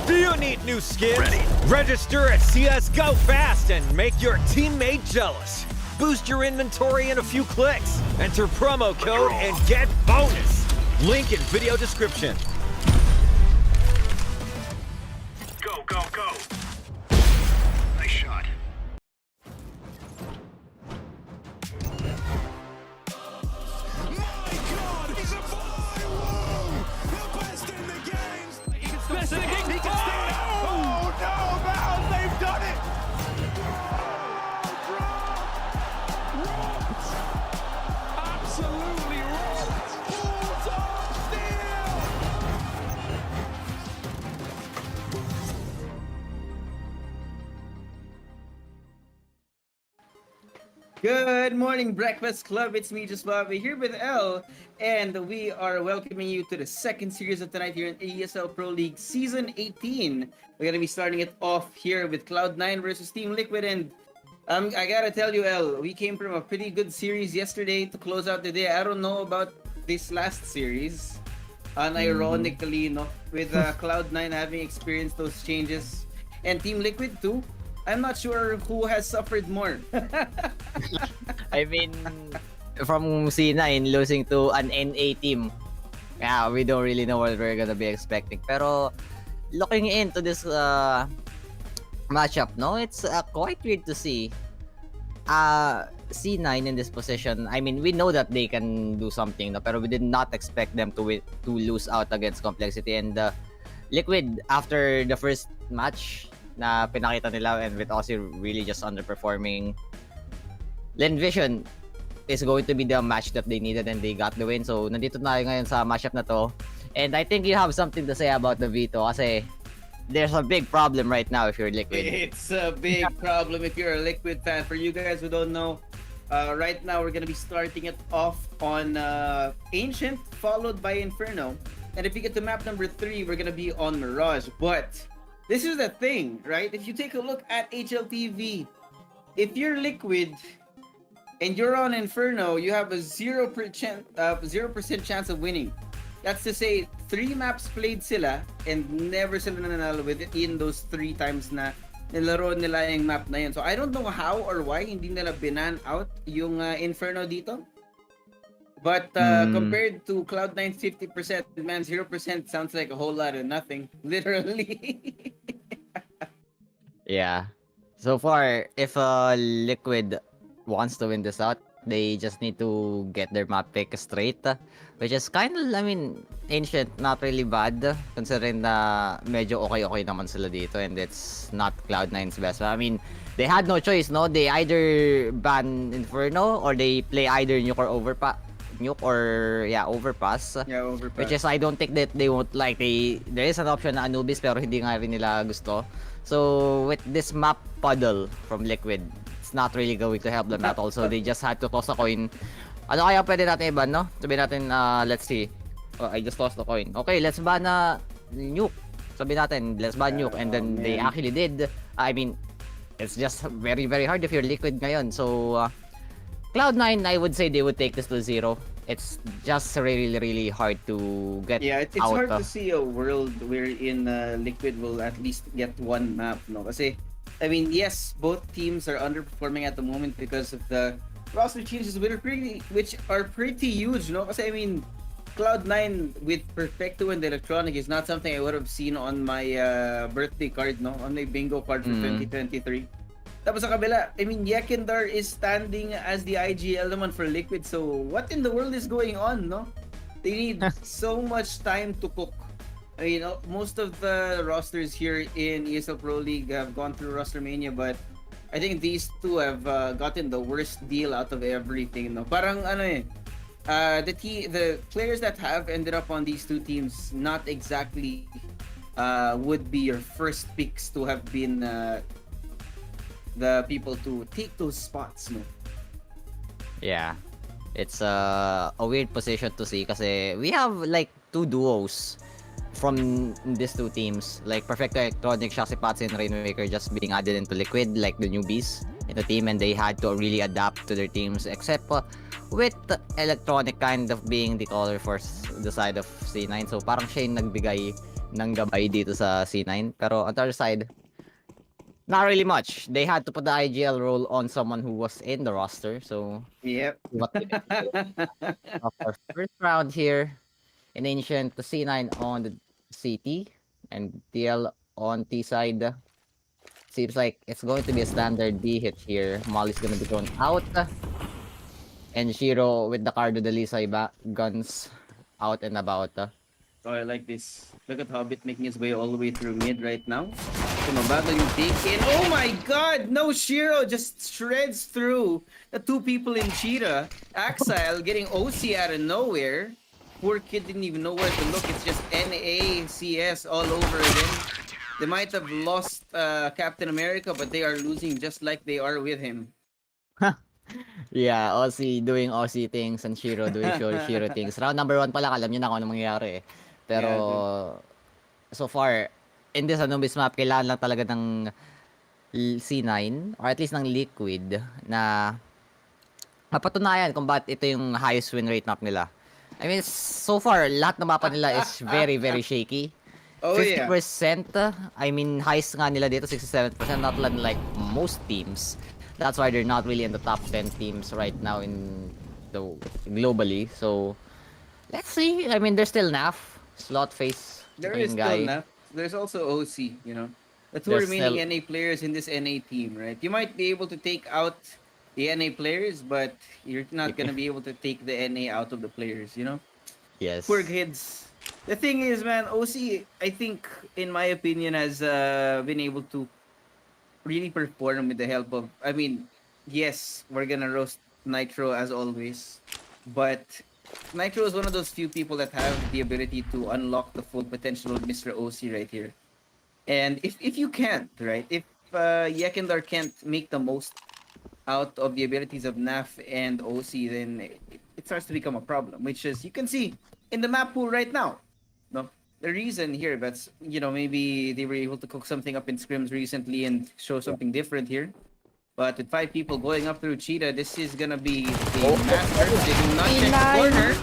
Do you need new skins? Register at CSGO fast and make your teammate jealous. Boost your inventory in a few clicks. Enter promo code and get bonus. Link in video description. Go, go, go. Nice shot. My God, he's a fireworm! The best in the game! He can still sing. He can stand up. Oh no, Mouse, they've done it! Robbed! Absolutely robbed! Balls of steel! Good morning, Breakfast Club. It's me, Just Bobby, here with L, and we are welcoming you to the second series of tonight here in ESL Pro League Season 18. We're gonna be starting it off here with Cloud9 versus Team Liquid, and I gotta tell you, L, we came from a pretty good series yesterday to close out the day. I don't know about this last series, unironically, no, with Cloud9 having experienced those changes, and Team Liquid too. I'm not sure who has suffered more. I mean, from C9 losing to an NA team, yeah, we don't really know what we're gonna be expecting. Pero looking into this matchup, no, it's quite weird to see. C9 in this position. I mean, we know that they can do something, no, pero we did not expect them to lose out against Complexity. And Liquid, after the first match na pinakita nila, and with Aussie really just underperforming, Vision is going to be the match that they needed, and they got the win. So nandito tayo ngayon sa matchup na to, and I think you have something to say about the Vito kasi there's a big problem right now if you're Liquid. It's a big problem if you're a Liquid fan. For you guys who don't know, right now we're gonna be starting it off on Ancient, followed by Inferno, and if you get to map number 3, we're gonna be on Mirage. But this is the thing, right? If you take a look at HLTV, if you're Liquid and you're on Inferno, you have a 0% chance of winning. That's to say, 3 maps played sila and never sila nanalo within those 3 times na nilaro nila yung map na yun. So I don't know how or why hindi nila binan out yung Inferno dito. But compared to Cloud9's 50%, man, 0% sounds like a whole lot of nothing. Literally. Yeah. So far, if Liquid wants to win this out, they just need to get their map pick straight. Which is kind of, I mean, Ancient, not really bad. Considering na medyo okay naman sila dito, and it's not Cloud9's best. I mean, they had no choice, no? They either ban Inferno or they play either Nuke or Overpass. Overpass. Yeah, Overpass. Which is, I don't think that they won't like. There is an option na Anubis, pero hindi nga rin nila gusto. So with this map puddle from Liquid, it's not really going to help them at all. So they just had to toss a coin. Ano kaya pwede natin i-ban, no? Sabi natin, let's see. Oh, I just tossed the coin. Okay, let's ban Nuke. Sabi natin, let's ban Nuke. And then they actually did. I mean, it's just very, very hard if you're Liquid ngayon. So Cloud9, I would say they would take this to 0. It's just really, really hard to get out. Yeah, it's hard to see a world wherein Liquid will at least get one map, no? Kasi, I mean, yes, both teams are underperforming at the moment because of the roster changes, which are pretty huge, no? Kasi, I mean, Cloud9 with Perfecto and Electronic is not something I would have seen on my birthday card, no? On my bingo card for 2023. Tapos sa kabila, I mean, Yekindar is standing as the IGL naman for Liquid. So, what in the world is going on, no? They need so much time to cook. I mean, most of the rosters here in ESL Pro League have gone through Rostermania, but I think these two have gotten the worst deal out of everything, no? Parang the players that have ended up on these two teams not exactly would be your first picks to have been the people to take those spots, no? Yeah. It's a weird position to see kasi we have like 2 duos from these 2 teams. Like Perfecto Electronic, Shaxi Patsi, and Rainmaker just being added into Liquid, like the newbies in the team, and they had to really adapt to their teams, except with Electronic kind of being the color for the side of C9. So parang siya yung nagbigay ng gabay dito sa C9. Pero on the other side, not really much. They had to put the IGL role on someone who was in the roster. So, Yep. what they did. Of course, first round here in Ancient, the C9 on the CT and TL on T side. Seems like it's going to be a standard B hit here. Molly's gonna be thrown out. And Shiro with the Cardo de Lisay guns out and about. Oh, I like this. Look at Hobbit making his way all the way through mid right now. Mabagal yung take in. Oh my god! No, Shiro just shreds through the two people in Cheetah. Axile getting OC out of nowhere. Poor kid didn't even know where to look. It's just NA, CS all over again. They might have lost Captain America, but they are losing just like they are with him. Yeah, Aussie doing Aussie things and Shiro doing Shiro things. Round number 1 pa lang, alam niyo na kung ano mangyayari eh. Pero, so far, in this Anubis map, kailangan lang talaga ng C9, or at least ng Liquid, na mapatunayan kung bakit ito yung highest win rate map nila. I mean, so far, lahat ng mapa nila is very, very shaky. Oh, 50%, I mean, highest nga nila dito, 67%, not like most teams. That's why they're not really in the top 10 teams right now in the globally. So, let's see. I mean, there's still NAF, slot face. There is still NAF. There's also OC, you know. The two remaining NA players in this NA team, right? You might be able to take out the NA players, but you're not gonna be able to take the NA out of the players, you know? Yes. Poor kids. The thing is, man, OC, I think, in my opinion, has been able to really perform with the help of, I mean, yes, we're gonna roast Nitro as always, but Nitro is one of those few people that have the ability to unlock the full potential of Mr. OC right here. And if you can't, right, if Yekindar can't make the most out of the abilities of NAF and OC, then it starts to become a problem, which is, you can see in the map pool right now. No, the reason here, that's, you know, maybe they were able to cook something up in scrims recently and show something different here. But with 5 people going up through Cheetah, this is gonna be a massacre. They do not check the corner.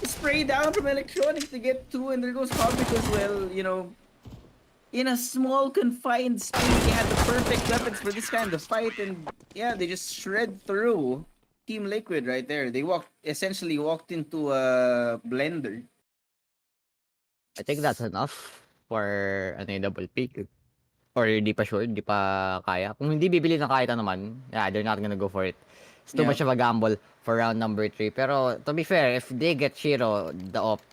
Spray down from Electronics to get 2, and there goes Hobbit as well, you know. In a small confined space, they had the perfect weapons for this kind of fight, and yeah, they just shred through Team Liquid right there. They essentially walked into a blender. I think that's enough for ano, double pick. Or di pa sure, di pa kaya. Kung hindi bibili ng kahit ano man, yeah, they're not gonna go for it. It's too much of a gamble for round number 3. Pero to be fair, if they get Shiro, the op,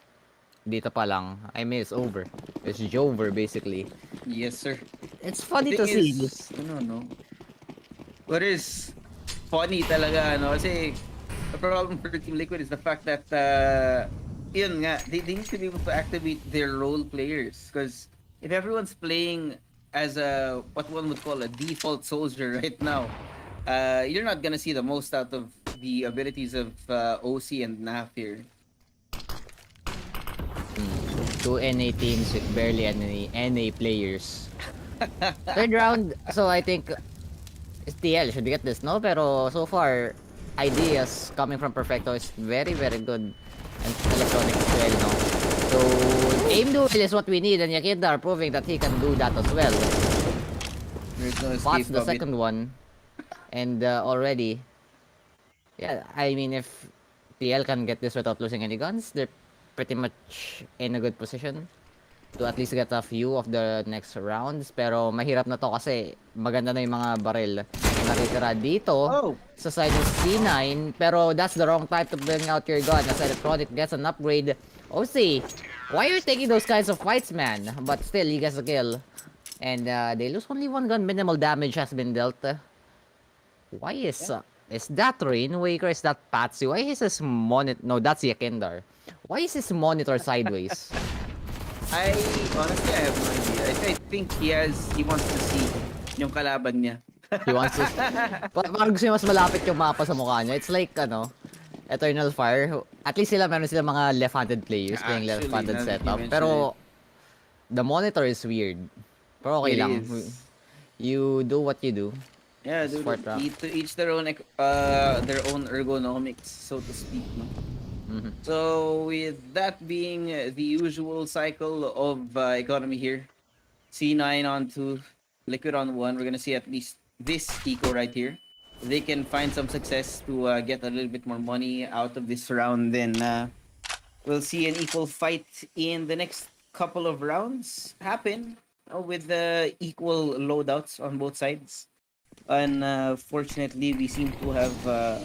dito pa lang, I mean, it's over. It's over basically. Yes, sir. It's funny to see. No. What is funny talaga, no? Kasi the problem for Team Liquid is the fact that yun nga, they need to be able to activate their role players, because if everyone's playing as a what one would call a default soldier right now, you're not gonna see the most out of the abilities of OC and NAF here. 2 NA teams with barely any NA players. Third round, so I think TL should get this, no? Pero so far, ideas coming from Perfecto is very, very good. And Electronics as well, no? So, aim duel is what we need, and Yakida are proving that he can do that as well. There's no Spots escape the of it. second one, and already, yeah, I mean, if TL can get this without losing any guns, they're pretty much in a good position to at least get a few of the next rounds. Pero mahirap na to kasi maganda na yung mga barrel na natitira dito sa side ng C9. Pero that's the wrong time to bring out your gun as Electronic gets an upgrade. OC, why are you taking those kinds of fights, man? But still, he gets a kill. And they lose only 1 gun. Minimal damage has been dealt. Why is that Rainwaker? Is that Patsy? Why is his monitor? No, that's Yakindar. Why is his monitor sideways? I honestly, I have no idea. I think he wants to see yung kalaban niya. He wants to... Parang gusto niya mas malapit yung mapa sa mukha niya. It's like, Eternal Fire. At least meron sila mga left-handed players playing left-handed setup. Pero, the monitor is weird. Pero okay lang. You do what you do. Yeah, dude, to each their own ergonomics, so to speak, no? So with that being the usual cycle of economy here, C9 on 2, Liquid on 1, we're gonna see at least this eco right here. They can find some success to get a little bit more money out of this round, then we'll see an equal fight in the next couple of rounds happen with equal loadouts on both sides. Unfortunately, we seem to have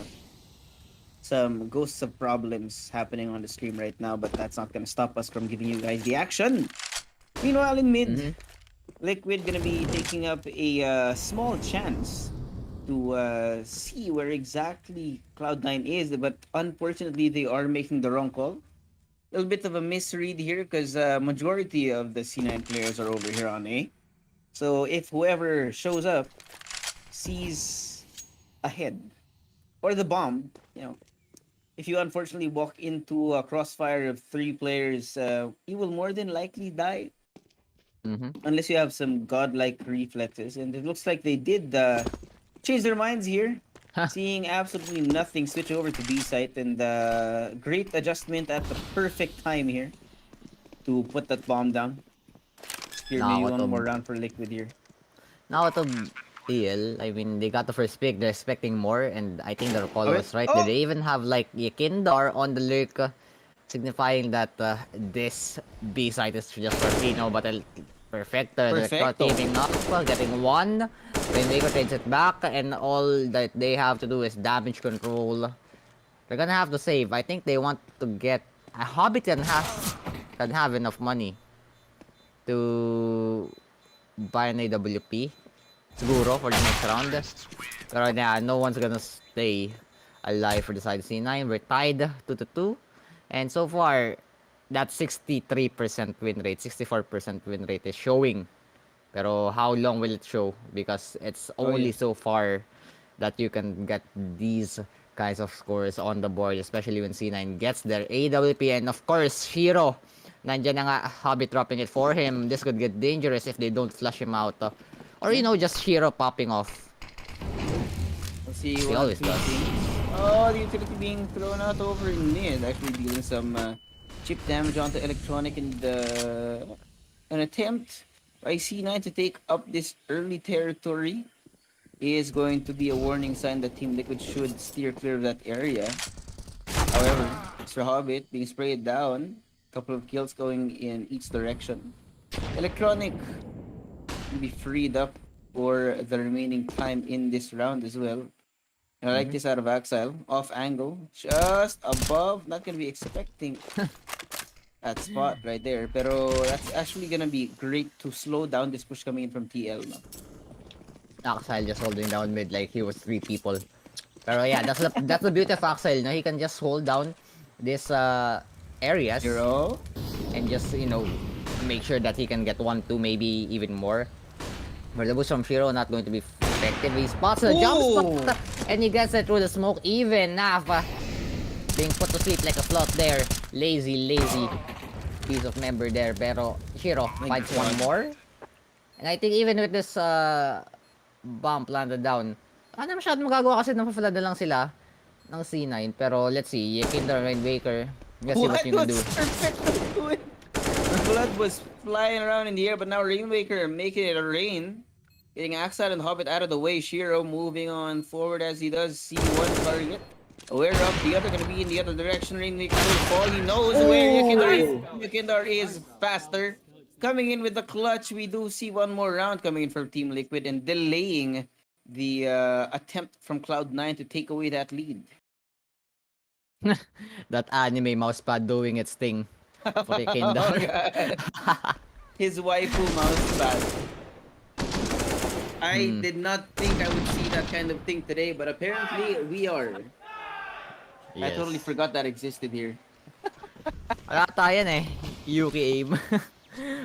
some ghosts of problems happening on the stream right now, but that's not gonna stop us from giving you guys the action. Meanwhile, in mid, Liquid gonna be taking up a small chance to see where exactly Cloud9 is, but unfortunately, they are making the wrong call. A little bit of a misread here because majority of the C9 players are over here on A. So if whoever shows up sees a head or the bomb, if you unfortunately walk into a crossfire of 3 players, you will more than likely die unless you have some godlike reflexes. And it looks like they did change their minds here. Seeing absolutely nothing, switch over to B site, and great adjustment at the perfect time here to put that bomb down. Here, maybe one more round for Liquid here. Now to EL, I mean, they got the first pick, they're expecting more, and I think their call Okay. was right. Oh! They even have like Yakindar on the lurk, signifying that this B site is just Filipino, but perfect. They're Perfecto. teaming up, getting one. Rainmaker trades it back, and all that they have to do is damage control. They're gonna have to save. I think they want to get a Hobbit can have enough money to buy an AWP. Siguro for the next round. Pero yeah, no one's gonna stay alive for the side C9. We're tied 2-2. And so far, that 63% win rate, 64% win rate is showing. Pero how long will it show? Because it's only so far that you can get these kinds of scores on the board, especially when C9 gets their AWP. And of course, Shiro, nandiyan na nga, Hobbit dropping it for him. This could get dangerous if they don't flush him out. Or, just Shiro popping off. Let's see He what always we does. see. Oh, the utility being thrown out over in mid, actually dealing some chip damage onto Electronic and an attempt by C9 to take up this early territory is going to be a warning sign that Team Liquid should steer clear of that area. However, Mr. Hobbit being sprayed down, a couple of kills going in each direction. Electronic will be freed up for the remaining time in this round as well. I like this out of Axile. Off angle. Just above. Not gonna be expecting that spot right there. Pero that's actually gonna be great to slow down this push coming in from TL. No? Axel just holding down mid like he was 3 people. Pero yeah, that's the beauty of Axel. He can just hold down these areas. Zero. And just, make sure that he can get 1-2, maybe even more. But the boost from Shiro not going to be effective. He spots the jump spot and he gets it through the smoke. Even Nafa being put to sleep like a slot there. Lazy piece of member there. Pero Shiro finds one more. And I think even with this bomb planted down, ano masyadong magagawa kasi napafalad na lang sila ng C9. Pero let's see, Yakindar Rainmaker. Let's see what you can do. Perfect to it. Blood was flying around in the air, but now Rainmaker making it a rain. Getting Axad and Hobbit out of the way. Shiro moving on forward as he does see one target. Aware of the other, gonna be in the other direction. Rainmaker will fall. He knows where Yakindar is. Yakindar is faster. Coming in with the clutch. We do see one more round coming in from Team Liquid and delaying the attempt from Cloud9 to take away that lead. That anime mousepad doing its thing. For Yakindar. His waifu mousepad. I did not think I would see that kind of thing today, but apparently we are. I Yes. totally forgot that existed here. Wala tayo yan eh. Yuki aim.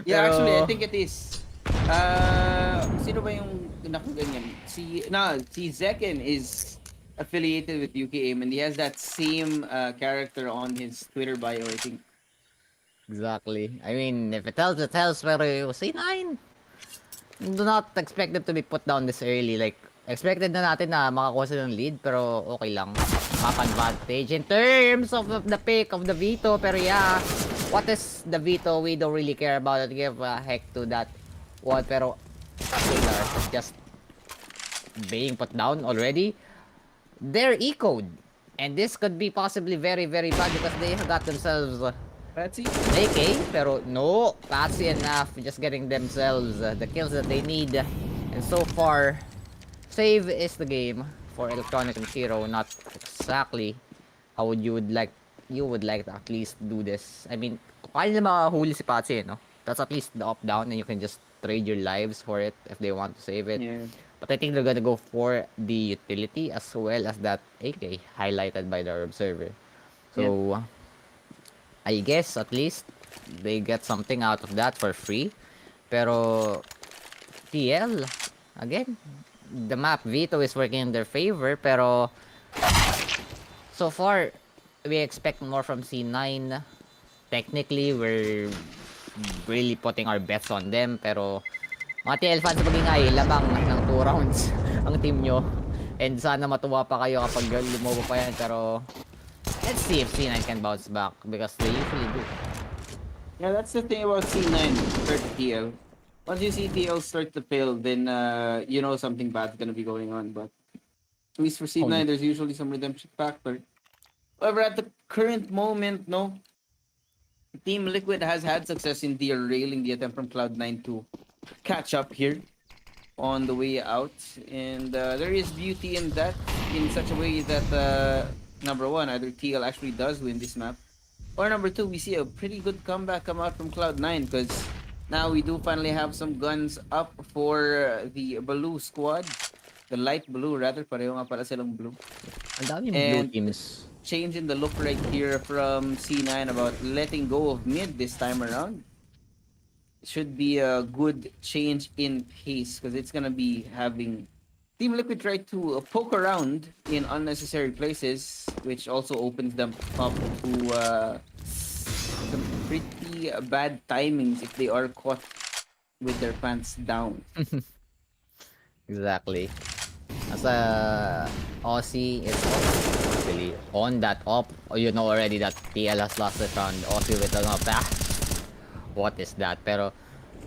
Yeah, Pero- actually, I think it is. Sino ba yung nakaganyan? Si Zekken is affiliated with UK Aim and he has that same character on his Twitter bio, I think. Exactly. I mean, if it tells, it tells. Pero C9, do not expect them to be put down this early. Like, Expected na natin na makakuha sila ng lead, pero okay lang. Map advantage in terms of the pick of the Vito. Pero yeah, what is the Vito? We don't really care about it. Give a heck to that one. Pero Taylor just being put down already. They're echoed. And this could be possibly very, very bad because they got themselves Patsy? AK. Pero no, Patsy enough. Just getting themselves the kills that they need. And so far, save is the game for Electronic and Hero, not exactly how you would like to at least do this. I mean, kaya na makahuli si Patsy, no? That's at least the up-down and you can just trade your lives for it if they want to save it. Yeah. But I think they're gonna go for the utility as well as that AK highlighted by the observer. So, I guess at least they get something out of that for free. Pero, TL, again, the map Vito is working in their favor, pero so far we expect more from C9. Technically, we're really putting our bets on them, pero mga TL fans, magingay, labang ng 2 rounds ang team nyo. And sana matuwa pa kayo kapag lumobo pa yan, pero let's see if C9 can bounce back because they usually do. Yeah, that's the thing about C9 compared to TL. Once you see TL start to fail, then you know something bad's gonna be going on. But at least for C9, there's usually some redemption factor. However, at the current moment, no, Team Liquid has had success in derailing the attempt from Cloud9 to catch up here on the way out, and there is beauty in that in such a way that number one, either TL actually does win this map, or number two, we see a pretty good comeback come out from Cloud9 because now we do finally have some guns up for the blue squad, the light blue rather, pareho nga pala silang blue. Ang dami blue teams. Changing the look right here from C9 about letting go of mid this time around. Should be a good change in pace because it's gonna be having Team Liquid try to poke around in unnecessary places, which also opens them up to some pretty bad timings if they are caught with their pants down. Exactly. As a Aussie is actually on that up, you know already that TL has lost it round. Aussie with an up. What is that? Pero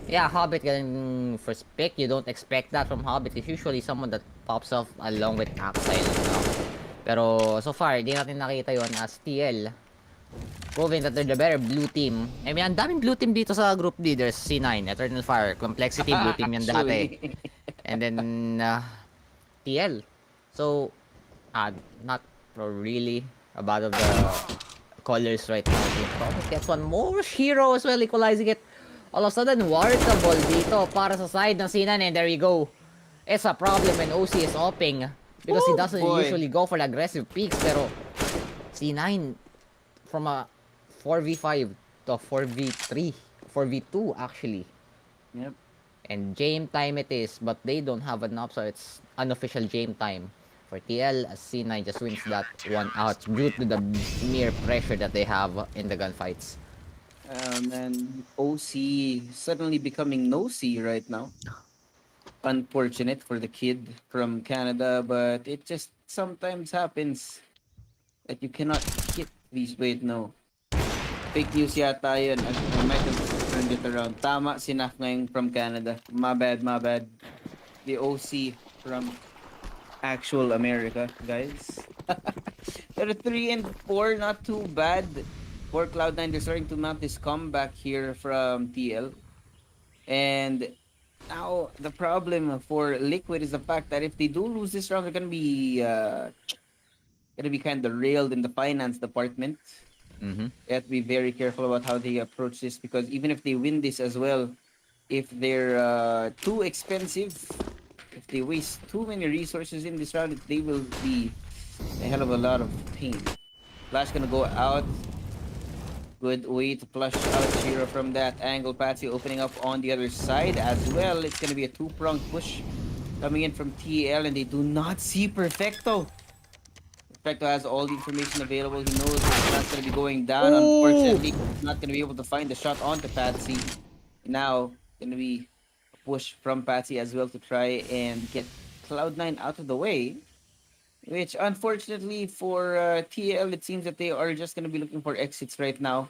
yeah, Hobbit getting first pick. You don't expect that from Hobbit. It's usually someone that pops off along with Axile. No? Pero so far, di natin nakita yon as TL proving that they're the better blue team. I mean, ang daming blue team dito sa Group D. There's C9, Eternal Fire, Complexity, blue team yan dati. And then TL. So, not really about of the colors right now. Probably gets one more hero as well, equalizing it. All of a sudden, wartable dito para sa side ng C9, and there you go. It's a problem when OC is opping because he doesn't usually go for the aggressive peaks, pero C9 from a 4v5 to 4v3, 4v2 actually. Yep. And game time it is, but they don't have enough, so it's unofficial game time for TL as C9 just wins that one out due to the mere pressure that they have in the gunfights. And OC suddenly becoming no C right now. Unfortunate for the kid from Canada, but it just sometimes happens that you cannot hit these. Wait, no. Fake news yata yun. I might have turned it around. Tama, sinak ngayon from Canada. My bad, my bad. The OC from actual America, guys. Pero 3 and 4, not too bad. For Cloud9, they're starting to mount this comeback here from TL. And now, the problem for Liquid is the fact that if they do lose this round, they're gonna be kind of railed in the finance department. Mm-hmm. They have to be very careful about how they approach this because even if they win this as well, if they're too expensive, if they waste too many resources in this round, they will be a hell of a lot of pain. Flash gonna go out. Good way to flush out Shiro from that angle. Patsy opening up on the other side as well. It's going to be a two-pronged push coming in from TL, and they do not see Perfecto. Perfecto has all the information available. He knows it's not going to be going down. Unfortunately, he's not going to be able to find the shot onto Patsy. Now, going to be a push from Patsy as well to try and get Cloud9 out of the way. Which, unfortunately for TL, it seems that they are just going to be looking for exits right now.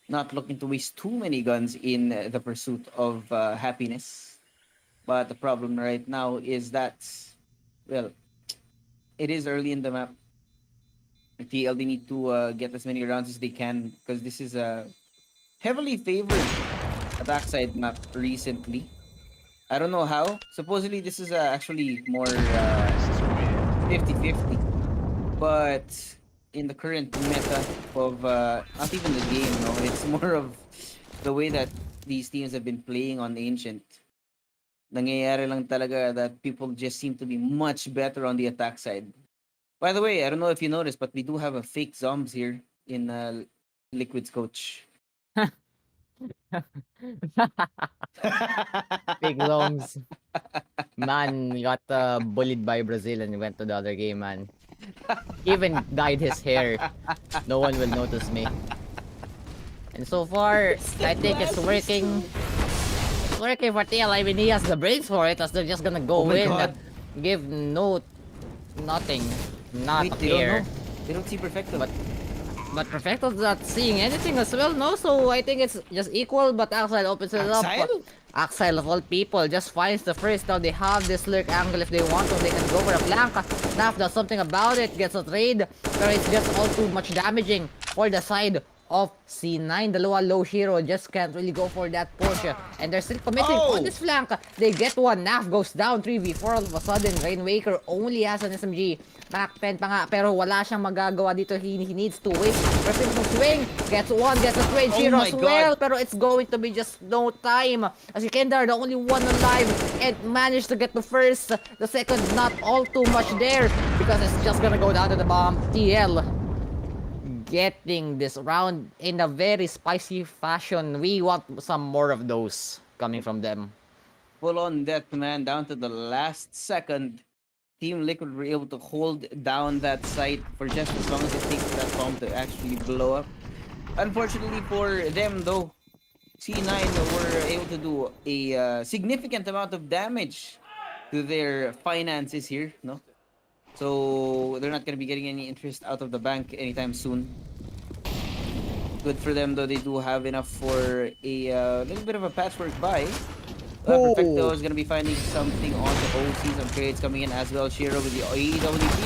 Not looking to waste too many guns in the pursuit of happiness. But the problem right now is that, well, it is early in the map. TL, they need to get as many rounds as they can because this is a heavily favored attack side map recently. I don't know how. Supposedly, this is actually more 50-50. But in the current meta of not even the game, no, it's more of the way that these teams have been playing on Ancient. Nangyayari lang talaga that people just seem to be much better on the attack side. By the way, I don't know if you noticed, but we do have a fake zombies here in Liquid's coach. Big Zoms. Man got bullied by Brazil and went to the other game, man. Even dyed his hair. No one will notice me. And so far, I think it's working. It's working for TL. I mean, he has the brains for it, as they're just gonna go Oh my in. God. Give nothing. Not Wait, a they don't care. know. They don't see Perfecto. But Perfecto's not seeing anything as well, no? So I think it's just equal, but Axile opens it up. Axile? Axile of all people just finds the first. Now they have this lurk angle if they want to. They can go for a flank. Naf does something about it, gets a trade, but it's just all too much damaging for the side of C9. The low hero just can't really go for that push. And they're still committing on this flank. They get one. Naf goes down 3v4 all of a sudden. Rainmaker only has an SMG. Backpen pa nga, pero wala siyang magagawa dito. He needs to wait. Perfect swing. Gets one, gets a trade. Shiro as well. Pero it's going to be just no time. As Kendar, the only one alive, and managed to get the first. The second, not all too much there. Because it's just gonna go down to the bomb. TL getting this round in a very spicy fashion. We want some more of those coming from them. Full on death, man, down to the last second. Team Liquid were able to hold down that site for just as long as it takes that bomb to actually blow up. Unfortunately for them, though, C9 were able to do a significant amount of damage to their finances here, no? So they're not going to be getting any interest out of the bank anytime soon. Good for them, though. They do have enough for a little bit of a patchwork buy. Perfecto is going to be finding something on the OC. Some trades coming in as well. Shiro with the EWP.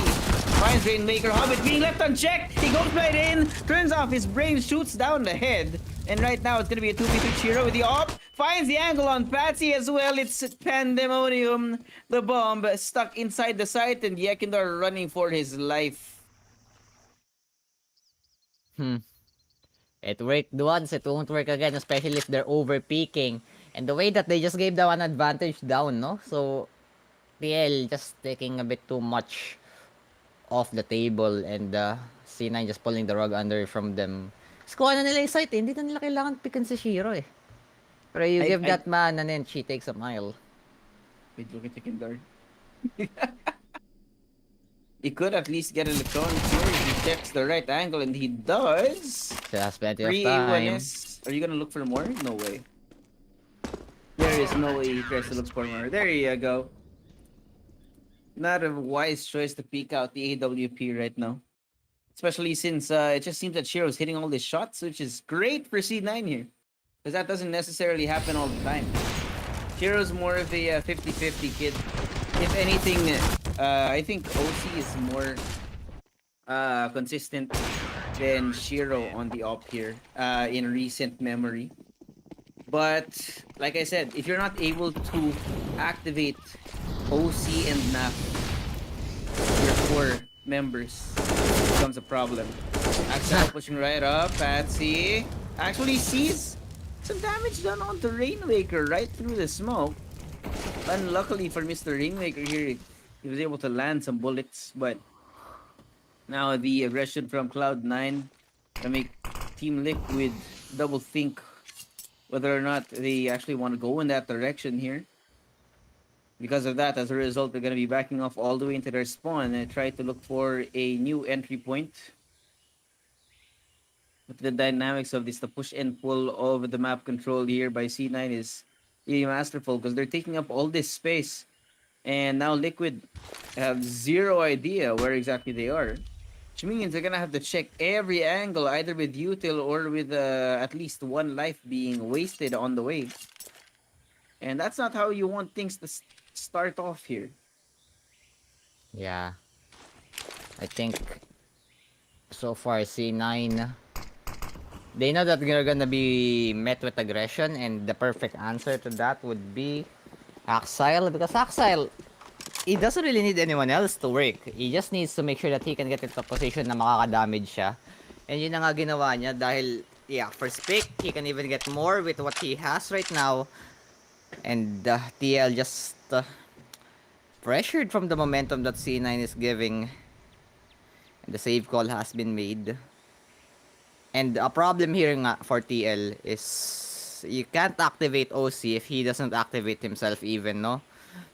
Finds Rainmaker. Hobbit being left unchecked. He goes right in. Turns off his brain. Shoots down the head. And right now it's going to be a 2v2 Shiro with the op. Finds the angle on Patsy as well. It's pandemonium. The bomb stuck inside the site. And Yekindar running for his life. It worked once, it won't work again, especially if they're over peaking. And the way that they just gave the one advantage down, no? So, PL just taking a bit too much off the table and C9 just pulling the rug under from them. Squad na nila yung site, eh. Hindi na nila kailangan picken si Shiro eh. Pero you give that man and then she takes a mile. Wait, look at Yekindar. He could at least get electronic here. He checks the right angle, and he does. She has plenty of 3 time. A1S. Are you gonna look for more? No way. There is no way he tries to look for more. There you go. Not a wise choice to peek out the AWP right now. Especially since it just seems that Shiro's hitting all these shots, which is great for C9 here. Because that doesn't necessarily happen all the time. Shiro's more of a 50-50 kid. If anything, I think OC is more consistent than Shiro on the op here in recent memory. But like I said, if you're not able to activate OC and NAF, your core members, it becomes a problem. Axel pushing right up. Patsy actually sees some damage done onto Rainmaker right through the smoke. Unluckily for Mr. Rainmaker here, he was able to land some bullets, but now the aggression from Cloud9 to make Team Liquid double think whether or not they actually want to go in that direction here. Because of that, as a result, they're going to be backing off all the way into their spawn and try to look for a new entry point. But the dynamics of this, the push and pull of the map control here by C9 is really masterful because they're taking up all this space. And now Liquid have zero idea where exactly they are. Which means they're gonna have to check every angle, either with util or with at least one life being wasted on the way. And that's not how you want things to start off here. Yeah. I think so far C9, they know that they're gonna be met with aggression, and the perfect answer to that would be Axile, because Axile, he doesn't really need anyone else to work. He just needs to make sure that he can get into a position na makaka-damage siya. And yun na nga ginawa niya dahil, yeah, first pick, he can even get more with what he has right now. And TL just pressured from the momentum that C9 is giving. And the save call has been made. And a problem here nga for TL is you can't activate OC if he doesn't activate himself even, no?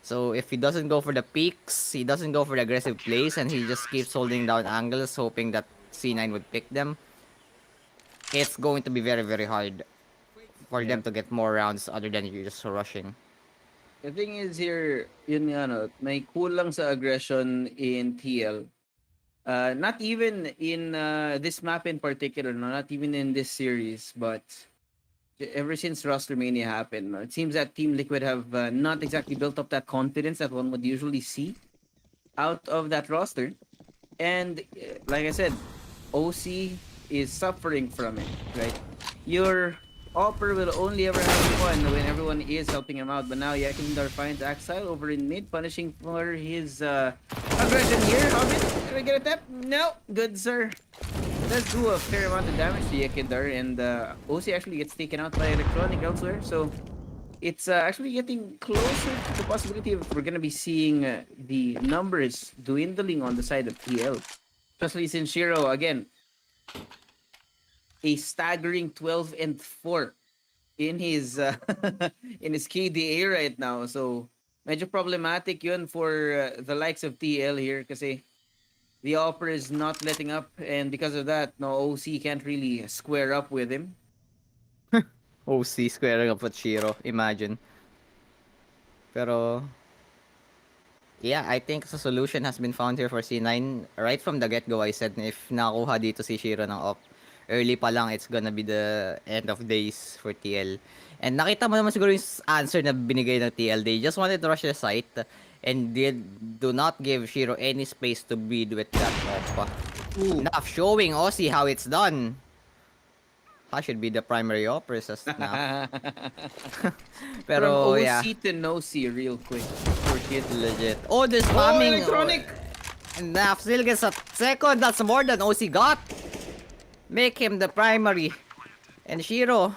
So if he doesn't go for the peaks, he doesn't go for the aggressive plays, and he just keeps holding down angles hoping that C9 would pick them, it's going to be very, very hard for them to get more rounds other than you just rushing. The thing is here, yun nga no, may kulang sa aggression in TL. Not even in this map in particular, no, not even in this series, but ever since Roster Mania happened, no, it seems that Team Liquid have not exactly built up that confidence that one would usually see out of that roster. And like I said, OC is suffering from it, right? Your Opper will only ever have fun when everyone is helping him out. But now Yakindar finds Axile over in mid, punishing for his aggression here. Hobbit, can we get a tap? No, good sir. Does do a fair amount of damage to Yakindar, and OC actually gets taken out by Electronic elsewhere. So it's actually getting closer to the possibility of we're gonna be seeing the numbers dwindling on the side of TL. Especially since Shiro, again, a staggering 12-4 in his in his KDA right now. So medyo problematic yun for the likes of TL here kasi the Opera is not letting up, and because of that, no, OC can't really square up with him. OC squaring up with Shiro, imagine. Pero yeah, I think the solution has been found here for C9. Right from the get-go, I said if nakakuha dito si Shiro ng op, early pa lang, it's gonna be the end of days for TL. And nakita mo naman siguro yung answer na binigay ng TL. They just wanted to rush the site and did do not give Shiro any space to breed with that op. Enough showing Aussie how it's done. I should be the primary operators now. Pero From OC yeah, to no C real quick. For kid. legit. Oh, this Oh, spamming. Electronic! And still gets a second. That's more than OC got. Make him the primary. And Shiro,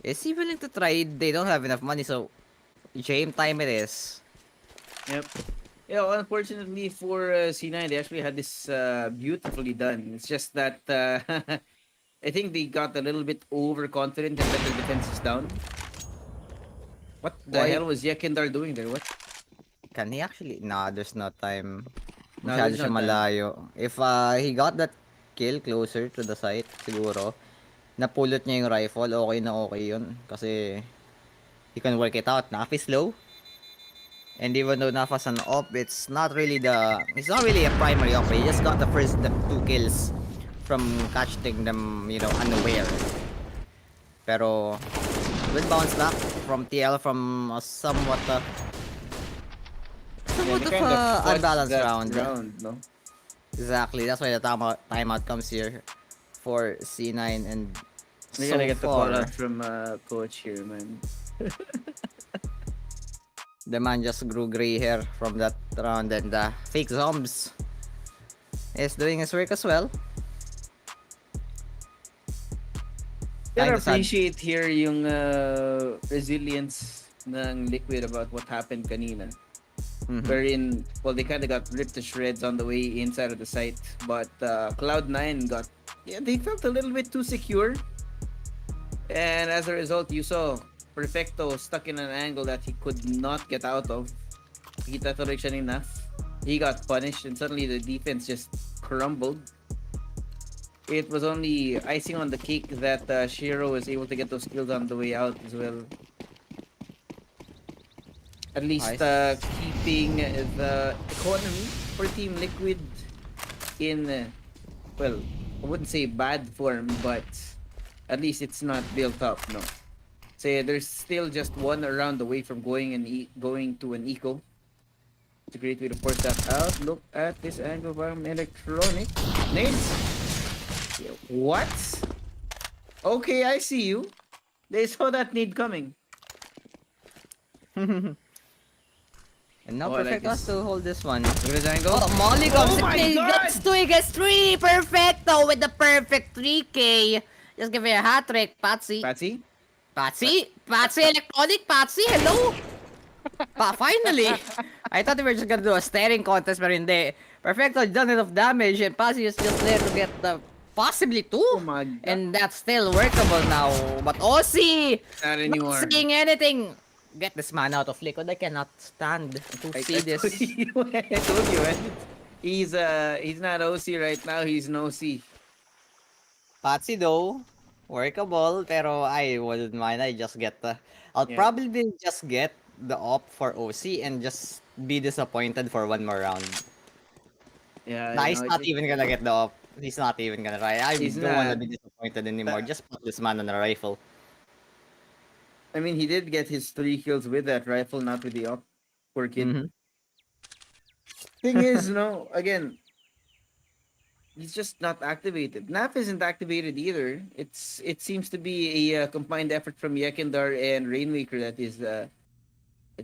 is he willing to try? They don't have enough money, so game time it is. Yep. Yeah, well, unfortunately for C9, they actually had this beautifully done. It's just that I think they got a little bit overconfident and let their defenses down. What the Why? hell was Yakindar doing there? What? Can he actually? Nah, there's no time. No, Masyado there's siya no time. malayo. If he got that kill closer to the site, siguro, napulot niya yung rifle, okay na okay yun. Kasi, he can work it out. Nafa's low. And even though Nafa's an op, it's not really a primary op. He just got the 2 kills from catching them, unaware. Pero, good bounce back from TL from a somewhat Yeah, of they kind of fudged unbalanced that round. no? Exactly, that's why the timeout comes here for C9, and We're so gonna get the call far, out from coach here, man. the man just grew gray hair from that round, and fake zombs is doing his work as well. Gotta Kinda sad. appreciate here yung resilience ng Liquid about what happened kanina. Mhm. Wherein, well, they kind of got ripped to shreds on the way inside of the site, but Cloud9 they felt a little bit too secure, and as a result, you saw Perfecto stuck in an angle that he could not get out of. Kita tuloy siya enough. He got punished, and suddenly the defense just crumbled. It was only icing on the cake that Shiro was able to get those kills on the way out as well. at least Nice. keeping the economy for Team Liquid in, well, I wouldn't say bad form, but at least it's not built up, no. Say there's still just one round away from going to an eco. It's a great way to force that out. Look at this angle from Electronic. Nades. What? Okay, I see you. They saw that need coming. And now Oh, I like Perfect has this. to hold this one. Look at this angle. Oh, Molly comes Oh in. my He God! gets 2, he gets 3. Perfecto with the perfect 3K. Just give me a hat trick, Patsy. Patsy? Patsy? Patsy Electronic? Patsy, hello? Finally! I thought we were just gonna do a staring contest, but hindi. Perfecto done enough damage, and Patsy is just there to get the possibly 2. Oh my God. And that's still workable now. But Aussie! Not anymore. Not saying anything! Get this man out of liquid. I cannot stand to see this. I told you, man. He's not OC right now. He's no C. Patsy though, workable, pero I wouldn't mind. I just get the... I'll Yeah. probably just get the op for OC and just be disappointed for one more round. Yeah, Nah, you he's know, not even gonna get the op. He's not even gonna try. I He's don't wanna not. be disappointed anymore. Just put this man on a rifle. I mean, he did get his 3 kills with that rifle, not with the op. Poor kid. Mhm. Thing is, no, again, he's just not activated. NAF isn't activated either. It seems to be a combined effort from Yekindar and Rainmaker that is, as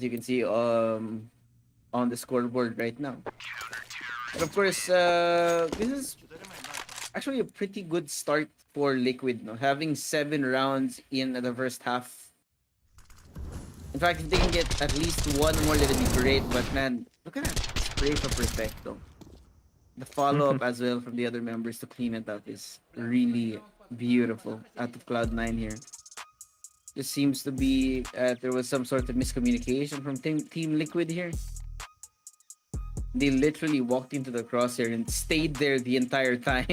you can see, on the scoreboard right now. And of course, this is actually a pretty good start for Liquid, no? Having 7 rounds in the first half. In fact, if they can get at least one more, that'd be great. But man, look at that spray for Perfecto. The follow-up as well from the other members to clean it up is really beautiful out of Cloud9 here. This seems to be there was some sort of miscommunication from Team Liquid here. They literally walked into the crosshair and stayed there the entire time.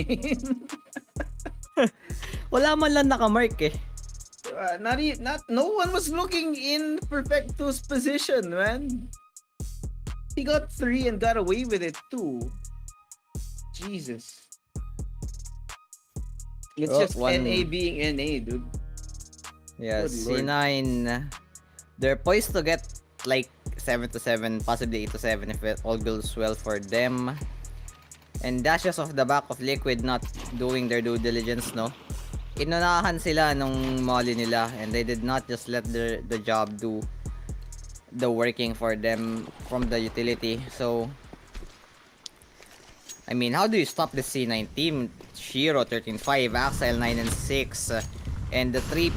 Wala man lang nakamark eh. No one was looking in Perfecto's position, man. He got 3 and got away with it too. Jesus. It's Oh, just one- NA being NA, dude. Yeah, Good lord. C9. They're poised to get like 7-7, possibly 8-7 if it all goes well for them. And that's just off the back of Liquid not doing their due diligence, no? Inunahan sila nung molly nila and they did not just let the job do the working for them from the utility. So, I mean, how do you stop the C9 team? Shiro 13-5, Axel 9-6, and the 3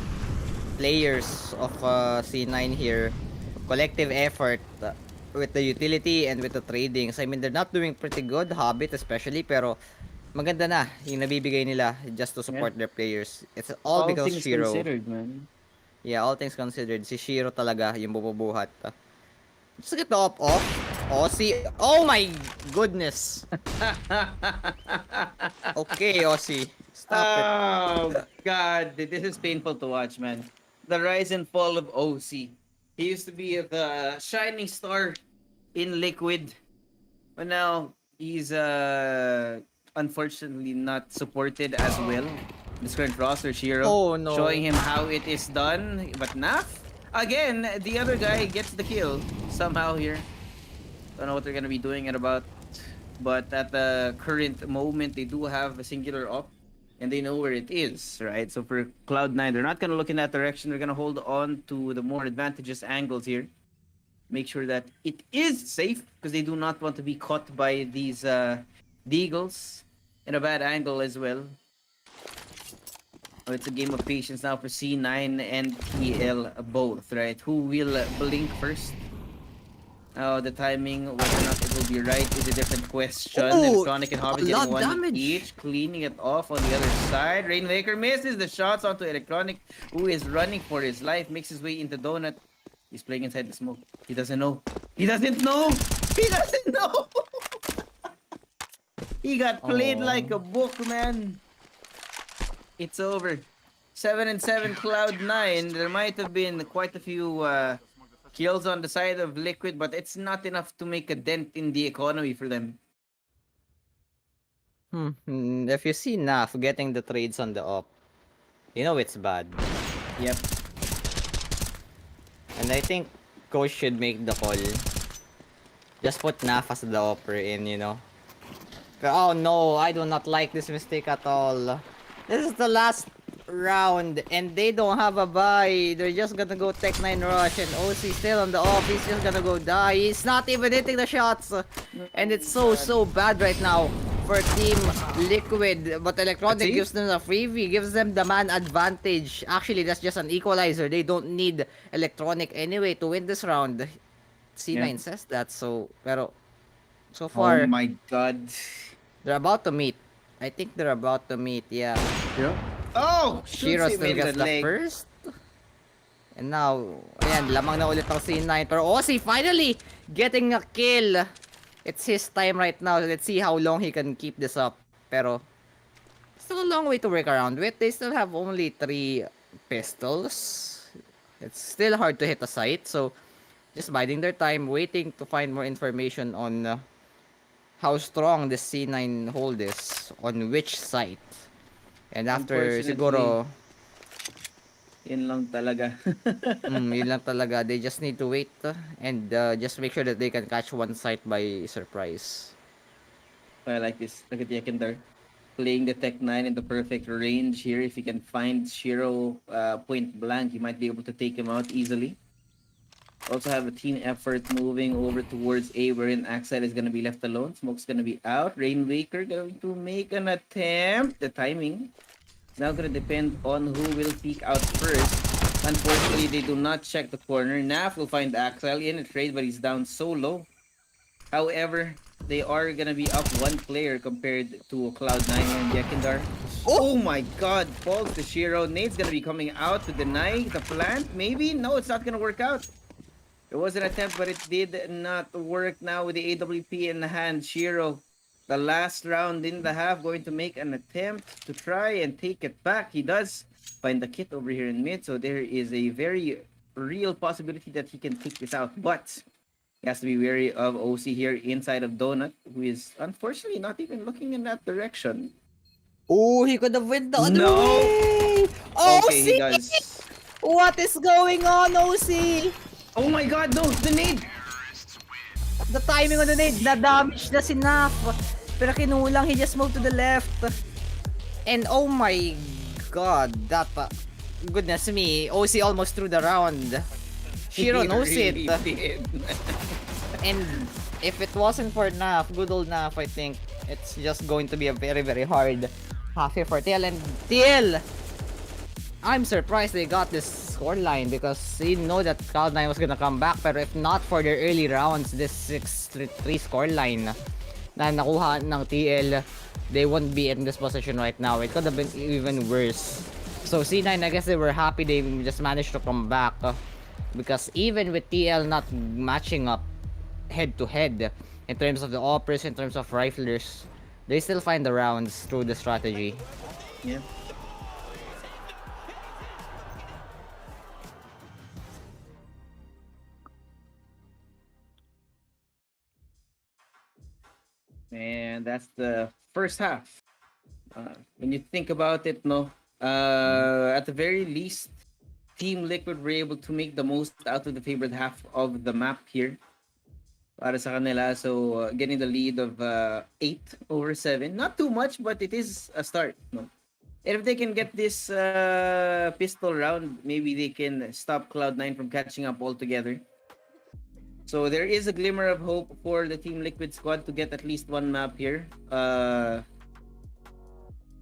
players of C9 here, collective effort with the utility and with the tradings. I mean, they're not doing pretty good, Hobbit especially, pero maganda na yung nabibigay nila just to support their players. It's all because things Shiro. considered, man. Yeah, all things considered. Si Shiro talaga yung bububuhat. Just get the off. Oh, see. Oh my goodness. Okay, Aussie. Stop it. Oh god, this is painful to watch, man. The rise and fall of OC. He used to be the shining star in Liquid, but now he's unfortunately not supported as well. This current roster, Shiro, Oh, no. showing him how it is done. But Naf, again, the other guy gets the kill somehow here. Don't know what they're gonna be doing it about, but at the current moment, they do have a singular op, and they know where it is, right? So for Cloud9, they're not gonna look in that direction. They're gonna hold on to the more advantageous angles here. Make sure that it is safe because they do not want to be caught by these deagles in a bad angle as well. Oh, it's a game of patience now for C9 and TL both, right? Who will blink first? Oh, the timing, whether or not it will be right is a different question. Ooh, Electronic and Hobbit a lot getting one damage. each, cleaning it off on the other side. Rainmaker misses the shots onto Electronic, who is running for his life, makes his way into Donut. He's playing inside the smoke. He doesn't know. He doesn't know! He doesn't know! He got played Aw. like a book, man. It's over. 7-7 Cloud9. There might have been quite a few kills on the side of Liquid, but it's not enough to make a dent in the economy for them. If you see Naf getting the trades on the op, you know it's bad. Yep. And I think coach should make the call. Just put Naf as the opera in, you know. Oh no, I do not like this mistake at all. This is the last round and they don't have a buy. They're just gonna go Tech9 rush and OC still on the off. He's just gonna go die. He's not even hitting the shots. And it's so bad right now for Team Liquid. But Electronic gives them a freebie, gives them the man advantage. Actually, that's just an equalizer. They don't need Electronic anyway to win this round. C9 says that, so pero so far Oh my god. they're about to meet. I think they're about to meet, yeah. Oh! Shiro shoots him still in gets the leg. first. And now, ayan, lamang na ulit ang C9. Pero Ozzy finally getting a kill. It's his time right now. Let's see how long he can keep this up. Pero, still a long way to work around with. They still have only 3 pistols. It's still hard to hit a site. So, just biding their time, waiting to find more information on how strong this C9 hold is. On which site. And after siguro Yun lang talaga. yun lang talaga. They just need to wait and just make sure that they can catch one site by surprise. I like this. Look at Yekindar playing the Tech9 in the perfect range here. If he can find Shiro point blank, he might be able to take him out easily. Also have a team effort moving over towards A, wherein Axel is going to be left alone. Smoke's going to be out. Rainwaker going to make an attempt. The timing is now going to depend on who will peek out first. Unfortunately, they do not check the corner. Naf will find Axel in a trade, but he's down so low. However, they are going to be up 1 player compared to Cloud9 and Yekindar. Oh my god! Falls to Shiro. Nate's going to be coming out to deny the plant. Maybe? No, it's not going to work out. It was an attempt, but it did not work now with the AWP in the hand. Shiro, the last round in the half, going to make an attempt to try and take it back. He does find the kit over here in mid, so there is a very real possibility that he can take this out. But he has to be wary of OC here inside of Donut, who is unfortunately not even looking in that direction. Oh, he could have went the other No. way! OC! Okay, he does. What is going on, OC? Oh my god, no! The nade! The timing on the nade, na-damage na si Naf. Pero kinulang, he just moved to the left. And oh my god, that... goodness me, OC almost threw the round. Shiro He knows really it. did. And if it wasn't for Naf, good old Naf, I think it's just going to be a very hard half here for TL. And TL, I'm surprised they got this scoreline because you know that Cloud9 was gonna come back. Pero if not for their early rounds, this 6-3 scoreline na nakuha ng TL, they won't be in this position right now. It could have been even worse. So C9, I guess they were happy they just managed to come back. Because even with TL not matching up head to head in terms of the operas, in terms of riflers, they still find the rounds through the strategy. Yeah. And that's the first half. When you think about it, no, at the very least, Team Liquid were able to make the most out of the favored half of the map here. Para sa kanila, so getting the lead of 8/7. Not too much, but it is a start, no? And if they can get this pistol round, maybe they can stop Cloud9 from catching up altogether. So there is a glimmer of hope for the Team Liquid squad to get at least one map here.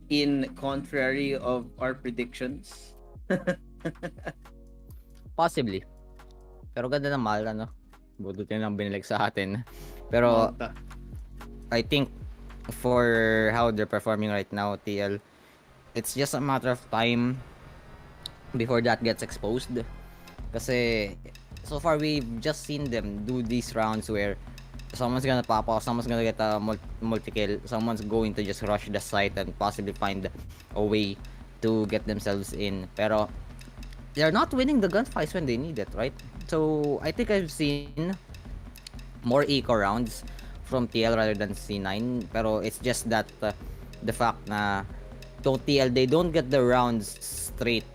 In contrary of our predictions. Possibly. Pero ganda ng Malta, no? Budutin lang binilag sa atin. Pero I think for how they're performing right now, TL, it's just a matter of time before that gets exposed. Kasi so far we've just seen them do these rounds where someone's gonna pop off, someone's gonna get a multi-kill, someone's going to just rush the site and possibly find a way to get themselves in. Pero they're not winning the gunfights when they need it, right? So I think I've seen more eco rounds from TL rather than C9, pero it's just that the fact na TL they don't get the rounds straight.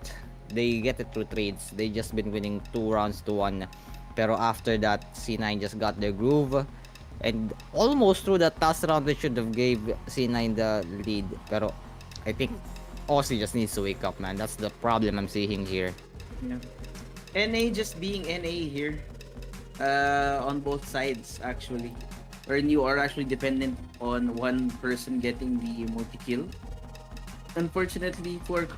They get it through trades. They just been winning 2 rounds to 1. Pero after that, C9 just got their groove. And almost through that last round, they should have gave C9 the lead. Pero I think Aussie just needs to wake up, man. That's the problem I'm seeing here. Yeah. NA just being NA here. On both sides, actually. Wherein you are actually dependent on one person getting the multi-kill. Unfortunately, for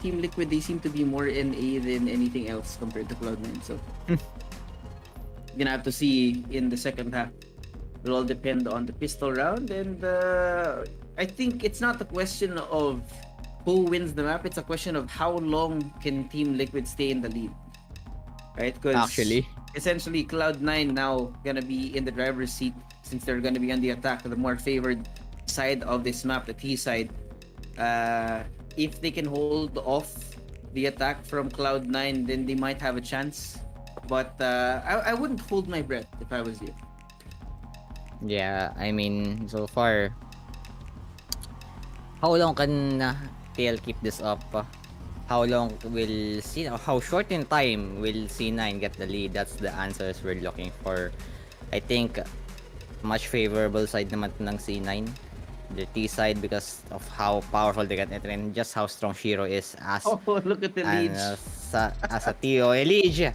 Team Liquid, they seem to be more NA than anything else compared to Cloud9. So, you're gonna have to see in the second half. It'll all depend on the pistol round, and I think it's not a question of who wins the map. It's a question of how long can Team Liquid stay in the lead, right? Because Actually, essentially, Cloud9 now gonna be in the driver's seat since they're gonna be on the attack, the more favored side of this map, the T side. If they can hold off the attack from Cloud9, then they might have a chance. But I wouldn't hold my breath if I was you. yeah, I mean, so far, how long can TL keep this up? How long will how short in time will C9 get the lead? That's the answers we're looking for. I think much favorable side naman ng C9. The T side because of how powerful they can enter and just how strong Shiro is as Oh, look at the lead. as a TO Elige.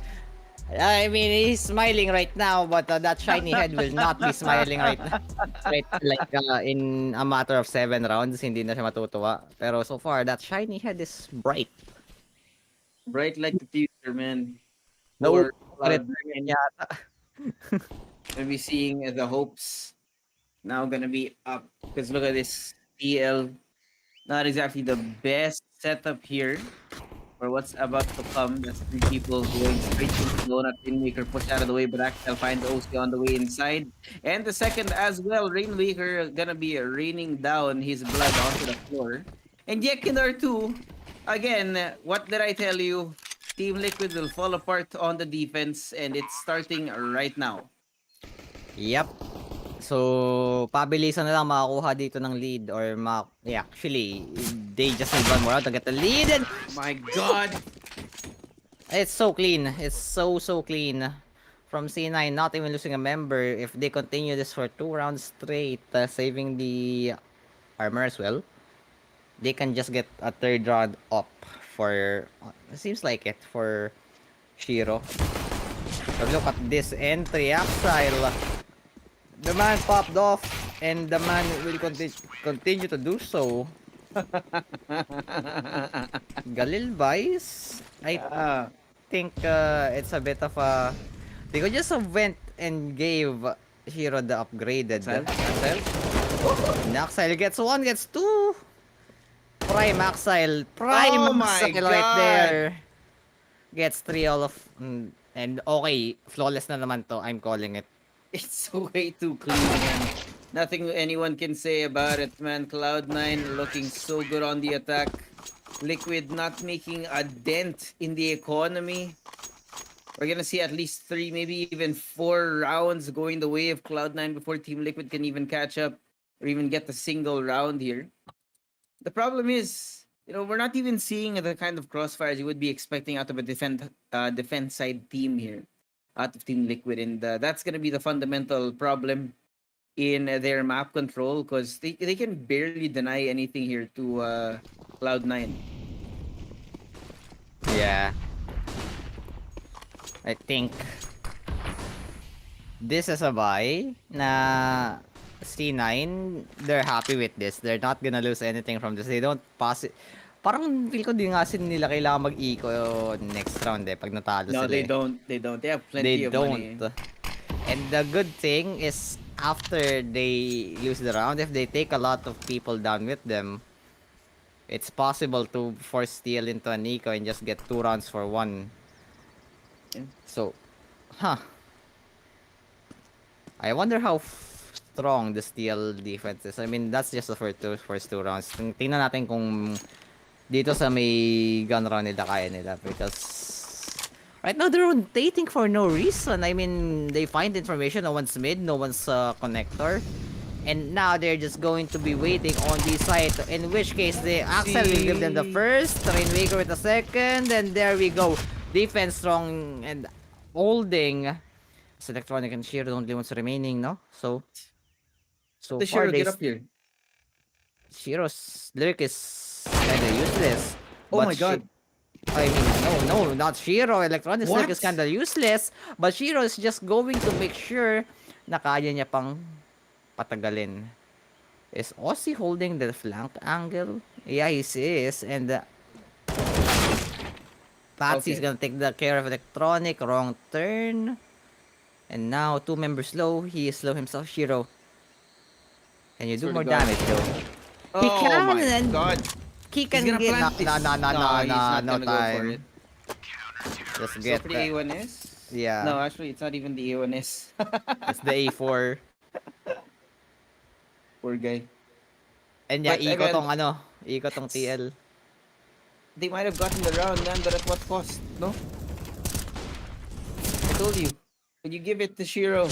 I mean, he's smiling right now, but that shiny head will not be smiling right now. Right, like in a matter of 7 rounds, hindi na siya matutuwa. Pero so far, that shiny head is bright. Bright like the future, man. No, Or Cloud9 gonna be seeing the hopes now gonna be up. Because look at this PL. Not exactly the best setup here for what's about to come. That's 3 people going straight into the donut. Rainmaker push out of the way, but Axel find OC on the way inside. And the second as well, Rainmaker gonna be raining down his blood onto the floor. And Yekindar too. Again, what did I tell you? Team Liquid will fall apart on the defense, and it's starting right now. Yep. So, pabilisan na lang makakuha dito ng lead or actually, they just need one more round to get the lead and My God! it's so clean. It's so clean. From C9 not even losing a member if they continue this for 2 rounds straight, saving the armor as well. They can just get a 3rd round up for seems like it for Shiro. But look at this entry, Axile. The man popped off and the man will continue to do so. Galil buys. I think it's a bit of a they could just have went and gave Shiro the upgraded. Axile gets 1, gets 2. Prime Axile. Oh my Axile right God. there. Gets 3 all of and okay, flawless na naman to. I'm calling it. It's way too clean, man. Nothing anyone can say about it, man. Cloud9 looking so good on the attack. Liquid not making a dent in the economy. We're gonna see at least 3, maybe even 4 rounds going the way of Cloud9 before Team Liquid can even catch up or even get a single round here. The problem is, we're not even seeing the kind of crossfires you would be expecting out of a defense side team here, out of Team Liquid, and that's gonna be the fundamental problem in their map control because they can barely deny anything here to Cloud9. Yeah. I think this is a buy na C9, they're happy with this. They're not gonna lose anything from this. They don't pass it. Parang feel ko di nga nila kailangan mag-eco next round pag natalo No, sila. they don't. They don't. They have plenty of money. And the good thing is after they lose the round, if they take a lot of people down with them, it's possible to force steal into an eco and just get 2 rounds for 1. Yeah. So, I wonder how strong the steal defense is. I mean, that's just the first two rounds. Tingnan natin kung dito sa may gun round nila kaya nila because Right now, they're rotating for no reason. I mean, they find information. No one's mid, no one's connector. And now they're just going to be waiting on the site. In which case, the Axel will give them the first. Rainmaker with the second. And there we go. Defense strong and holding. It's Electronic and Shiro, the only ones remaining, no? So The far, Shiro, get up here. Shiro's lyric is kinda useless. Oh but my god. I mean, no, not Shiro. Electronics What? lyric is kinda useless. But Shiro is just going to make sure na kaya niya pang patagalin. Is Aussie holding the flank angle? Yeah, he is. And Patsy's Okay. gonna take the care of Electronic. Wrong turn. And now, 2 members low. He is low himself. Shiro. Can you do Swear to more God. damage though? Oh He can, my and god. he can He's gonna get... plant this. No, he's not no gonna go for time. it. Just So get for the that. A1S? Yeah. No, actually, it's not even the A1S. It's the A4. Poor guy. And yeah, But iko again, tong ano, iko tong TL. They might have gotten the round, man, but at what cost? No? I told you. When you give it to Shiro.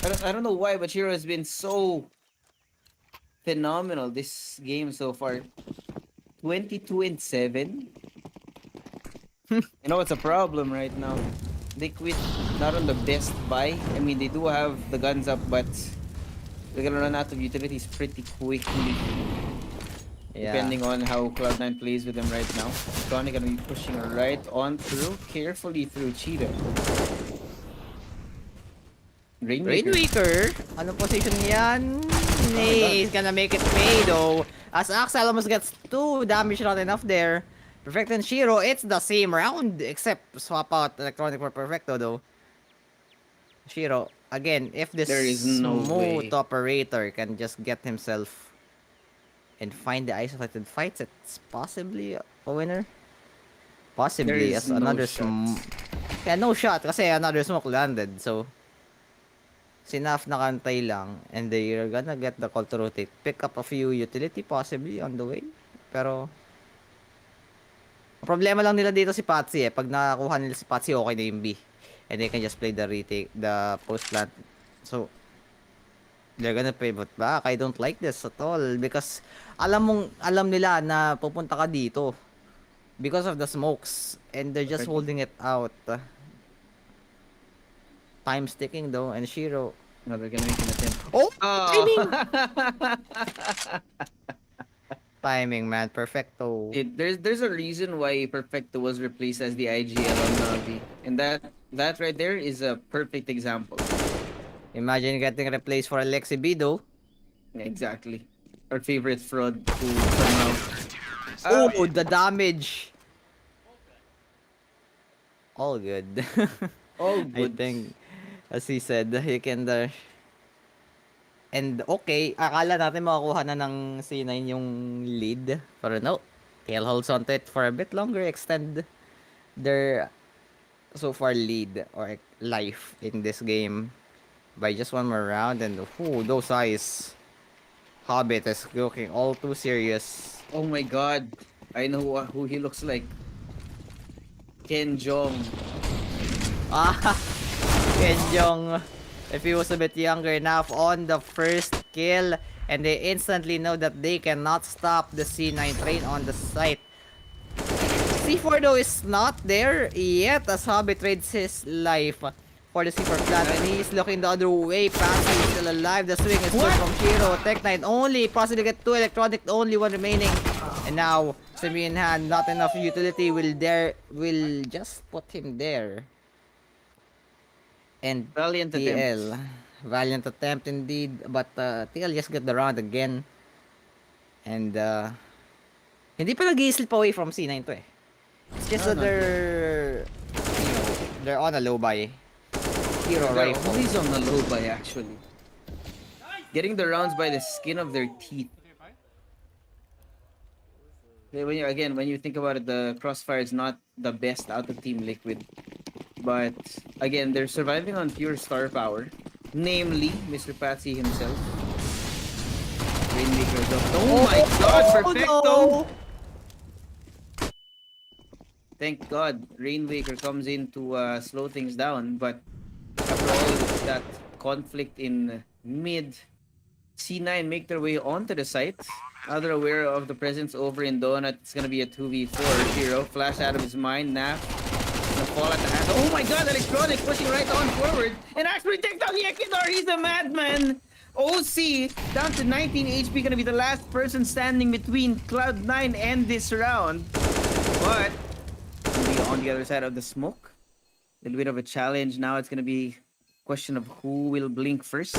I don't know why, but Shiro has been so phenomenal this game so far. 22-7. You know what's a problem right now? They quit not on the best buy. I mean, they do have the guns up, but they're gonna run out of utilities pretty quickly. Yeah. Depending on how Cloud9 plays with them right now. Tony gonna be pushing right on through, carefully through Cheetah. Rainmaker. Rainmaker, anong position yan? He's gonna make it pay though. As Axel almost gets 2 damage, not enough there. Perfect and Shiro, it's the same round, except swap out Electronic for Perfecto though. Shiro, again, if this There is no smooth way. operator can just get himself and find the isolated fights, it's possibly a winner. Possibly, There as is no another shot. yeah, no shot kasi another smoke landed, so Sinaf nakantay lang and they're gonna get the call to rotate. Pick up a few utility possibly on the way. Pero ang problema lang nila dito si Patsy eh. Pag nakakuha nila si Patsy, okay na yung B. And they can just play the retake, the post plant. So they're gonna pivot back. I don't like this at all because alam nila na pupunta ka dito because of the smokes and they're just holding it out. Time's ticking though, and Shiro. No, they're gonna make an attempt. Oh! Oh! Timing, man. Perfecto. There's a reason why Perfecto was replaced as the IGL on Navi. And that right there is a perfect example. Imagine getting replaced for Alexi B though. Exactly. Our favorite fraud who somehow... Oh, the damage. All good. All I good. think, as he said, he can and okay, akala natin makakuha na ng C9 yung lead. Pero no. TL holds on to it for a bit longer, extend their so far lead or life in this game by just one more round. And those eyes. Hobbit is looking all too serious. Oh my god. I know who he looks like. Ken Jong. Kenjong, if he was a bit younger enough on the first kill, and they instantly know that they cannot stop the C9 train on the site. C4 though is not there yet as Hobby trades his life for the C4 plant, and he's looking the other way. Patsy is still alive. The swing is good from Shiro. Tech9 only possibly get 2 Electronic, only 1 remaining. And now, semi in hand, not enough utility will just put him there. And Valiant TL, attempt. valiant attempt indeed, but TL just got the round again. And hindi pa nag-slip away from C9 to eh. It's just that they're on a low buy. Hero They're rifle. always on the low buy actually. Getting the rounds by the skin of their teeth. When you think about it, the Crossfire is not the best out of Team Liquid. But again, they're surviving on pure star power. Namely, Mr. Patsy himself. Rainmaker though. Oh my god, Perfecto! No! Thank God, Rainmaker comes in to slow things down. But after all that conflict in mid, C9 make their way onto the site. Now they're aware of the presence over in Donut. It's gonna be a 2v4. Zero flash out of his mind. Naf gonna fall at the hand. Oh my God! Electronic pushing right on forward and actually takes down Yekidar. He's a madman. OC down to 19 HP. Gonna be the last person standing between Cloud9 and this round. But gonna be on the other side of the smoke. A little bit of a challenge. Now it's gonna be a question of who will blink first.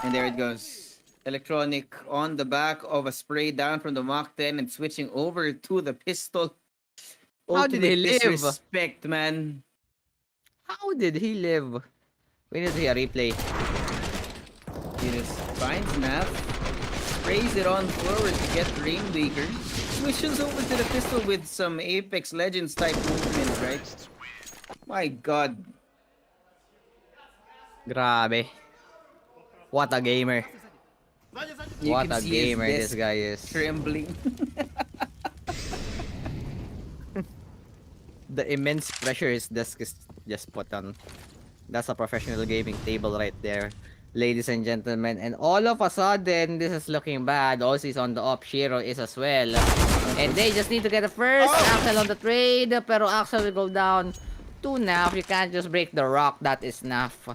And there it goes. Electronic on the back of a spray down from the Mach 10 and switching over to the pistol. How did he Ultimate live? disrespect, man. How did he live? We need to see a replay. He just finds Naf, sprays it on forward to get Rainmaker. Switches over to the pistol with some Apex Legends type movement, right? My God. Grabe. What a gamer. You What can a see his gamer this desk guy is. trembling. The immense pressure his desk is just put on. That's a professional gaming table right there. Ladies and gentlemen, and all of a sudden, this is looking bad. Ozzy's on the up, Shiro is as well. And they just need to get a first. Axel on the trade, pero Axel will go down to Naf. You can't just break the rock, that is Naf.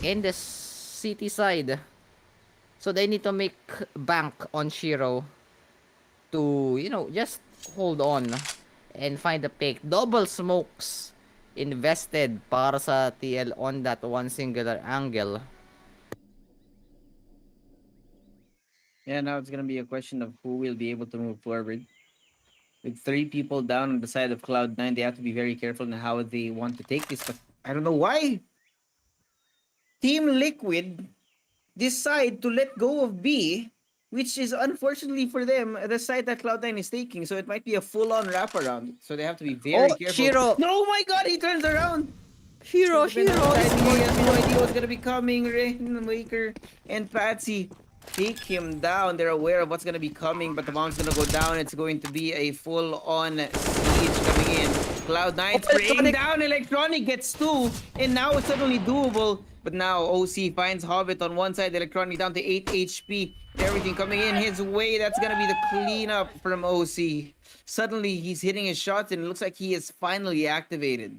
In the city side. So they need to make bank on Shiro to, you know, just hold on and find the pick. Double smokes invested para sa TL on that one singular angle. Yeah, now it's gonna be a question of who will be able to move forward. With 3 people down on the side of Cloud9, they have to be very careful in how they want to take this. But I don't know why Team Liquid decide to let go of B, which is unfortunately for them the side that Cloud9 is taking. So it might be a full-on wraparound. So they have to be very careful. Shiro! No, my God, he turns around. Shiro He has no idea what's gonna be coming. Rainmaker and Patsy take him down. They're aware of what's gonna be coming, but the bomb's gonna go down. It's going to be a full-on siege coming in. Cloud9 spraying down. Electronic gets 2, and now it's suddenly doable. But now OC finds Hobbit on one side. Electronic down to 8 HP. Everything coming in his way. That's gonna be the cleanup from OC. Suddenly he's hitting his shots, and it looks like he is finally activated.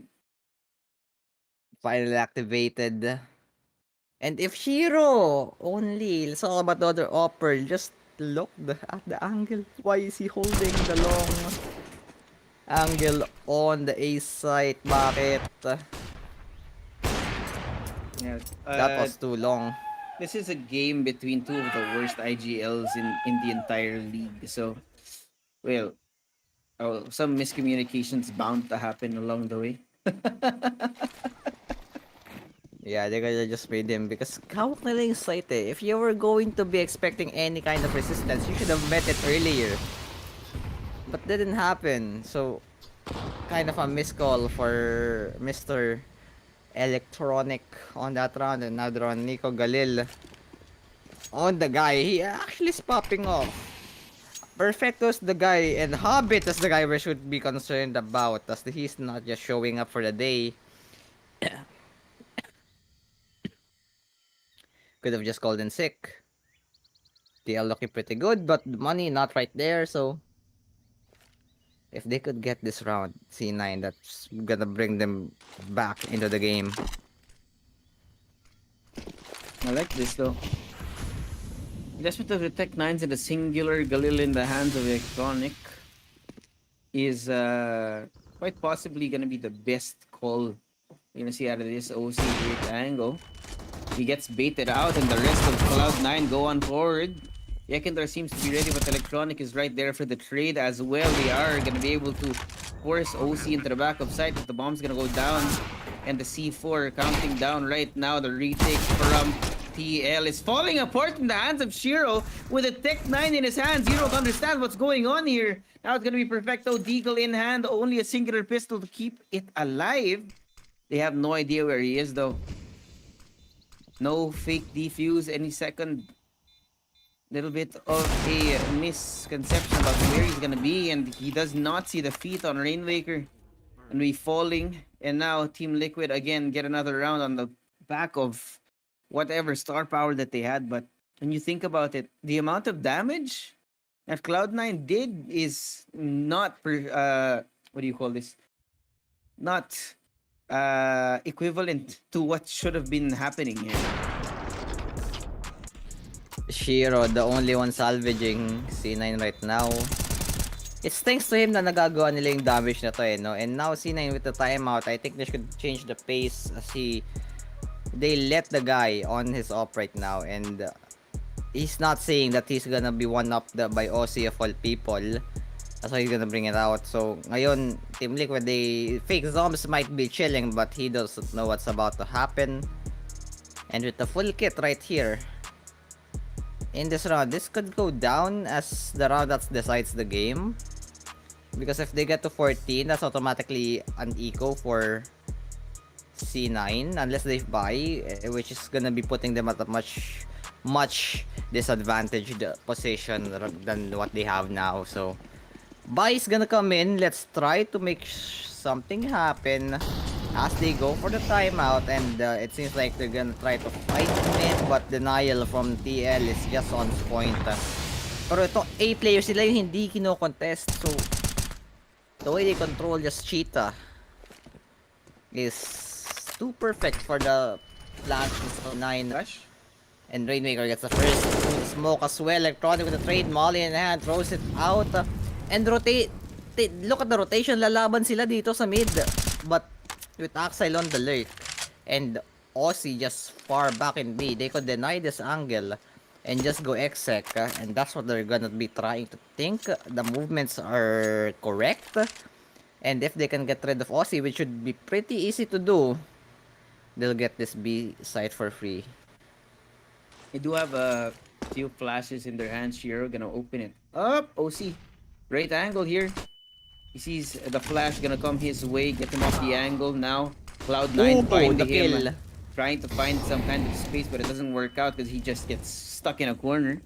Finally activated. And if Shiro only saw about the other offer, just look at the angle. Why is he holding the long angle on the A site? Bakit? Yeah, That was too long. this is a game between 2 of the worst IGLs in the entire league. So, well, some miscommunications bound to happen along the way. Yeah, they could have just made him because hawak nila yung site eh. If you were going to be expecting any kind of resistance, you should have met it earlier. But that didn't happen. So, kind of a miscall for Mr. Electronic on that round. And another one, Nico Galil on the guy. He actually is popping off. Perfecto's the guy and Hobbit is the guy we should be concerned about as he's not just showing up for the day. Could have just called in sick. TL looking pretty good, but money not right there, so if they could get this round, C9, that's gonna bring them back into the game. I like this though. Investment of the Tech-9s and the singular Galil in the hands of Electronic is quite possibly gonna be the best call you're gonna see out of this OC great angle. He gets baited out and the rest of Cloud9 go on forward. Yekindar seems to be ready, but Electronic is right there for the trade as well. They are going to be able to force OC into the back of sight, but the bomb's going to go down. And the C4 counting down right now. The retake from TL is falling apart in the hands of Shiro with a Tech-9 in his hands. You don't understand what's going on here. Now it's going to be Perfecto, Deagle in hand. Only a singular pistol to keep it alive. They have no idea where he is though. No fake defuse any second. little bit of a misconception about where he's gonna be, and he does not see the feet on Rainmaker and be falling. And now Team Liquid again get another round on the back of whatever star power that they had. But when you think about it, the amount of damage that Cloud9 did is not what do you call this? Not equivalent to what should have been happening here. Shiro, the only one salvaging C9 right now. It's thanks to him na nagagawa nila yung damage na to no? And now C9 with the timeout, I think they should change the pace as they let the guy on his op right now, and he's not saying that he's gonna be one-upped by OC of all people. That's why he's gonna bring it out. So, ngayon, Team Liquid, they fake zombies might be chilling, but he doesn't know what's about to happen. And with the full kit right here, in this round, this could go down as the round that decides the game. Because if they get to 14, that's automatically an eco for C9, unless they buy, which is gonna be putting them at a much disadvantaged position than what they have now. So, buy is gonna come in. Let's try to make something happen as they go for the timeout, and it seems like they're gonna try to fight mid, but denial from TL is just on point. Pero ito, A player sila yung hindi kino-contest, so the way they control just Cheetah is too perfect for the flash of 9. And Rainmaker gets the first smoke as well. Electronic with the trade, Molly in hand, throws it out, and rotate. Look at the rotation, lalaban sila dito sa mid, but with Axile on the lurk and Aussie just far back in B, they could deny this angle and just go exec, and that's what they're gonna be trying to think. The movements are correct, and if they can get rid of Aussie, which should be pretty easy to do, they'll get this B site for free. They do have a few flashes in their hands. Shiro gonna open it up. OC, great angle here. He sees the flash gonna come his way, get him off the angle. Now Cloud9 finding him, trying to find some kind of space, but it doesn't work out because he just gets stuck in a corner.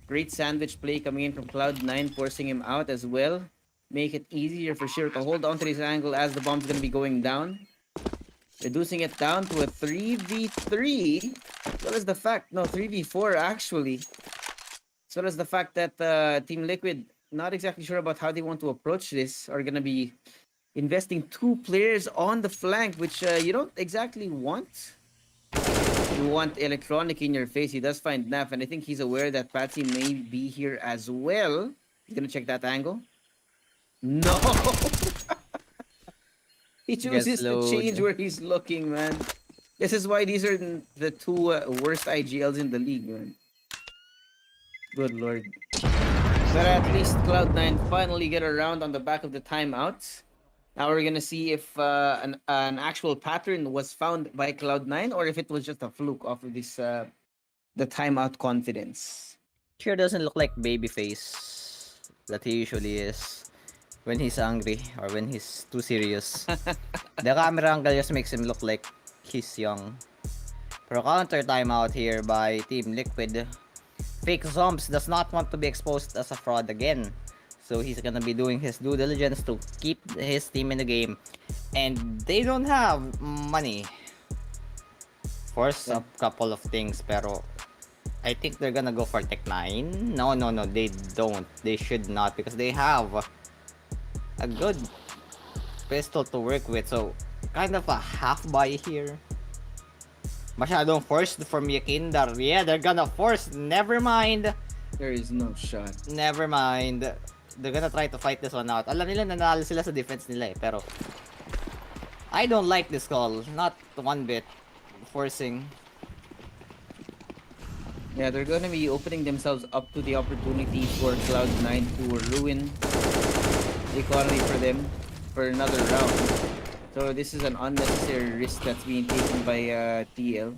Great sandwich play coming in from Cloud9, forcing him out as well. Make it easier for Shiro to hold on to this angle as the bomb's gonna be going down. Reducing it down to a 3v3. So does the fact, no, 3v4 actually. So does the fact that Team Liquid, not exactly sure about how they want to approach this, are gonna be investing 2 players on the flank, which you don't exactly want. You want Electronic in your face. He does find Naf, and I think he's aware that Patsy may be here as well. He's gonna check that angle. No! He chooses to change where he's looking, man. This is why these are the 2 worst IGLs in the league, man. Good lord. But at least Cloud9 finally get around on the back of the timeouts. Now we're gonna see if an actual pattern was found by Cloud9 or if it was just a fluke off of this the timeout confidence. Sure doesn't look like babyface that he usually is when he's angry or when he's too serious. The camera angle just makes him look like he's young. Pro counter timeout here by Team Liquid. Fake Zomps does not want to be exposed as a fraud again. So he's gonna be doing his due diligence to keep his team in the game. And they don't have money for a couple of things, pero I think they're gonna go for Tech 9. No, they don't. They should not, because they have a good pistol to work with. So kind of a half buy here. Masyadong forced from Yakindar. Yeah, they're gonna force. Never mind. There is no shot. Never mind. They're gonna try to fight this one out. Alam nila nanalo sila sa defense nila pero I don't like this call. Not one bit. Forcing. Yeah, they're gonna be opening themselves up to the opportunity for Cloud9 to ruin the economy for them for another round. So this is an unnecessary risk that's being taken by TL.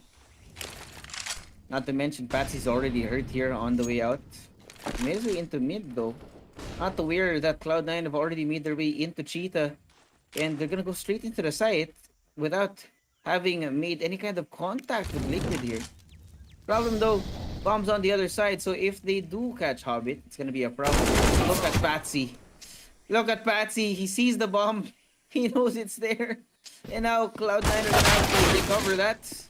Not to mention Patsy's already hurt here on the way out. Made his way into mid though. Not aware that Cloud9 have already made their way into Cheetah, and they're gonna go straight into the site without having made any kind of contact with Liquid here. Problem though, Bombs on the other side, so if they do catch Hobbit, it's gonna be a problem. Look at Patsy. Look at Patsy. He sees the bomb. He knows it's there. And now Cloud9 are gonna have to recover that.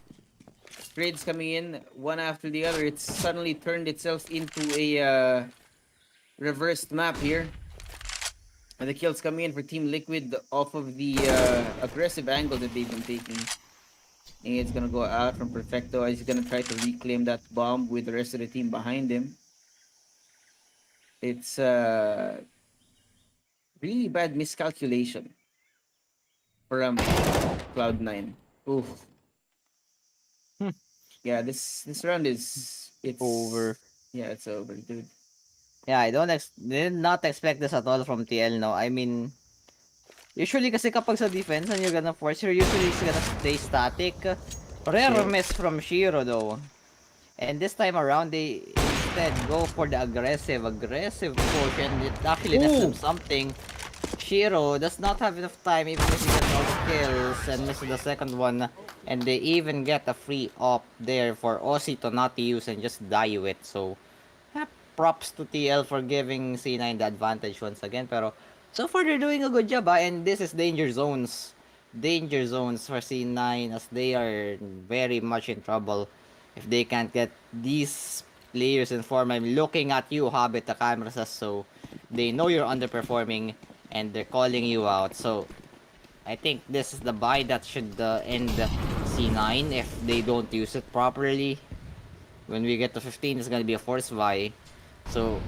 Trades coming in one after the other. It's suddenly turned itself into a reversed map here. And the kills coming in for Team Liquid off of the aggressive angle that they've been taking. And it's gonna go out from Perfecto. He's gonna try to reclaim that bomb with the rest of the team behind him. It's really bad miscalculation from Cloud9. Oof. Yeah, this round it's Over. Yeah, it's over, dude. Yeah, I did not expect this at all from TL, no. I mean, usually kasi kapag sa defense and you're gonna force, you're usually gonna stay static. Rare miss from Shiro though. And this time around, they instead go for the aggressive push, and it actually nets them something. Shiro does not have enough time even if he gets all the kills and misses the second one. And they even get a free op there for Aussie to not use and just die with. So, props to TL for giving C9 the advantage once again. Pero, so far they're doing a good job, and this is danger zones. Danger zones for C9 as they are very much in trouble if they can't get these players in form. I'm looking at you, Hobbit, the camera says so. They know you're underperforming and they're calling you out. So, I think this is the buy that should end C9 if they don't use it properly. When we get to 15, it's gonna be a force buy. So,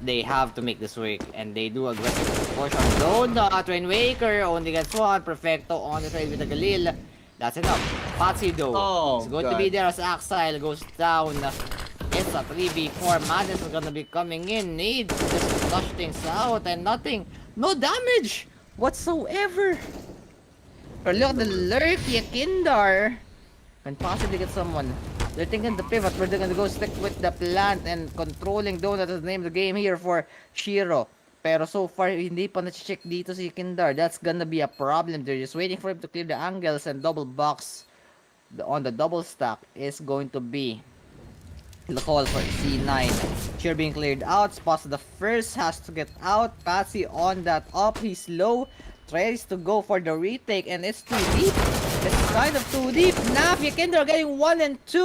they have to make this work, and they do aggressive push on Donut. Wind Waker only gets one. Perfecto on the trade with the Galil. That's enough. Patsy though. Oh, it's going to be there as Axile goes down. It's a 3v4. Madness is gonna be coming in. Need to just flush things out and nothing. No damage whatsoever. But look at the lurk, Yakindar. Can possibly get someone. They're thinking the pivot, where they're gonna go stick with the plant and controlling Donut is the name of the game here for Shiro. Pero so far, hindi pa na-check dito si Kindar. That's gonna be a problem. They're just waiting for him to clear the angles, and double box on the double stack is going to be the call for C9. Cheer being cleared out. Spots the first, has to get out. Patsy on that up. He's low. Tries to go for the retake, and it's too deep. It's kind of too deep. Naf, Yakinder getting 1 and 2.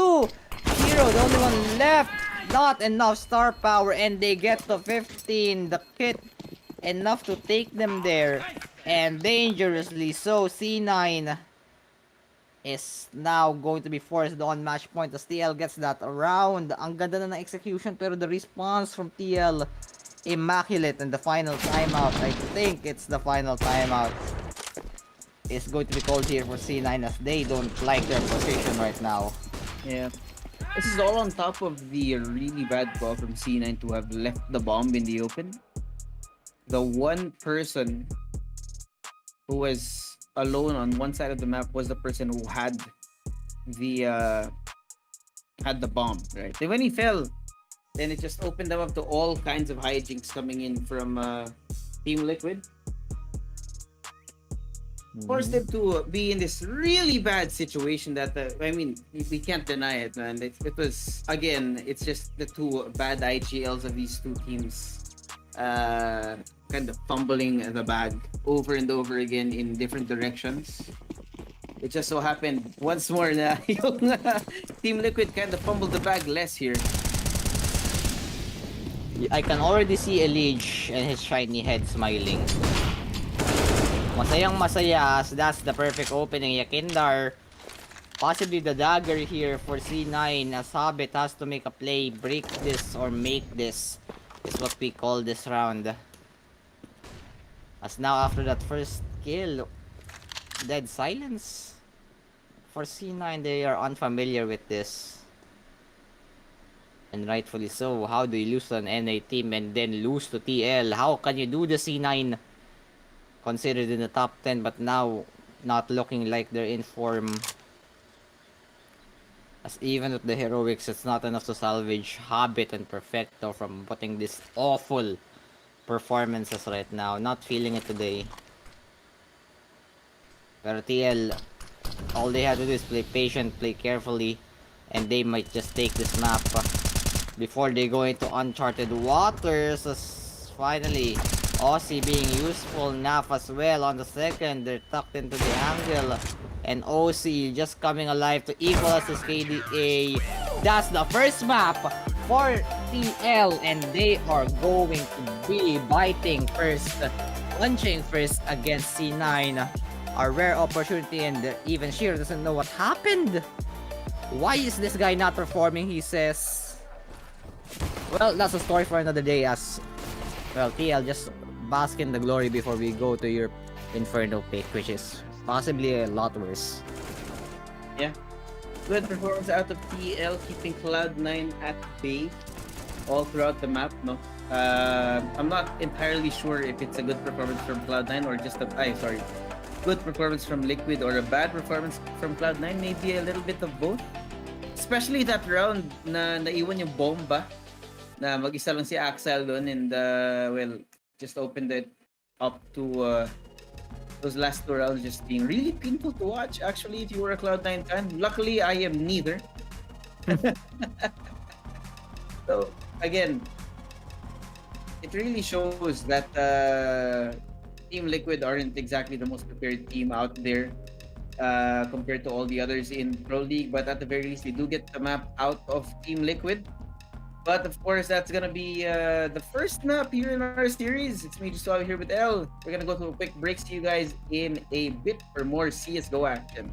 Hero, the only one left. Not enough star power, and they get to 15. The kit enough to take them there, and dangerously so. C9 is now going to be forced on match point as TL gets that around. Ang ganda na ng execution, pero the response from TL immaculate. And the final timeout, I think it's the final timeout, is going to be called here for C9 as they don't like their position right now. Yeah. This is all on top of the really bad call from C9 to have left the bomb in the open. The one person who was alone on one side of the map was the person who had the bomb, right? And when he fell, then it just opened them up to all kinds of hijinks coming in from Team Liquid. Forced them to be in this really bad situation that, I mean, we can't deny it, man. It was, again, it's just the two bad IGLs of these two teams kind of fumbling the bag over and over again in different directions. It just so happened once more na yung Team Liquid kind of fumbled the bag less here. I can already see Elige and his shiny head smiling. Masayang masaya, as that's the perfect opening. Yakindar, possibly the dagger here for C9 as Hobbit has to make a play, break this or make this is what we call this round. As now after that first kill, dead silence for C9. They are unfamiliar with this. And rightfully so. How do you lose to an NA team and then lose to TL? How can you do the C9? Considered in the top 10, but now not looking like they're in form. As even with the heroics, it's not enough to salvage Hobbit and Perfecto from putting this awful performances right now. Not feeling it today. Pero TL, all they have to do is play patient, play carefully, and they might just take this map. before they go into uncharted waters. As finally, Aussie being useful enough as well on the second. They're tucked into the angle. And OC just coming alive to equal us his KDA. That's the first map for TL, and they are going to be biting first, punching first against C9. A rare opportunity, and even Sheer doesn't know what happened. Why is this guy not performing, he says. Well, that's a story for another day, as well, TL just bask in the glory before we go to your Inferno pick, which is possibly a lot worse. Yeah. Good performance out of TL, keeping Cloud9 at bay all throughout the map, no? I'm not entirely sure if it's a good performance from Cloud9 or just good performance from Liquid or a bad performance from Cloud9. Maybe a little bit of both. Especially that round na naiwan yung bomba na mag-isa lang si Axel doon, and well, just opened it up to those last two rounds just being really painful to watch, actually, if you were a Cloud9 fan. Luckily, I am neither. So, again, it really shows that Team Liquid aren't exactly the most prepared team out there compared to all the others in Pro League, but at the very least, they do get the map out of Team Liquid. But of course, that's gonna be the first map here in our series. It's me, just here with L. We're gonna go to a quick break. See you guys in a bit for more CSGO action.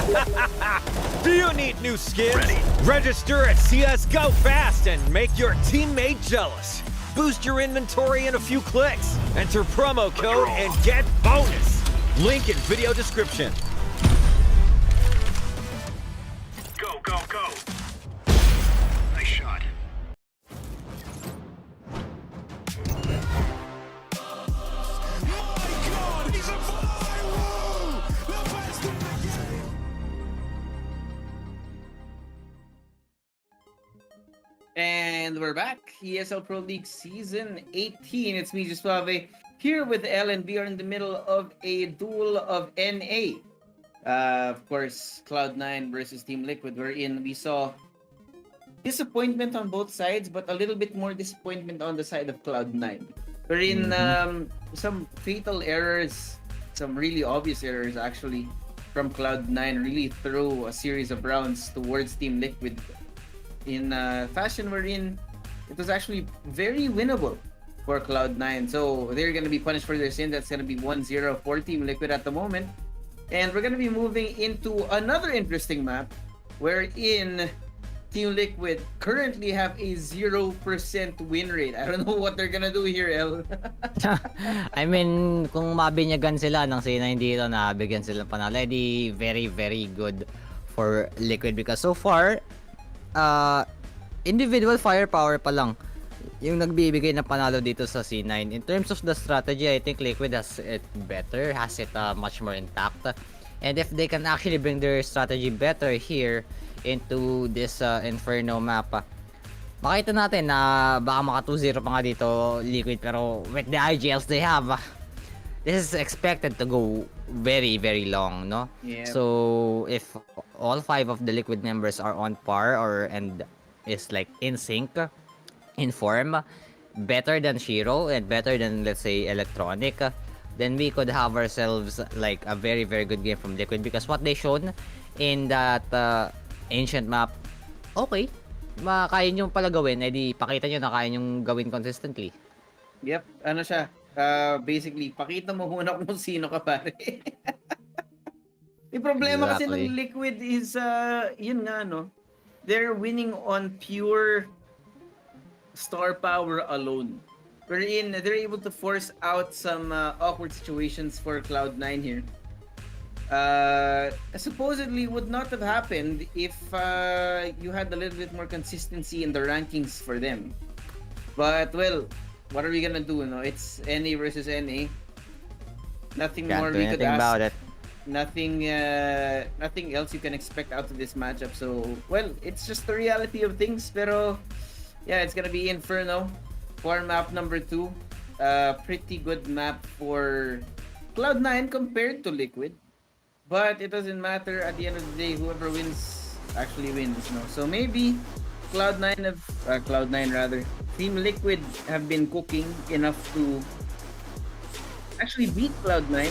Do you need new skins? Ready. Register at CSGO fast and make your teammate jealous. Boost your inventory in a few clicks. Enter promo code and get bonus. Link in video description. Go, go, go. Nice shot. My God, he's a firework! The best in the game! And we're back. ESL Pro League Season 18. It's me, Suave, here with L, and we are in the middle of a duel of NA. Of course, Cloud9 versus Team Liquid. Wherein we saw disappointment on both sides, but a little bit more disappointment on the side of Cloud9. Wherein some fatal errors, some really obvious errors actually, from Cloud9 really threw a series of rounds towards Team Liquid in fashion wherein it was actually very winnable for Cloud9. So they're going to be punished for their sin. That's going to be 1-0 for Team Liquid at the moment. And we're going to be moving into another interesting map wherein Team Liquid currently have a 0% win rate. I don't know what they're going to do here, El. I mean, kung mabinyagan sila ng C9 dito na bigyan sila ng panalo, edi very, very good for Liquid because so far, individual firepower pa lang yung nagbibigay ng panalo dito sa C9. In terms of the strategy, I think Liquid has it better, has it much more intact. And if they can actually bring their strategy better here into this Inferno map, makita natin na baka maka 2-0 pa nga dito Liquid, pero with the IGLs they have, this is expected to go very, very long, no? Yeah. So if all 5 of the Liquid members are on par and is like in sync, in form, better than Shiro and better than, let's say, Electronic, then we could have ourselves like a very, very good game from Liquid because what they shown in that ancient map, okay, kaya nyo pala gawin, edi pakita nyo na kaya nyo gawin consistently. Yep, ano siya? Basically, pakita mo muna kung sino ka, pare. Yung problema kasi ng Liquid is, yun nga, no? They're winning on pure star power alone. Wherein, they're able to force out some awkward situations for Cloud9 here. Supposedly would not have happened if you had a little bit more consistency in the rankings for them. But, well, what are we gonna do? No, it's NA versus NA. Nothing Can't more do we could anything ask. about it. Nothing else you can expect out of this matchup. So, well, it's just the reality of things. Pero, yeah, it's gonna be Inferno for map number 2. Pretty good map for Cloud9 compared to Liquid. But it doesn't matter. At the end of the day, whoever wins actually wins. No? So maybe Cloud9 rather. Team Liquid have been cooking enough to actually beat Cloud9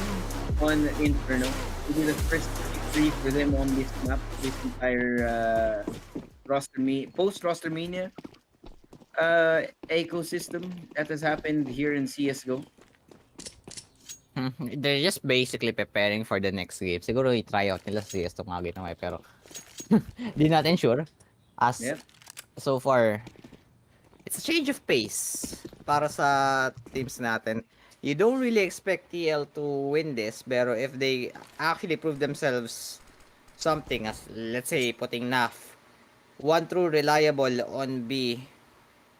on Inferno. It is the first victory for them on this map, this entire post-roster mania ecosystem that has happened here in CSGO. They're just basically preparing for the next game. Siguro i-try out nila sa CS itong mga ginawa, pero di natin sure. As so far, it's a change of pace para sa teams natin. You don't really expect TL to win this, pero if they actually prove themselves something, as let's say putting NAF, one true reliable on B,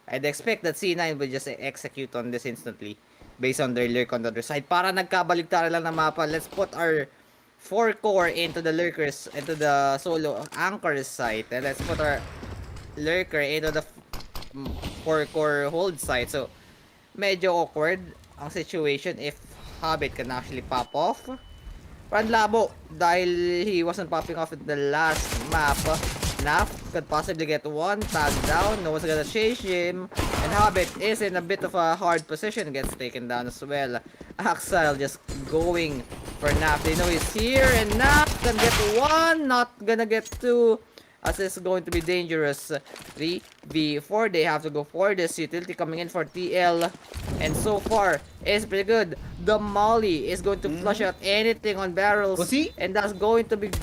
I'd expect that C9 will just execute on this instantly based on their lurk on the other side. Para nagkabaligtara lang ng mapa, let's put our 4 core into the lurkers, into the solo anchor site, and let's put our lurker into the 4 core hold site. So medyo awkward ang situation if Habit can actually pop off. Run labo dahil he wasn't popping off in the last map. Naf could possibly get one tag down. No one's gonna chase him. And Habit is in a bit of a hard position. Gets taken down as well. Axile just going for Naf. They know he's here. And Naf can get one. Not gonna get two. As this is going to be dangerous. 3v4. They have to go for this. Utility coming in for TL. And so far, it's pretty good. The Molly is going to flush out anything on barrels. And that's going to be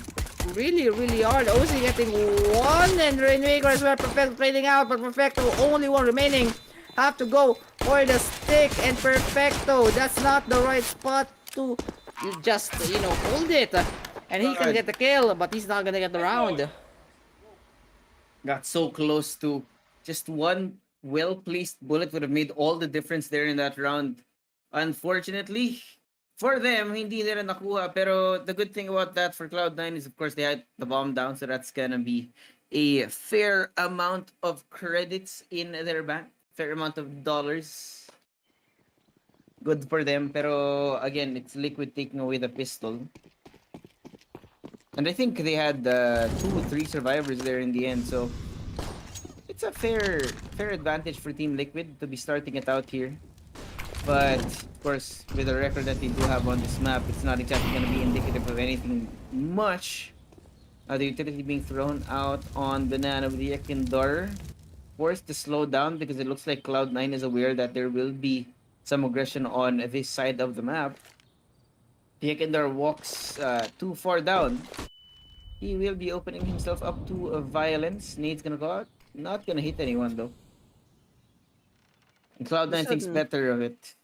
really, really hard. OC getting one, and Rainmaker as well. Perfecto trading out, but Perfecto only one remaining. Have to go for the stick, and Perfecto, that's not the right spot to just, you know, hold it. And he can get the kill, but he's not gonna get the round. Got so close to just one well-placed bullet would have made all the difference there in that round. Unfortunately, for them, hindi nila nakuha. Pero the good thing about that for Cloud9 is, of course, they had the bomb down, so that's gonna be a fair amount of credits in their bank, fair amount of dollars. Good for them, pero again, it's Liquid taking away the pistol. And I think they had 2-3 survivors there in the end, so it's a fair advantage for Team Liquid to be starting it out here. But of course, with the record that they do have on this map, it's not exactly going to be indicative of anything much. The utility being thrown out on Banana with the Ekindor, forced to slow down because it looks like Cloud9 is aware that there will be some aggression on this side of the map. The Ekindor walks too far down. He will be opening himself up to violence. Nade's gonna go out. Not gonna hit anyone though. And Cloud9 thinks better of it.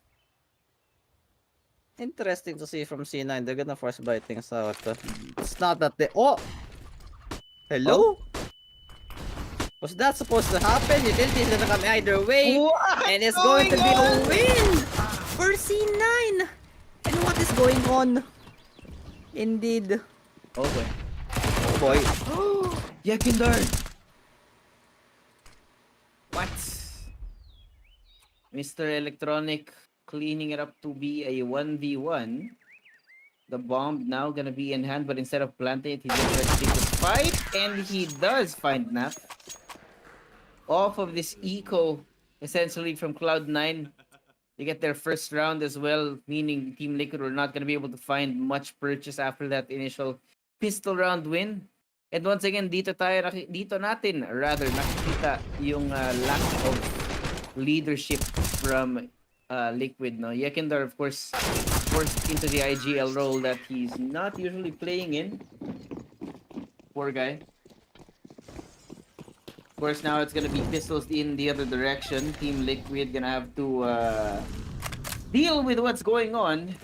Interesting to see from C9. They're gonna force buy things out. It's not that they... Oh! Hello? Was that supposed to happen? Utility is gonna come either way. And it's going to be a win for C9. And what is going on? Indeed. Oh boy. Oh boy. Yakindar! What? Mr. Electronic cleaning it up to be a 1v1. The bomb now gonna be in hand, but instead of planting it, he's gonna try to take this fight. And he does find Nap. Off of this eco, essentially from Cloud9. They get their first round as well, meaning Team Liquid were not going to be able to find much purchase after that initial pistol round win. And once again, dito natin nakikita yung lack of leadership from Liquid. No, Yekindar, of course, forced into the IGL role that he's not usually playing in. Poor guy. Of course, now it's gonna be pistols in the other direction. Team Liquid gonna have to deal with what's going on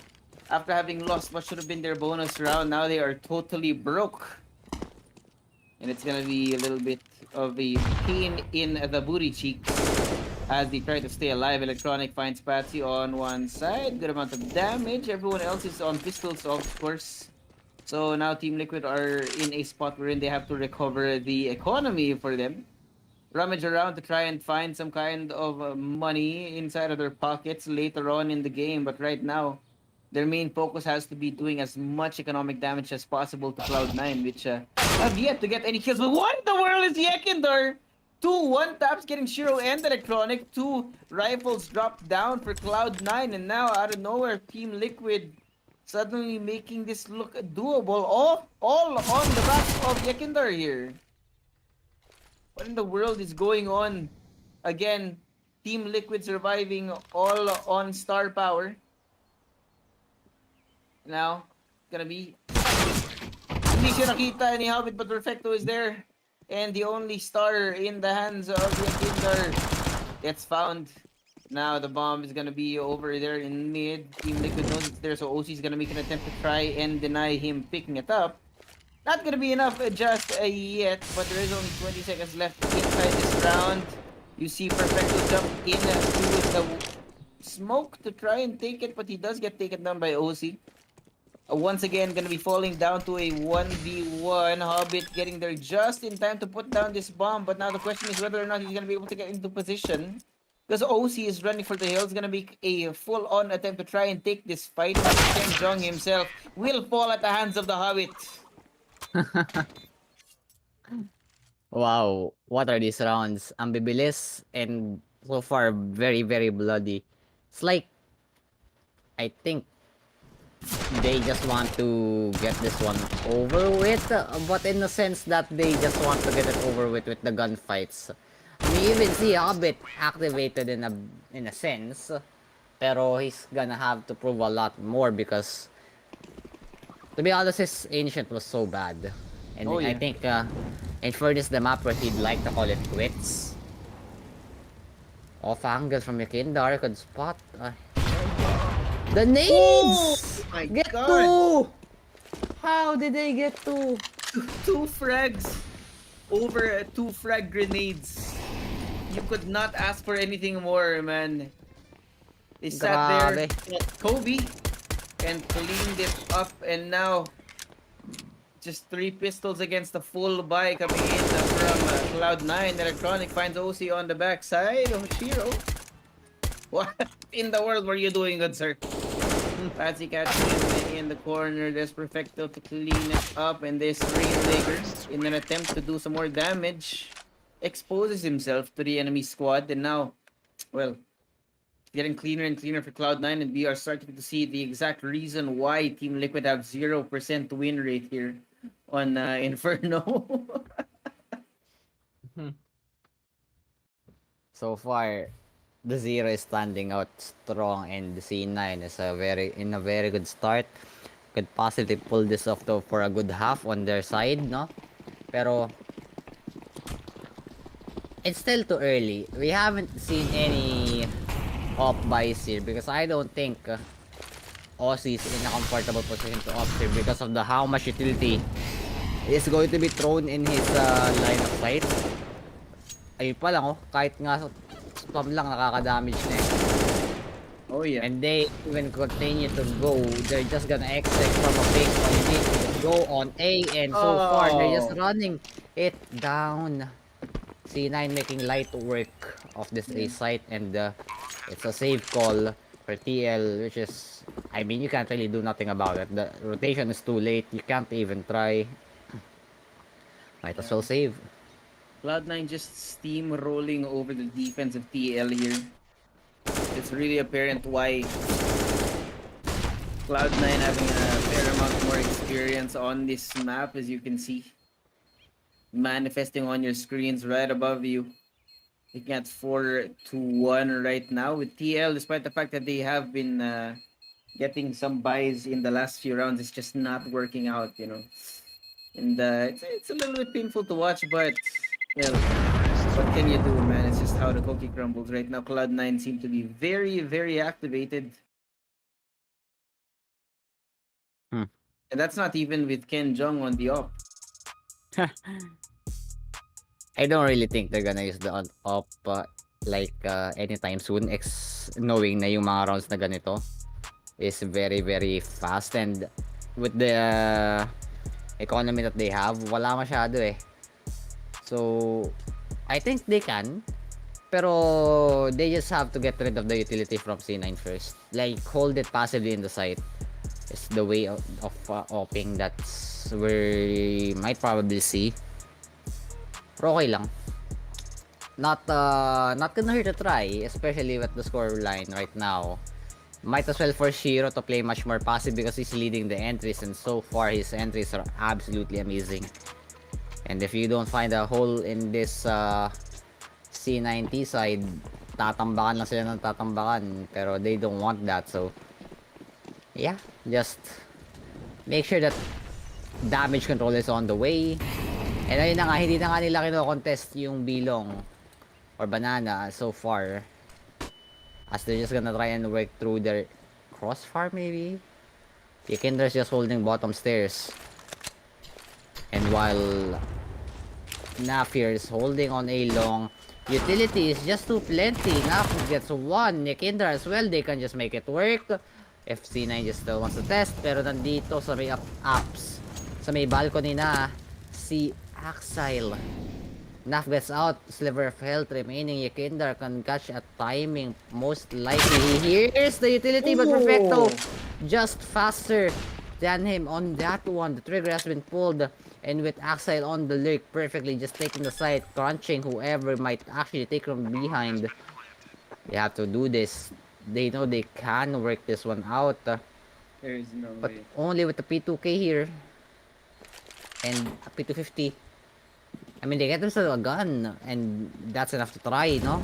after having lost what should have been their bonus round. Now they are totally broke, and it's gonna be a little bit of a pain in the booty cheeks as they try to stay alive. Electronic finds Patsy on one side, good amount of damage. Everyone else is on pistols, of course. So now Team Liquid are in a spot wherein they have to recover the economy for them. Rummage around to try and find some kind of money inside of their pockets later on in the game. But right now, their main focus has to be doing as much economic damage as possible to Cloud9, which have yet to get any kills. But what in the world is Yekindar? 2 1-taps getting Shiro and Electronic. 2 rifles dropped down for Cloud9. And now, out of nowhere, Team Liquid suddenly making this look doable. All on the back of Yekindar here. What in the world is going on? Again, Team Liquid surviving all on star power. Now, gonna be... Hindi siya nakita ni Hobbit, but Perfecto is there. And the only star in the hands of Yakindar gets found. Now the bomb is gonna be over there in mid. Team Liquid knows it's there, so OC is gonna make an attempt to try and deny him picking it up. Not gonna be enough just yet, but there is only 20 seconds left inside this round. You see Perfecto jump into the smoke to try and take it, but he does get taken down by OC. Once again, gonna be falling down to a 1v1. Hobbit getting there just in time to put down this bomb, but now the question is whether or not he's gonna be able to get into position. Because OC is running for the hills, gonna be a full-on attempt to try and take this fight. Ken Jong himself will fall at the hands of the Hobbit. Wow, what are these rounds? Ang bibilis and so far very, very bloody. It's like, I think they just want to get this one over with, but in the sense that they just want to get it over with the gunfights. We even see Hobbit activated in a sense, pero he's gonna have to prove a lot more because, to be honest, his Ancient was so bad. And Oh, I yeah. think Inferno is the map where he'd like to call it quits. Off angle from Yakindar could spot. The Oh nades! my Get God. two! How did they get two? Two frags over two frag grenades. You could not ask for anything more, man. They sat there Grabe. at Kobe and cleaned it up, and now just 3 pistols against the full buy coming in from Cloud9. Electronic finds OC on the backside of Shiro. What in the world were you doing, good sir? Patsy catching him in the corner. There's Perfecto to clean it up, and this Rainmaker, in an attempt to do some more damage, exposes himself to the enemy squad, and now, well, getting cleaner and cleaner for Cloud9, and we are starting to see the exact reason why Team Liquid have 0% win rate here on Inferno. So far, the zero is standing out strong, and the C9 is in a very good start. Could possibly pull this off though for a good half on their side, no? Pero it's still too early. We haven't seen any off buys here because I don't think Aussie is in a comfortable position to off here because of the how much utility is going to be thrown in his line of sight. Ayun pa lang, oh, kahit nga spam lang nakaka-damage na eh. Oh yeah. And they even continue to go. They're just gonna exit from a big point. Go on A, and so far they're just running it down. C9 making light work of this A site, and it's a safe call for TL, which is, I mean, you can't really do nothing about it. The rotation is too late. You can't even try. Might as well save. Cloud9 just steamrolling over the defense of TL here. It's really apparent why Cloud9 having a fair amount more experience on this map, as you can see. Manifesting on your screens right above you. Looking at 4-1 right now with TL, despite the fact that they have been getting some buys in the last few rounds, it's just not working out, you know. And it's a little bit painful to watch, but well, what can you do, man? It's just how the cookie crumbles right now. Cloud9 seem to be very, very activated. And that's not even with Ken Jong on the op. I don't really think they're gonna use the op anytime soon, knowing na yung mga rounds na ganito is very very fast, and with the economy that they have, wala masyado eh. So I think they can, pero they just have to get rid of the utility from C9 first. Like, hold it passively in the site is the way of opping. That's where we might probably see. Pero okay lang. Not gonna hurt to try, especially with the score line right now. Might as well for Shiro to play much more passive because he's leading the entries, and so far his entries are absolutely amazing. And if you don't find a hole in this C90 side, tatambakan lang sila ng tatambakan, pero they don't want that. So yeah, just make sure that damage control is on the way. And ayun na nga, hindi na nga nila kino-contest yung Bilong or Banana so far, as they're just gonna try and work through their crossfire maybe. Yakindra's just holding bottom stairs, and while Nafir is holding on a long, utility is just too plenty. Nafir gets one, Yakindra as well, they can just make it work. FC9 just still wants to test, pero nandito sa may ups, sa may balcony na si Axile. Naf gets out, sliver of health remaining. Yakindar can catch a timing, most likely. Here's the utility, but Perfecto just faster than him on that one. The trigger has been pulled, and with Axile on the lurk, perfectly just taking the side, crunching whoever might actually take from behind. They have to do this. They know they can work this one out. There is no But way. only with the P2K here and a P250. I mean, they get themselves a gun, and that's enough to try, no?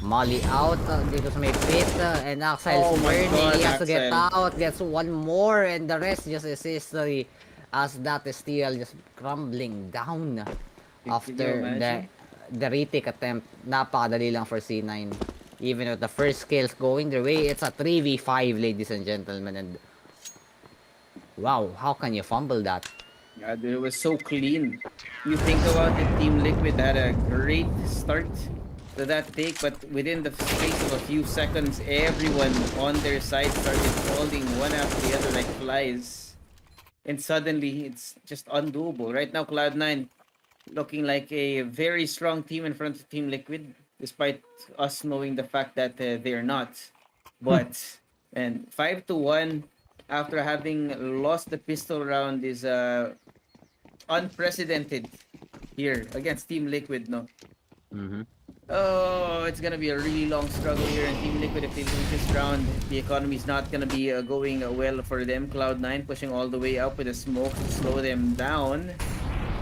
Molly out dito sa may pit, and Axile's Oh my burning. God, He has to get Axile. out, gets one more, and the rest just is history. as that is still just crumbling down Can you after imagine? the retake attempt. Napakadali lang for C9. Even with the first kills going their way, it's a 3v5, ladies and gentlemen. And wow, how can you fumble that? God, it was so clean. You think about it, Team Liquid had a great start to that take, but within the space of a few seconds, everyone on their side started falling one after the other like flies. And suddenly, it's just undoable. Right now, Cloud9 looking like a very strong team in front of Team Liquid, despite us knowing the fact that they're not. But, and 5-1 after having lost the pistol round is unprecedented here against Team Liquid, no? Mm-hmm. Oh, it's gonna be a really long struggle here in Team Liquid if they lose this round. The economy's not gonna be going well for them. Cloud9 pushing all the way up with a smoke to slow them down.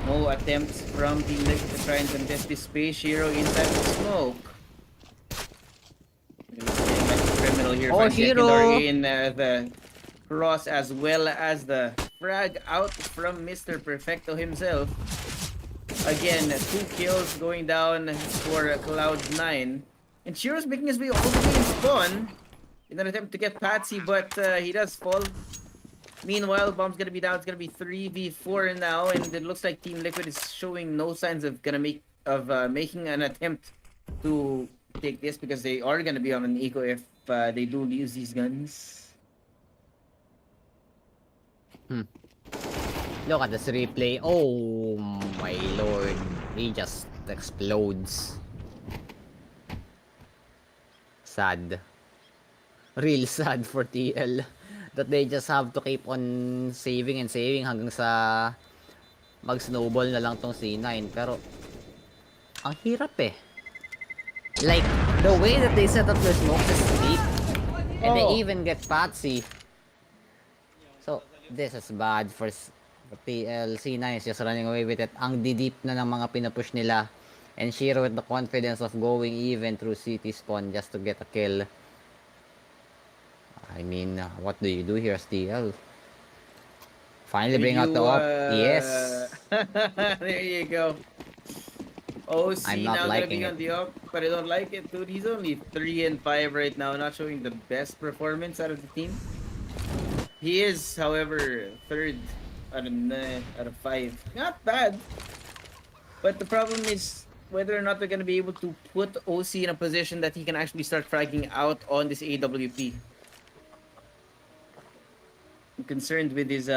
No attempts from Team Liquid to try and contest this space. Shiro inside the smoke. He's playing like a criminal here. Oh, Finds Shiro! Yakindor in the cross as well as the frag out from Mr. Perfecto himself. Again, 2 kills going down for Cloud9. And Shiro's making his way all the way in spawn in an attempt to get Patsy, but he does fall. Meanwhile, bomb's gonna be down. It's gonna be 3v4 now, and it looks like Team Liquid is showing no signs of making an attempt to take this because they are gonna be on an eco if they do use these guns. Look at this replay. Oh my lord. He just explodes. Sad. Real sad for TL. That they just have to keep on saving and saving hanggang sa mag-snowball na lang tong C9. Pero, ang hirap eh. Like, the way that they set up their smokes is deep. And they even get Patsy. So, this is bad for TL. C9 is just running away with it. Ang deep na ng mga pinupush nila. And Shiro with the confidence of going even through city spawn just to get a kill. I mean, what do you do here as TL? Finally bring out the op. Yes. There you go. OC I'm not now gonna liking be on it. the up, but I don't like it, dude. He's only 3-5 right now, not showing the best performance out of the team. He is, however, third out of 5. Not bad. But the problem is whether or not they're gonna be able to put OC in a position that he can actually start fragging out on this AWP. I'm concerned with his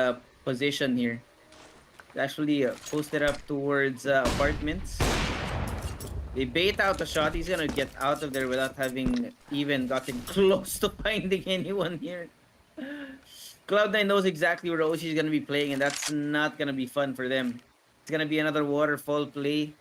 position here. He's actually posted up towards apartments. They bait out the shot. He's gonna get out of there without having even gotten close to finding anyone here. Cloud9 knows exactly where OC is gonna be playing, and that's not gonna be fun for them. It's gonna be another waterfall play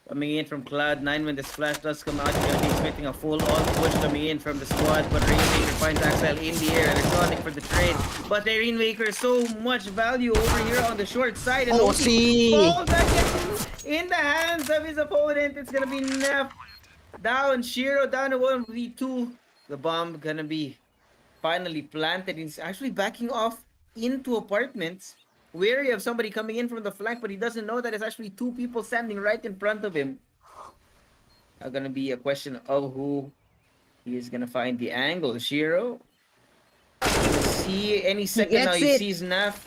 coming in from Cloud9. When the splash does come out, you're gonna be expecting a full-on push coming in from the squad. But Rainmaker finds Axel in the air. Electronic for the trade. But the Rainmaker so much value over here on the short side. And OC! falls back in the hands of his opponent. It's gonna be Neff down. Shiro down to 1v2. The bomb gonna be finally planted. He's actually backing off into apartments, wary of somebody coming in from the flank, but he doesn't know that it's actually 2 people standing right in front of him. Now gonna be a question of who he is gonna find the angle. Shiro. See any second now he sees Naf.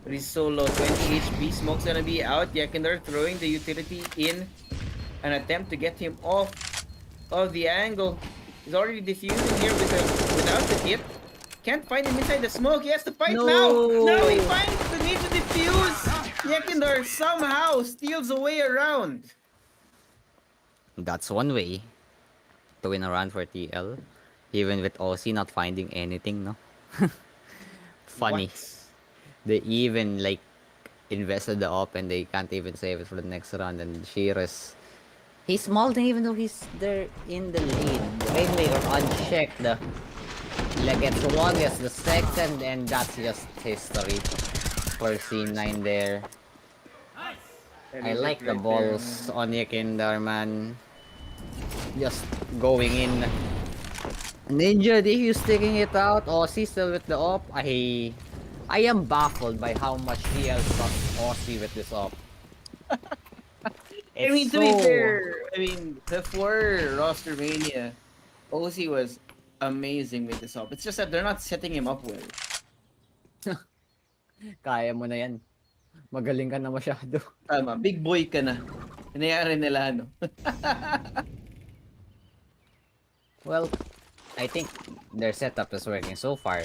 But he's so low. 20 HP. Smoke's gonna be out. Yakindar throwing the utility in an attempt to get him off of the angle. He's already defusing here without the hit. Can't find him inside the smoke. He has to fight No. now. Now he finds the need to defuse. Yakindar somehow steals a way around. That's one way to win a run for TL. Even with OC not finding anything, no? Funny. What? They even like invested the op and they can't even save it for the next round. And Shiro's he's small even though he's there in the lead. Rainmaker unchecked. Like it's one, gets the second, and that's just history for C9 there. I like the balls on Yakindar, man. Just going in. Ninja, if you sticking it out, Aussie still with the op. I am baffled by how much TL sucks Aussie with this op. I mean, to be fair, I mean, before Roster Mania, OC was amazing with this op. It's just that they're not setting him up well. Kaya mo na yan. Magaling ka na masyado. Tama, big boy ka na. Hinayari nila, ano? Well, I think their setup is working so far.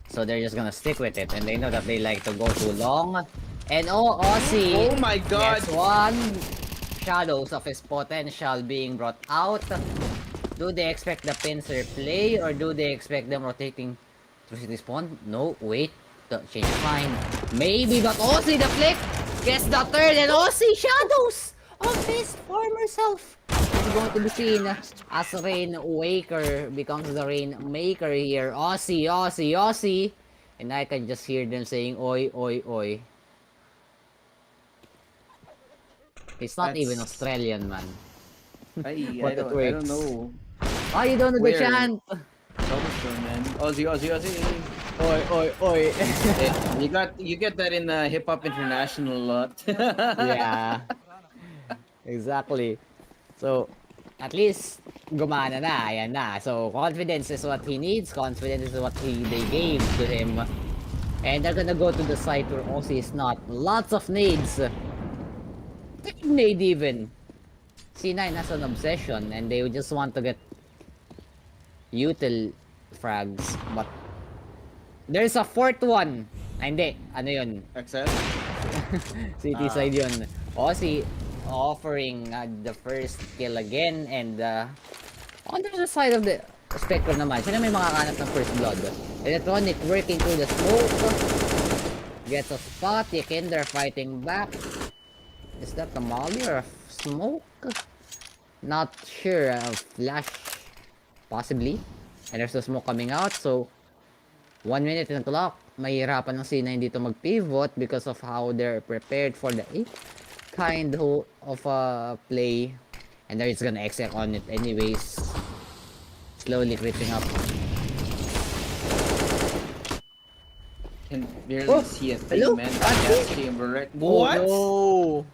So they're just gonna stick with it. And they know that they like to go too long. And Aussie Oh my god! gets one. Shadows of his potential being brought out. Do they expect the pincer play or do they expect them rotating through city spawn? No, wait. The change of mind. Maybe, but Aussie the flick gets the third and Aussie shadows of his former self. Is going to be seen as Rain Waker becomes the Rain Maker here. Aussie, Aussie, Aussie. And I can just hear them saying, oi, oi, oi. It's not even Australian, man. I But it don't works. know. Oh, you don't know the Where? chant! Troublesome, man. Aussie, Aussie, Aussie. Oi, oi, oi. You get that in Hip Hop International a lot. Yeah. Exactly. So, at least, gumana na. Ayan na. So, confidence is what he needs. Confidence is what they gave to him. And they're gonna go to the site where Aussie is not. Lots of nades. Nade even. C9 has an obsession and they just want to get util frags. But, there's a fourth one. Ay, hindi. Ano yun? Access? City side yun. Aussie offering the first kill again and on the side of the spectrum naman, siya na may makakanap ng first blood. Electronic working through the smoke. Gets a spot. Yekender fighting back. Is that a molly or a smoke? Not sure. Flash. Possibly. And there's the smoke coming out. So, 1 minute in the clock. Mahirapan ng C9 dito mag-pivot because of how they're prepared for the kind of play. And they're just gonna exec on it anyways. Slowly creeping up. Can barely see a thing, hello? man. Gas chamber, right? What? Oh,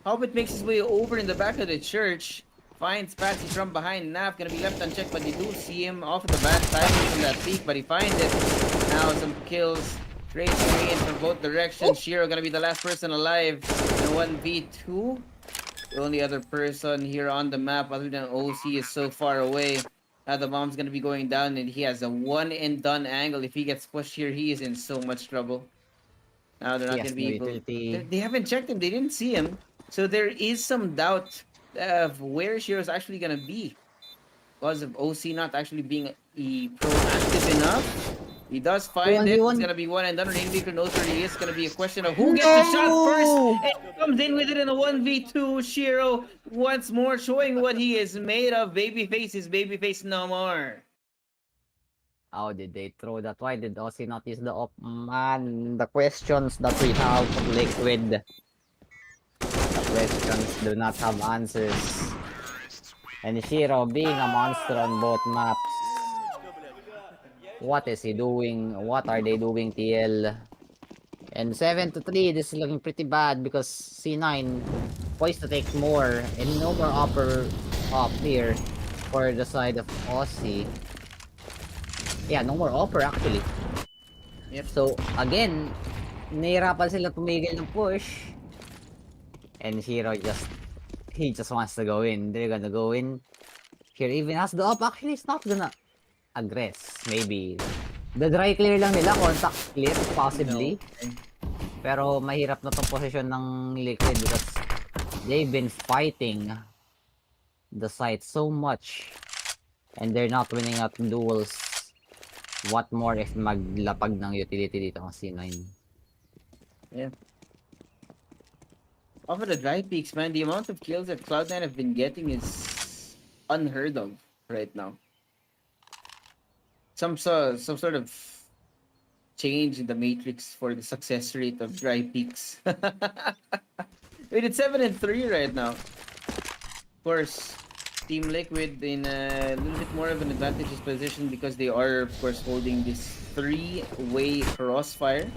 Hobbit makes his way over in the back of the church. Finds Patsy from behind Naf. Gonna be left unchecked, but you do see him off at the back side from that peak, but he finds it. Now some kills. Racing in from both directions. Shiro gonna be the last person alive in 1v2. The only other person here on the map other than OC is so far away. Now the bomb's gonna be going down and he has a one and done angle. If he gets pushed here, he is in so much trouble. Now they're not Yes, gonna be no able. utility. They haven't checked him. They didn't see him. So there is some doubt of where Shiro's actually gonna be because of OC not actually being proactive enough. He does find it. It's gonna be one and done. Rainmaker knows where he is. It's gonna be a question of who gets the shot first. And comes in with it in a 1v2. Shiro once more showing what he is made of. Babyface is babyface no more. how did they throw that? Why did Aussie not use the op? Man, the questions that we have Liquid. The questions do not have answers. And Shiro being a monster on both maps. What is he doing? What are they doing, TL? And 7-3, this is looking pretty bad because C9 poised to take more and no more upper up here for the side of Aussie. Yeah, no more upper actually. Yep. So again, nahirapan sila tumigil ng push. And Hero he just wants to go in. They're gonna go in. Here even has the up. Actually, it's not gonna aggress. Maybe. The dry clear lang nila. Contact clear, possibly. No. Pero mahirap na tong position ng Liquid because they've been fighting the site so much. And they're not winning at duels. What more if maglapag ng utility dito ang C9? Yeah. Off of the dry peaks, man, the amount of kills that Cloud9 have been getting is unheard of right now. Some sort of change in the matrix for the success rate of dry peaks. Wait, it's 7-3 right now. Of course, Team Liquid in a little bit more of an advantageous position because they are, of course, holding this three-way crossfire.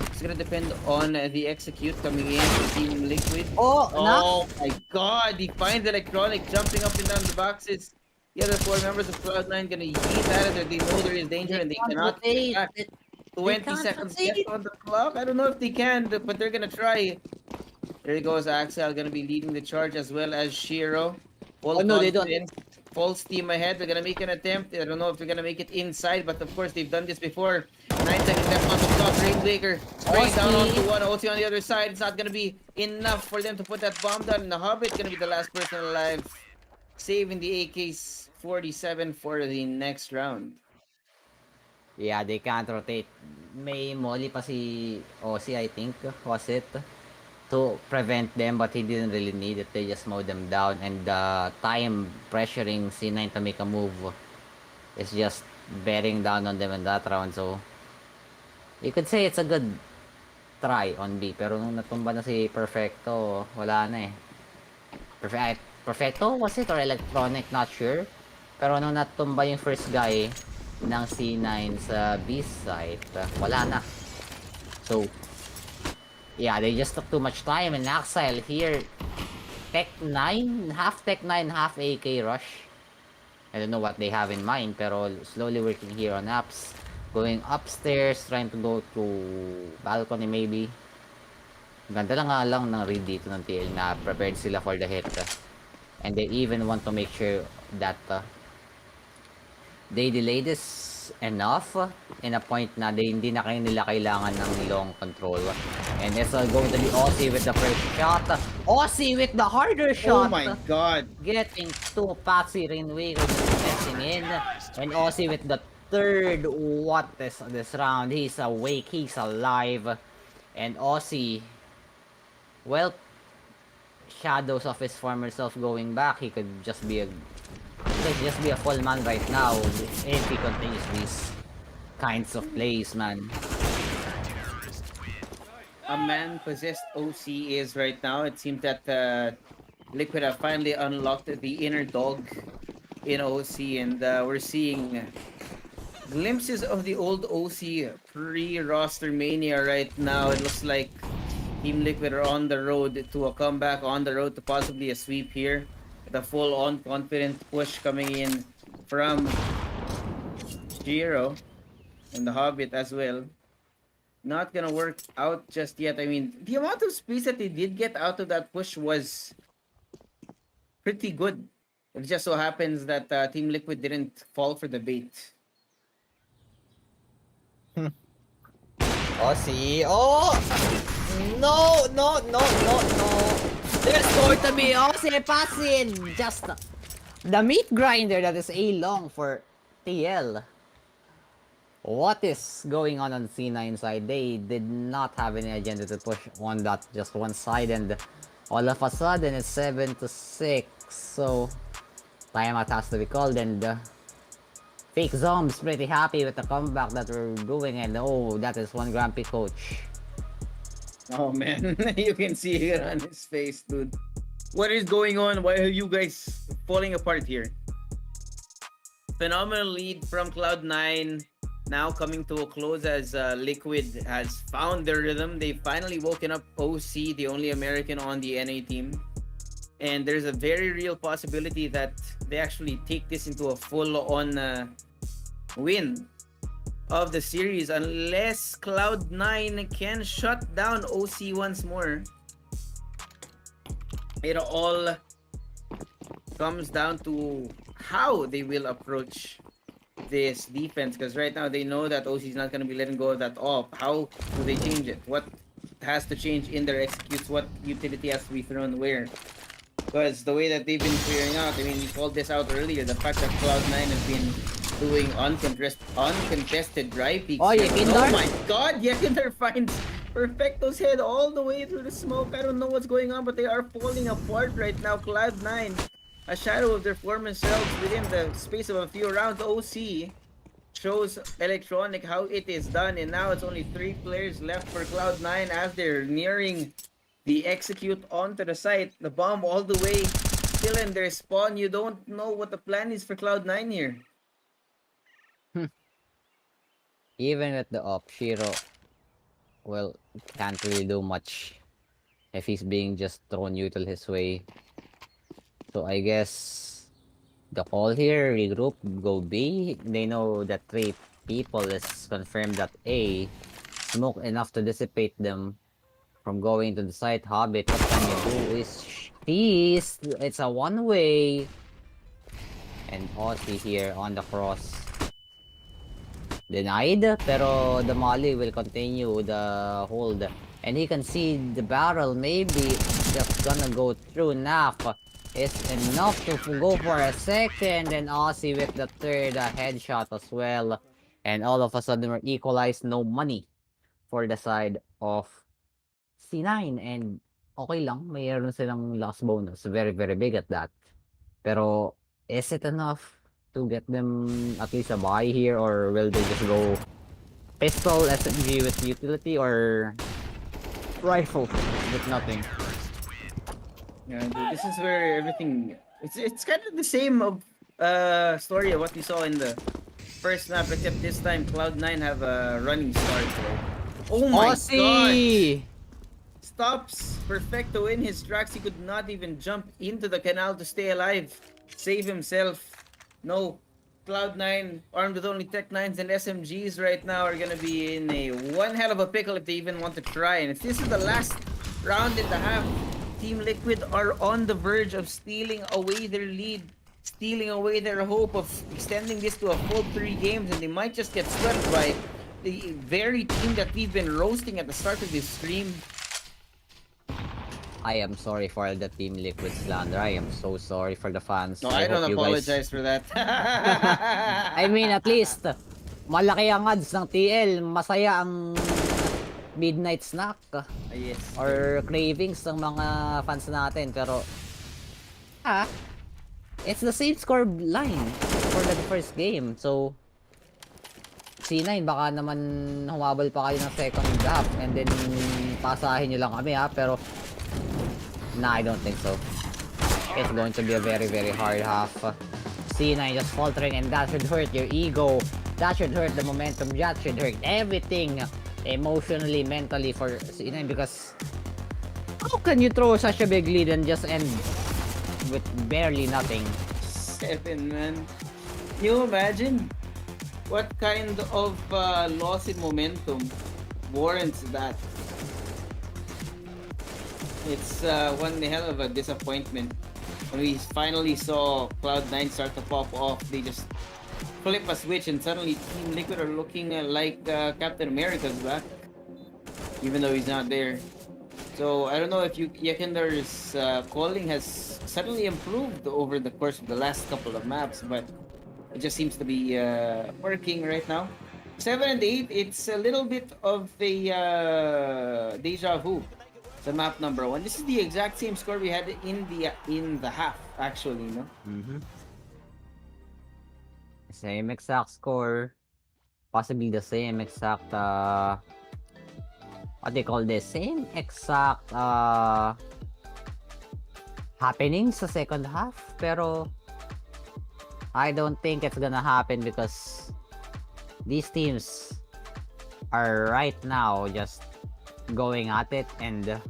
It's gonna depend on the execute coming in to Team Liquid. Oh, Oh my god, he finds Electronic jumping up and down the boxes. The other four members of Cloud9 gonna yeet out of there. They know there is danger and they can't cannot get rotate. back. They 20 can't seconds rotate. left on the clock. I don't know if they can, but they're gonna try. There goes Axel, gonna be leading the charge as well as Shiro. Full Oh, no, they don't. confidence, full steam ahead. They're gonna make an attempt. I don't know if they're gonna make it inside, but of course they've done this before. 9 seconds left on the clock. Rainbreaker spraying down onto one. OC on the other side. It's not gonna be enough for them to put that bomb down. And the Hobbit's gonna be the last person alive, saving the AK-47 for the next round. Yeah, they can't rotate. May molly pa si Aussie, I think, was it? To prevent them, but he didn't really need it. They just mowed them down, and the time pressuring C9 to make a move is just bearing down on them in that round. So you could say it's a good try on B, pero nung natumba na si Perfecto, wala na eh. Perfecto was it or Electronic? Not sure. Pero nung natumba yung first guy ng C9 sa B site, wala na. So yeah, they just took too much time, and Axel here, Tech 9, half Tech 9, half AK rush. I don't know what they have in mind, pero slowly working here on apps. Going upstairs, trying to go to balcony maybe. Ganda lang nga lang ng read dito ng TL na prepared sila for the hit. And they even want to make sure that they delay this enough in a point na hindi na nila kailangan ng long control. And it's going to be Aussie with the first shot. Aussie with the harder Oh shot. my god. Getting to Patsy Rainway testing in. And Aussie with the third. What is this round? He's awake. He's alive. And Aussie, well, shadows of his former self going back. He could just be a full man right now if he continues these kinds of plays, man. A man-possessed OC is right now. It seems that Liquid have finally unlocked the inner dog in OC, and we're seeing glimpses of the old OC pre-roster mania right now. It looks like Team Liquid are on the road to a comeback, on the road to possibly a sweep here. The full-on confident push coming in from Jiro and the Hobbit as well. Not gonna work out just yet. I mean, the amount of space that they did get out of that push was pretty good. It just so happens that Team Liquid didn't fall for the bait. Aussie. Oh! No! There's going to be Aussie passing! Just the meat grinder that is A long for TL. What is going on C9 side? They did not have any agenda to push on that just one side, and all of a sudden it's 7-6. So timeout has to be called, and Fake Zomb's pretty happy with the comeback that we're doing, and oh, that is one grumpy coach. Oh man, you can see it on his face, dude. What is going on? Why are you guys falling apart here? Phenomenal lead from Cloud9. Now coming to a close as Liquid has found their rhythm. They've finally woken up OC, the only American on the NA team. And there's a very real possibility that they actually take this into a full-on win of the series, unless Cloud9 can shut down OC once more. It all comes down to how they will approach this defense, because right now they know that OC is not going to be letting go of that off. How do they change it? What has to change in their executes? What utility has to be thrown where? Because the way that they've been clearing out, I mean, we called this out earlier, the fact that Cloud9 has been doing uncontested dry peeks. Oh, oh my god, Yekindar finds Perfecto's head all the way through the smoke. I don't know what's going on, but they are falling apart right now. Cloud9, a shadow of their former selves within the space of a few rounds. OC shows Electronic how it is done, and now it's only 3 players left for Cloud9 as they're nearing the execute onto the site. The bomb all the way still in their spawn. You don't know what the plan is for Cloud9 here. Even with the up, Shiro, well, can't really do much if he's being just thrown neutral his way. So I guess the call here, regroup, go B. They know that 3 people is confirmed that A. Smoke enough to dissipate them from going to the site. Hobbit, what can you do is cheese. It's a one-way. And Aussie here on the cross. Denied, pero the Molly will continue the hold. And he can see the barrel, maybe just gonna go through. Naf is enough to go for a second, and Aussie with the third headshot as well. And all of a sudden we're equalized, no money for the side of C9. And okay lang, mayroon silang last bonus. Very, very big at that. Pero is it enough to get them at least a buy here, or will they just go pistol, SMG with utility, or rifle with nothing? Yeah, dude, this is where everything it's kind of the same of story of what we saw in the first map, except this time Cloud9 have a running start. Oh my god! Aussie! Stops Perfecto in his tracks. He could not even jump into the canal to stay alive, save himself. No, Cloud9 armed with only Tech 9s and SMGs right now are gonna be in a one hell of a pickle if they even want to try. And if this is the last round and a half, Team Liquid are on the verge of stealing away their lead, stealing away their hope of extending this to a full 3 games, and they might just get swept by the very team that we've been roasting at the start of this stream. I am sorry for the Team Liquid slander. I am so sorry for the fans. No, I don't hope you apologize for that. I mean, at least, malaki ang odds ng TL. Masaya ang midnight snack. Yes. Or cravings ng mga fans natin. Pero, it's the same score line for the first game. So, C9, baka naman humabol pa kayo ng second half and then pasahin nyo lang kami pero nah, I don't think so. It's going to be a very, very hard half. C9 just faltering, and that should hurt your ego. That should hurt the momentum. That should hurt everything emotionally, mentally for C9, because how can you throw such a big lead and just end with barely nothing? 7, man. Can you imagine what kind of loss in momentum warrants that? It's one hell of a disappointment. When we finally saw Cloud9 start to pop off, they just flip a switch and suddenly Team Liquid are looking like Captain America's back, even though he's not there. So I don't know if Yakindar's calling has suddenly improved over the course of the last couple of maps, but it just seems to be working right now. 7 and 8, it's a little bit of a deja vu. The map number 1. This is the exact same score we had in the half, actually, no? Same exact score. Possibly the same exact what they call this? Same exact happenings sa second half. Pero I don't think it's gonna happen because these teams are right now just going at it, and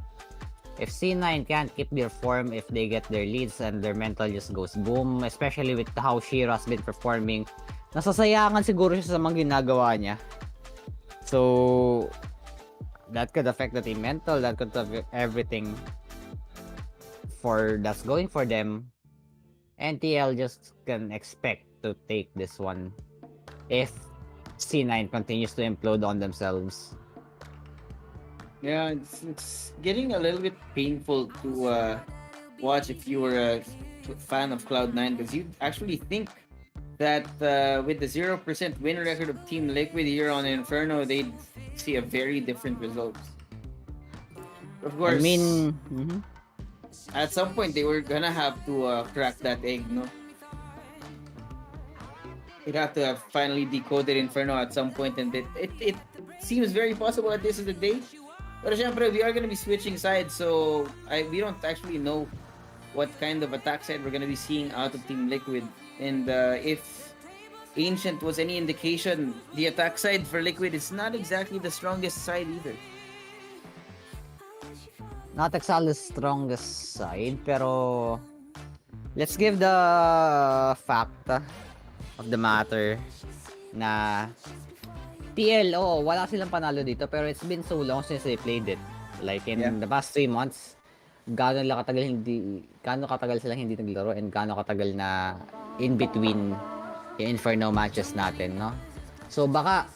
if C9 can't keep their form, if they get their leads and their mental just goes boom, especially with how Shiro has been performing, nasasayangan siguro siya sa mga ginagawa niya. So that could affect the team mental, that could affect everything for that's going for them. And TL just can expect to take this one if C9 continues to implode on themselves. Yeah, it's getting a little bit painful to watch if you were a fan of Cloud9, because you actually think that with the 0% win record of Team Liquid here on Inferno, they'd see a very different result. Of course, I mean, at some point they were gonna have to crack that egg, no? They'd have to have finally decoded Inferno at some point, and it seems very possible that this is the day. But syempre, we are gonna be switching sides, so we don't actually know what kind of attack side we're gonna be seeing out of Team Liquid. And if Ancient was any indication, the attack side for Liquid is not exactly the strongest side either. Not exactly the strongest side, pero let's give the fact of the matter na TL, oo, wala silang panalo dito, pero it's been so long since they played it. Like in the past 3 months, gaano katagal silang hindi naglaro and gaano katagal na in between yung Inferno matches natin, no? So baka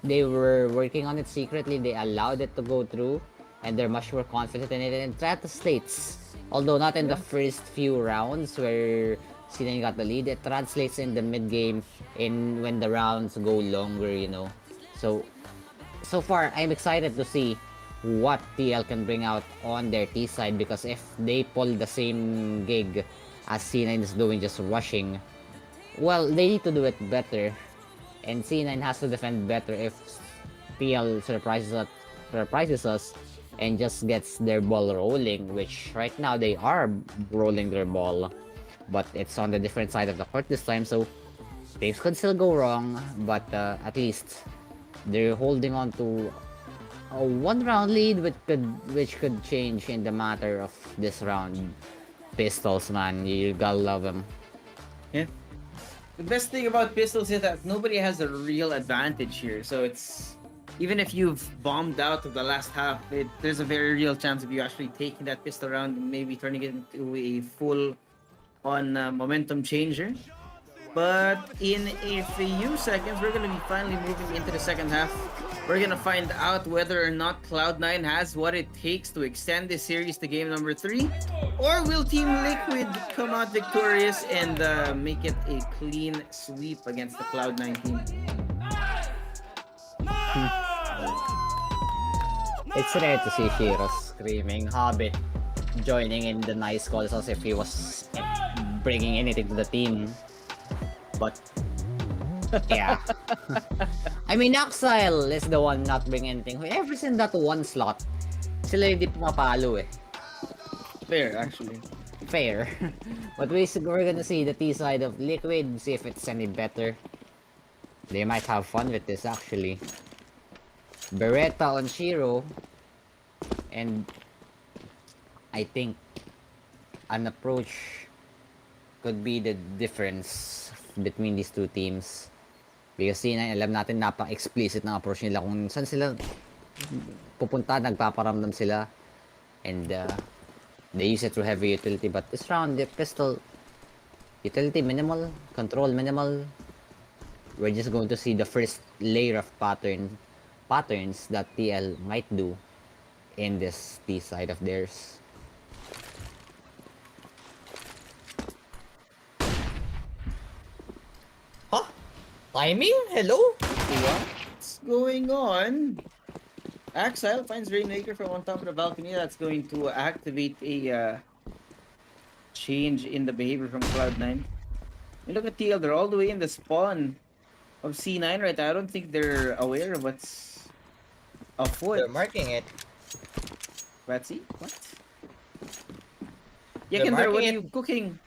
they were working on it secretly, they allowed it to go through, and they're much more confident in it, and it translates. Although not in the first few rounds where C9 got the lead, it translates in the mid game in when the rounds go longer, you know. So far, I'm excited to see what TL can bring out on their T side, because if they pull the same gig as C9 is doing, just rushing, well, they need to do it better. And C9 has to defend better if TL surprises us and just gets their ball rolling, which right now they are rolling their ball, but it's on the different side of the court this time, so things could still go wrong, but at least they're holding on to a 1-round lead, which could change in the matter of this round. Pistols, man, you gotta love them. Yeah. The best thing about Pistols is that nobody has a real advantage here. So it's, even if you've bombed out of the last half, there's a very real chance of you actually taking that pistol round and maybe turning it into a full-on momentum changer. But in a few seconds, we're going to be finally moving into the second half. We're going to find out whether or not Cloud9 has what it takes to extend this series to game number 3. Or will Team Liquid come out victorious and make it a clean sweep against the Cloud9 team? It's rare to see Shiro screaming, Hobbit joining in the nice calls as if he was bringing anything to the team. But yeah. I mean, Exile is the one not bringing anything. Whoever's in that one slot, sila hindi pumapalo eh. Fair, actually. Fair. But we're gonna see the T side of Liquid, see if it's any better. They might have fun with this actually. Beretta on Shiro, and I think an approach could be the difference between these two teams, because C9, alam natin napaka-explicit ng approach nila kung saan sila pupunta, nagpaparamdam sila, and they use it through heavy utility. But this round, the pistol utility minimal, control minimal. We're just going to see the first layer of patterns that TL might do in this T side of theirs. Huh? Timing? Hello? What's going on? Exile finds Rainmaker from on top of the balcony. That's going to activate a change in the behavior from Cloud9. And look at TL, they're all the way in the spawn of C9 right now. I don't think they're aware of what's afoot. They're marking it. Batsy? What? Yeah, Kinder, what are you cooking?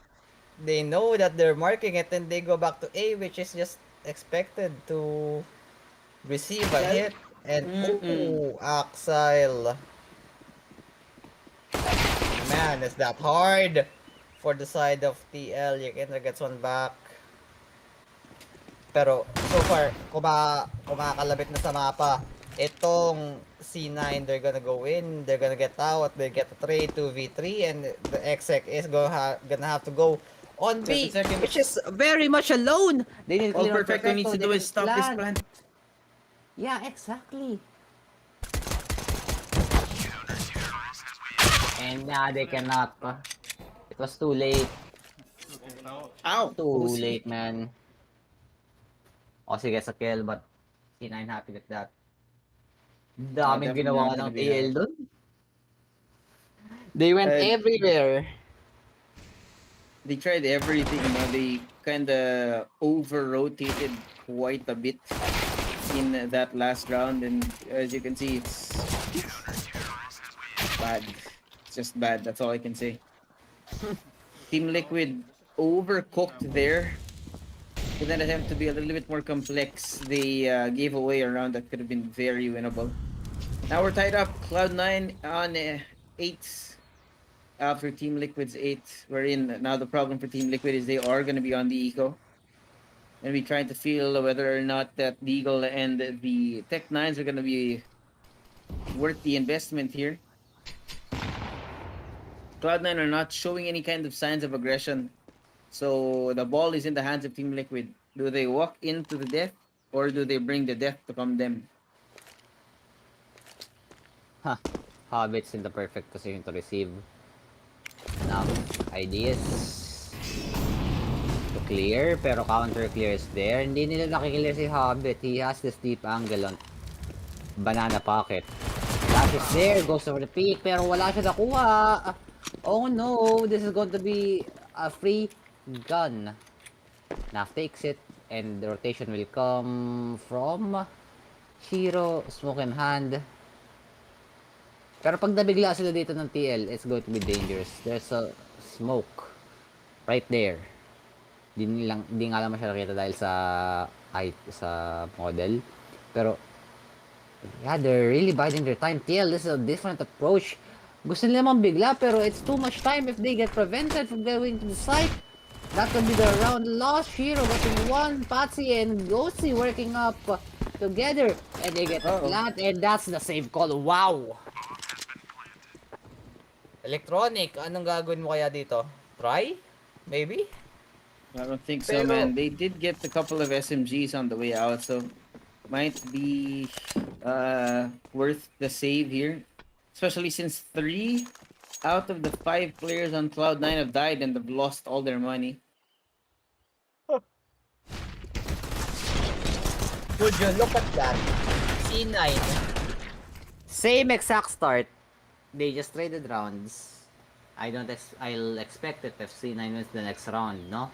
They know that they're marking it, and they go back to A, which is just expected to receive a hit. And ooh, Exile. Man, is that hard for the side of TL. Yekindra gets one back. Pero so far, kumakalabit na sa mapa. Itong C9, they're gonna go in, they're gonna get out, they get a trade 2v3, and the exec is gonna have to go on B, which is very much alone. They need to All clear out Perfecto needs to do is stop this plan. Yeah, exactly. And now they cannot. It was too late. Ow! Too late, man. Ozzy gets a kill, but C9 happy with that. Daming ginawa ng TL dun. They went everywhere. They tried everything, you know, they kinda over-rotated quite a bit in that last round, and as you can see, it's bad. It's just bad, that's all I can say. Team Liquid overcooked there. with an attempt to be a little bit more complex, they gave away a round that could have been very winnable. Now we're tied up. Cloud9 on 8 after Team Liquid's 8. We're in. Now the problem for Team Liquid is they are going to be on the eco. And we trying to feel whether or not that Deagle and the Tech9s are going to be worth the investment here. Cloud9 are not showing any kind of signs of aggression. So the ball is in the hands of Team Liquid. Do they walk into the death or do they bring the death to come them? Huh. Hobbit's in the perfect position to receive. Enough ideas to clear, pero counter clear is there. Hindi nila nakiklear si Hobbit. He has this deep angle on banana pocket. Flash is there, goes over the peak, pero wala siya nakuha. Oh no, this is going to be a free gun. Naf takes it, and the rotation will come from Shiro, smoke in hand. Pero pag nabigla sila dito ng TL, it's going to be dangerous. There's a smoke right there. Di nga lang siya nakita dahil sa model. Pero yeah, they're really biding their time. TL, this is a different approach. Gusto nila bigla, pero it's too much time if they get prevented from going to the site. That could be the round lost. Shiro getting one, Patsy and Ghosty working up together, and they get flat, and that's the save call. Wow! Electronic, anong gagawin mo kaya dito? Try? Maybe? I don't think so, man. They did get a couple of SMGs on the way out, so might be worth the save here. Especially since 3 out of the 5 players on Cloud9 have died and they've lost all their money. Would you look at that? C9. Same exact start. They just traded rounds. I'll expect it if C9 wins the next round, no?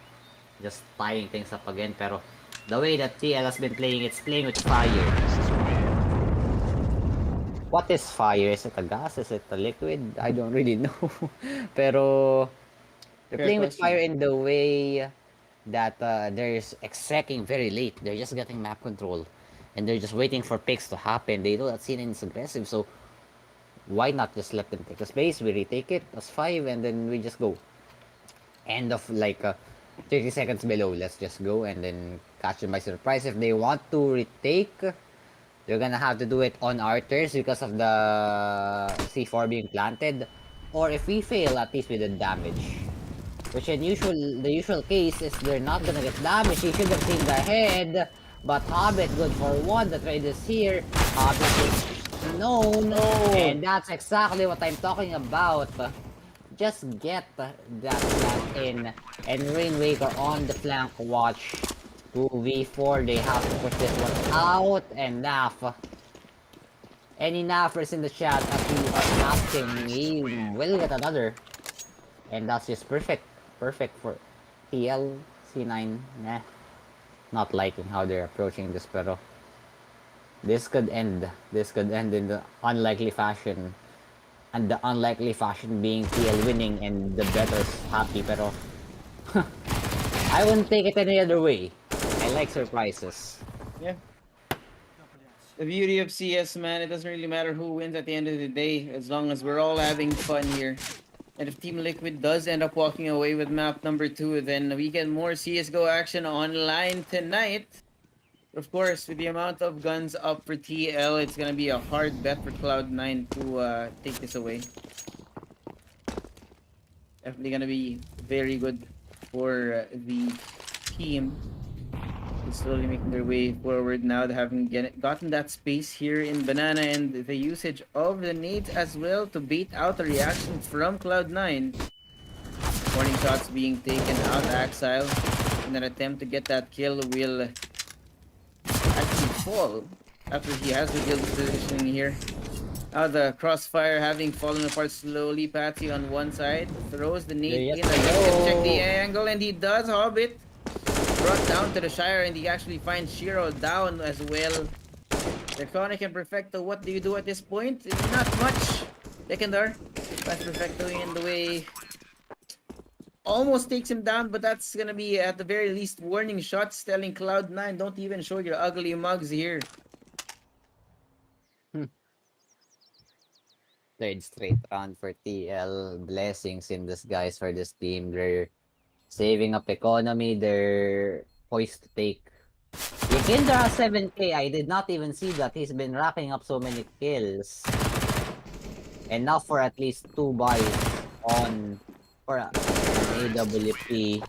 Just tying things up again, pero the way that TL has been playing, it's playing with fire. What is fire? Is it a gas? Is it a liquid? I don't really know. Pero they're playing with fire in the way that they're execing very late. They're just getting map control. And they're just waiting for picks to happen. They know that C9 is aggressive, so why not just let them take the space? We retake it as 5 and then we just go. End of like 30 seconds below. Let's just go and then catch them by surprise. If they want to retake, they're gonna have to do it on our turns because of the C4 being planted. Or if we fail, at least we did damage. Which in the usual case is they're not gonna get damage. He should have seen the head. But Hobbit good for 1. The trade is here. Hobbit is known. And that's exactly what I'm talking about. Just get that flank in. And Rainwaker on the flank watch. 2v4, they have to push this one out, and Naf. Any Nafers in the chat, as we are asking, he will get another. And that's just perfect. Perfect for TL, C9. Nah. Not liking how they're approaching this, pero this could end. This could end in the unlikely fashion. And the unlikely fashion being TL winning and the betters happy, pero I wouldn't take it any other way. I like surprises. Yeah. The beauty of CS, man, it doesn't really matter who wins at the end of the day, as long as we're all having fun here. And if Team Liquid does end up walking away with map number 2, then we get more CSGO action online tonight. Of course, with the amount of guns up for TL, it's gonna be a hard bet for Cloud9 to take this away. Definitely gonna be very good for the team. Slowly making their way forward now. They haven't gotten that space here in Banana, and the usage of the nades as well to bait out the reaction from Cloud9. Warning shots being taken out. Axile in an attempt to get that kill will actually fall after he has the guild positioning here. Now the crossfire having fallen apart slowly. Patsy on one side throws the nade in. Check the angle, and he does. Hobbit brought down to the Shire, and he actually finds Shiro down as well. Draconic and Perfecto, what do you do at this point? Not much. Lekendar, that's Perfecto in the way. almost takes him down, but that's gonna be at the very least warning shots telling Cloud9, don't even show your ugly mugs here. Third straight round for TL. Blessings in disguise for this team. They're saving up economy. They're poised to take. Yekindra has 7k. I did not even see that. He's been racking up so many kills. Enough for at least 2 buys on for an AWP.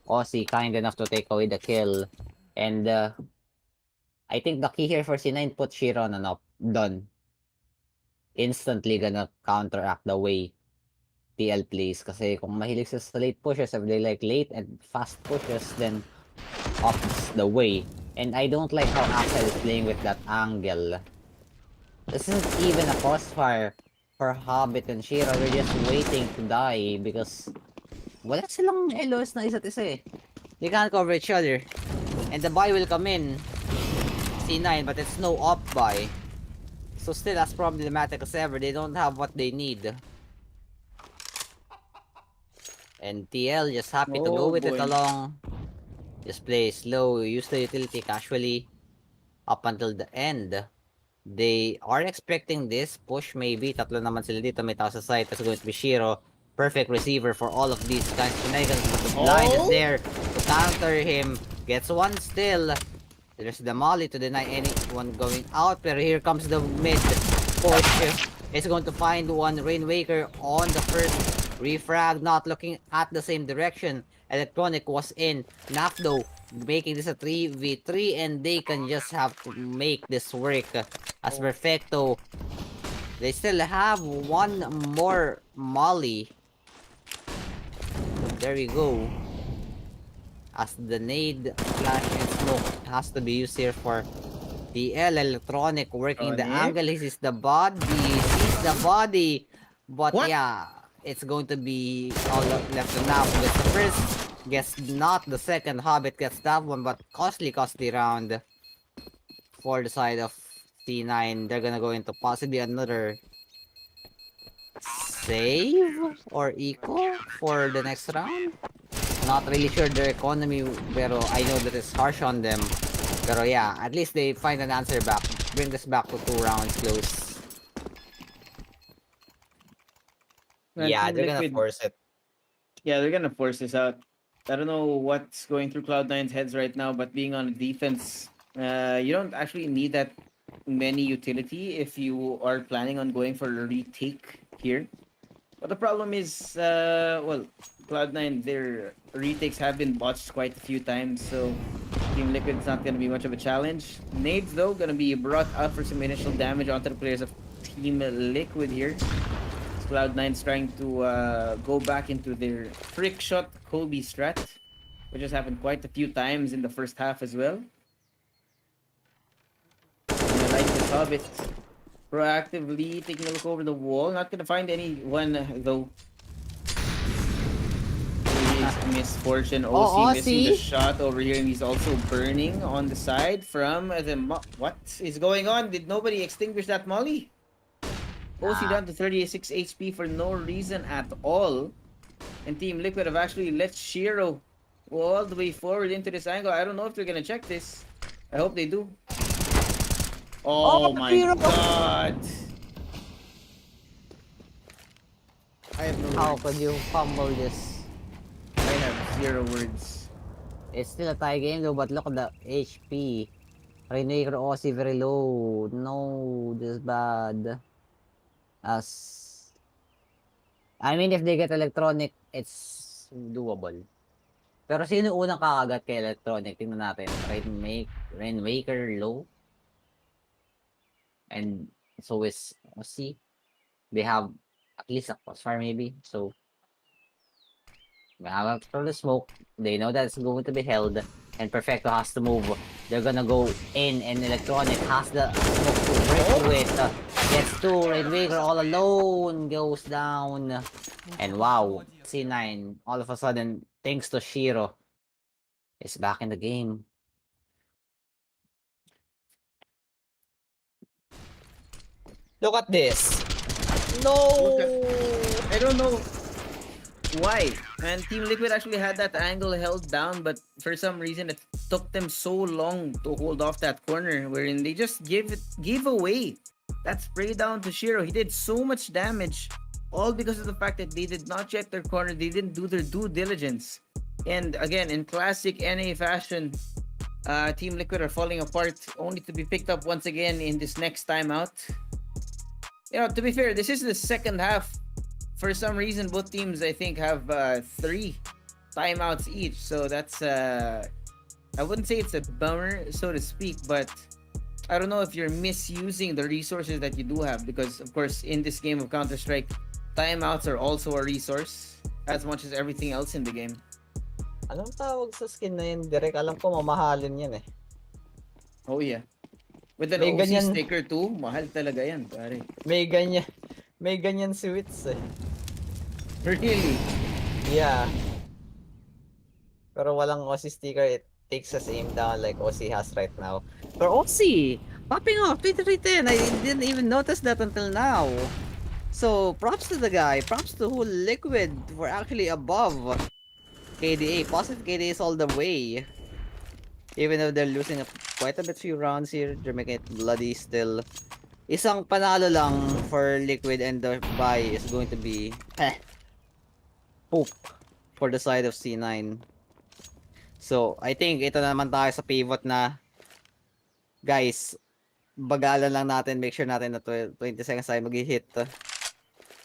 Aussie kind enough to take away the kill. And I think the key here for C9 put Shiro on up. Done. Instantly gonna counteract the way TL plays. Kasi kung mahilig sa late pushes, if they like late and fast pushes, then ups the way. And I don't like how Axel is playing with that angle. This isn't even a crossfire for Hobbit and Shiro. We're just waiting to die because wala silang LOS na isa't isa eh. They can't cover each other. And the buy will come in. C9, but it's no up buy. So still as problematic as ever. They don't have what they need. And TL just happy to go with it along. Just play slow, use the utility casually up until the end. They are expecting this push maybe. Tatlo naman sila dito. May tao sa side. That's going to be Shiro. Perfect receiver for all of these guys. Shenanigans, but the blind is there to counter him. Gets one still. There's the molly to deny anyone going out. Pero here comes the mid push. It's going to find one Rainwaker on the first refrag. Not looking at the same direction. Electronic was in. Nafdo making this a 3v3 and they can just have to make this work. As Perfecto, they still have one more molly. There we go. As the nade flash and smoke has to be used here for TL. Electronic working the angle. He sees the body. But What? yeah, it's going to be all left now. With the first, guess not the second. Hobbit gets that one, but costly round for the side of C9. They're gonna go into possibly another save or eco for the next round. Not really sure their economy, pero I know that it's harsh on them. Pero yeah, at least they find an answer back. Bring this back to 2 rounds close. Yeah, they're gonna force it. Yeah, they're gonna force this out. I don't know what's going through Cloud9's heads right now, but being on defense, you don't actually need that many utility if you are planning on going for a retake here. But the problem is, well, Cloud9, their retakes have been botched quite a few times, so Team Liquid's not going to be much of a challenge. Nades, though, going to be brought out for some initial damage onto the players of Team Liquid here. Cloud9's trying to go back into their trick shot Kobe strat, which has happened quite a few times in the first half as well. And I like this Hobbit proactively taking a look over the wall. Not gonna find anyone though. Misfortune. OC missing the shot over here, and he's also burning on the side from the what is going on? Did nobody extinguish that molly? OC down to 36 HP for no reason at all. And Team Liquid have actually let Shiro go all the way forward into this angle. I don't know if they're gonna check this. I hope they do. Oh my god! I have no How words. could you fumble this? I have 0 words. It's still a tie game though, but look at the HP. Rainmaker Aussie very low. No, this is bad. I mean, if they get Electronic, it's doable. Pero sino unang kakagat kay Electronic? Tingnan natin. Rainmaker low. And so is Aussie. They have at least a crossfire maybe. So we have after the smoke. They know that it's going to be held. And Perfecto has to move. They're gonna go in, and Electronic has the smoke to break through it. Gets 2, Rainmaker all alone goes down. And wow, C9 all of a sudden, thanks to Shiro, is back in the game. Look at this. No! I don't know why. And Team Liquid actually had that angle held down, but for some reason it took them so long to hold off that corner, wherein they just gave away that spray down to Shiro. He did so much damage, all because of the fact that they did not check their corner, they didn't do their due diligence. And again, in classic NA fashion, Team Liquid are falling apart, only to be picked up once again in this next timeout. You know, to be fair, this is the second half. For some reason, both teams, I think, have 3 timeouts each. So that's, I wouldn't say it's a bummer, so to speak, but I don't know if you're misusing the resources that you do have. Because, of course, in this game of Counter-Strike, timeouts are also a resource as much as everything else in the game. Anong tawag sa skin na yun, Direk? Alam ko mamahalin yan eh. Oh, yeah. With an May OC ganyan- sticker too, mahal talaga yan, pare. May ganyan switch eh. Really? Yeah. Pero walang OC sticker, it takes the same down like OC has right now. Pero OC, popping off, 2310, I didn't even notice that until now. So, props to the guy, props to whole Liquid for actually above KDA. Positive KDA is all the way. Even though they're losing quite a bit few rounds here, they're making it bloody still. Isang panalo lang for Liquid and the buy is going to be poop for the side of C9. So, I think ito na naman tayo sa pivot na guys, bagalan lang natin, make sure natin na 20 seconds tayo mag-hit.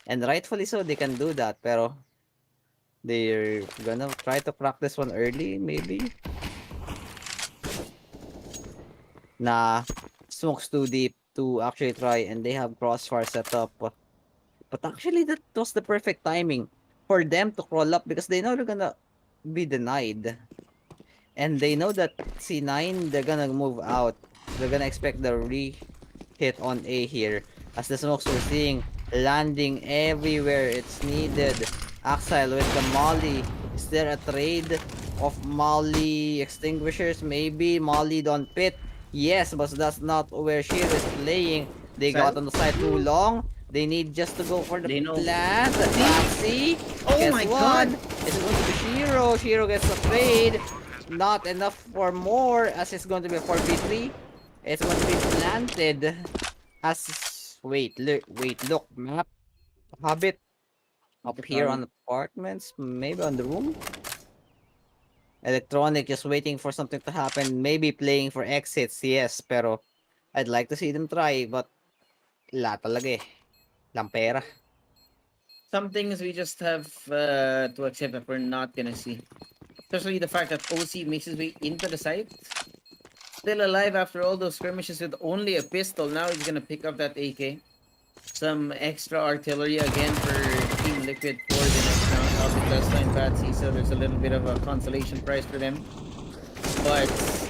And rightfully so, they can do that, pero they're gonna try to crack this one early, maybe? Nah, smoke's too deep to actually try, and they have crossfire set up. But actually, that was the perfect timing for them to crawl up because they know they're gonna be denied. And they know that C9, they're gonna move out. They're gonna expect the re-hit on A here. As the smokes we're seeing landing everywhere it's needed. Axile with the molly. Is there a trade of molly extinguishers? Maybe molly on pit. Yes, but that's not where Shiro is playing. They got on the side too long. They need just to go for the They know. plant. Taxi. Oh Guess my what? God. It's going to be Shiro. Shiro gets a trade. Not enough for more as it's going to be a 4v3. It's going to be planted. As wait, look, map. Habit. Up here on apartments, maybe on the room. Electronic just waiting for something to happen, maybe playing for exits, yes, pero I'd like to see them try, but wala talaga eh. Lampera. Some things we just have to accept that we're not gonna see. Especially the fact that OC makes his way into the site. Still alive after all those skirmishes with only a pistol. Now he's gonna pick up that AK. Some extra artillery again for Team Liquid for the next round. Obviously last time Patsy, so there's a little bit of a consolation prize for them. But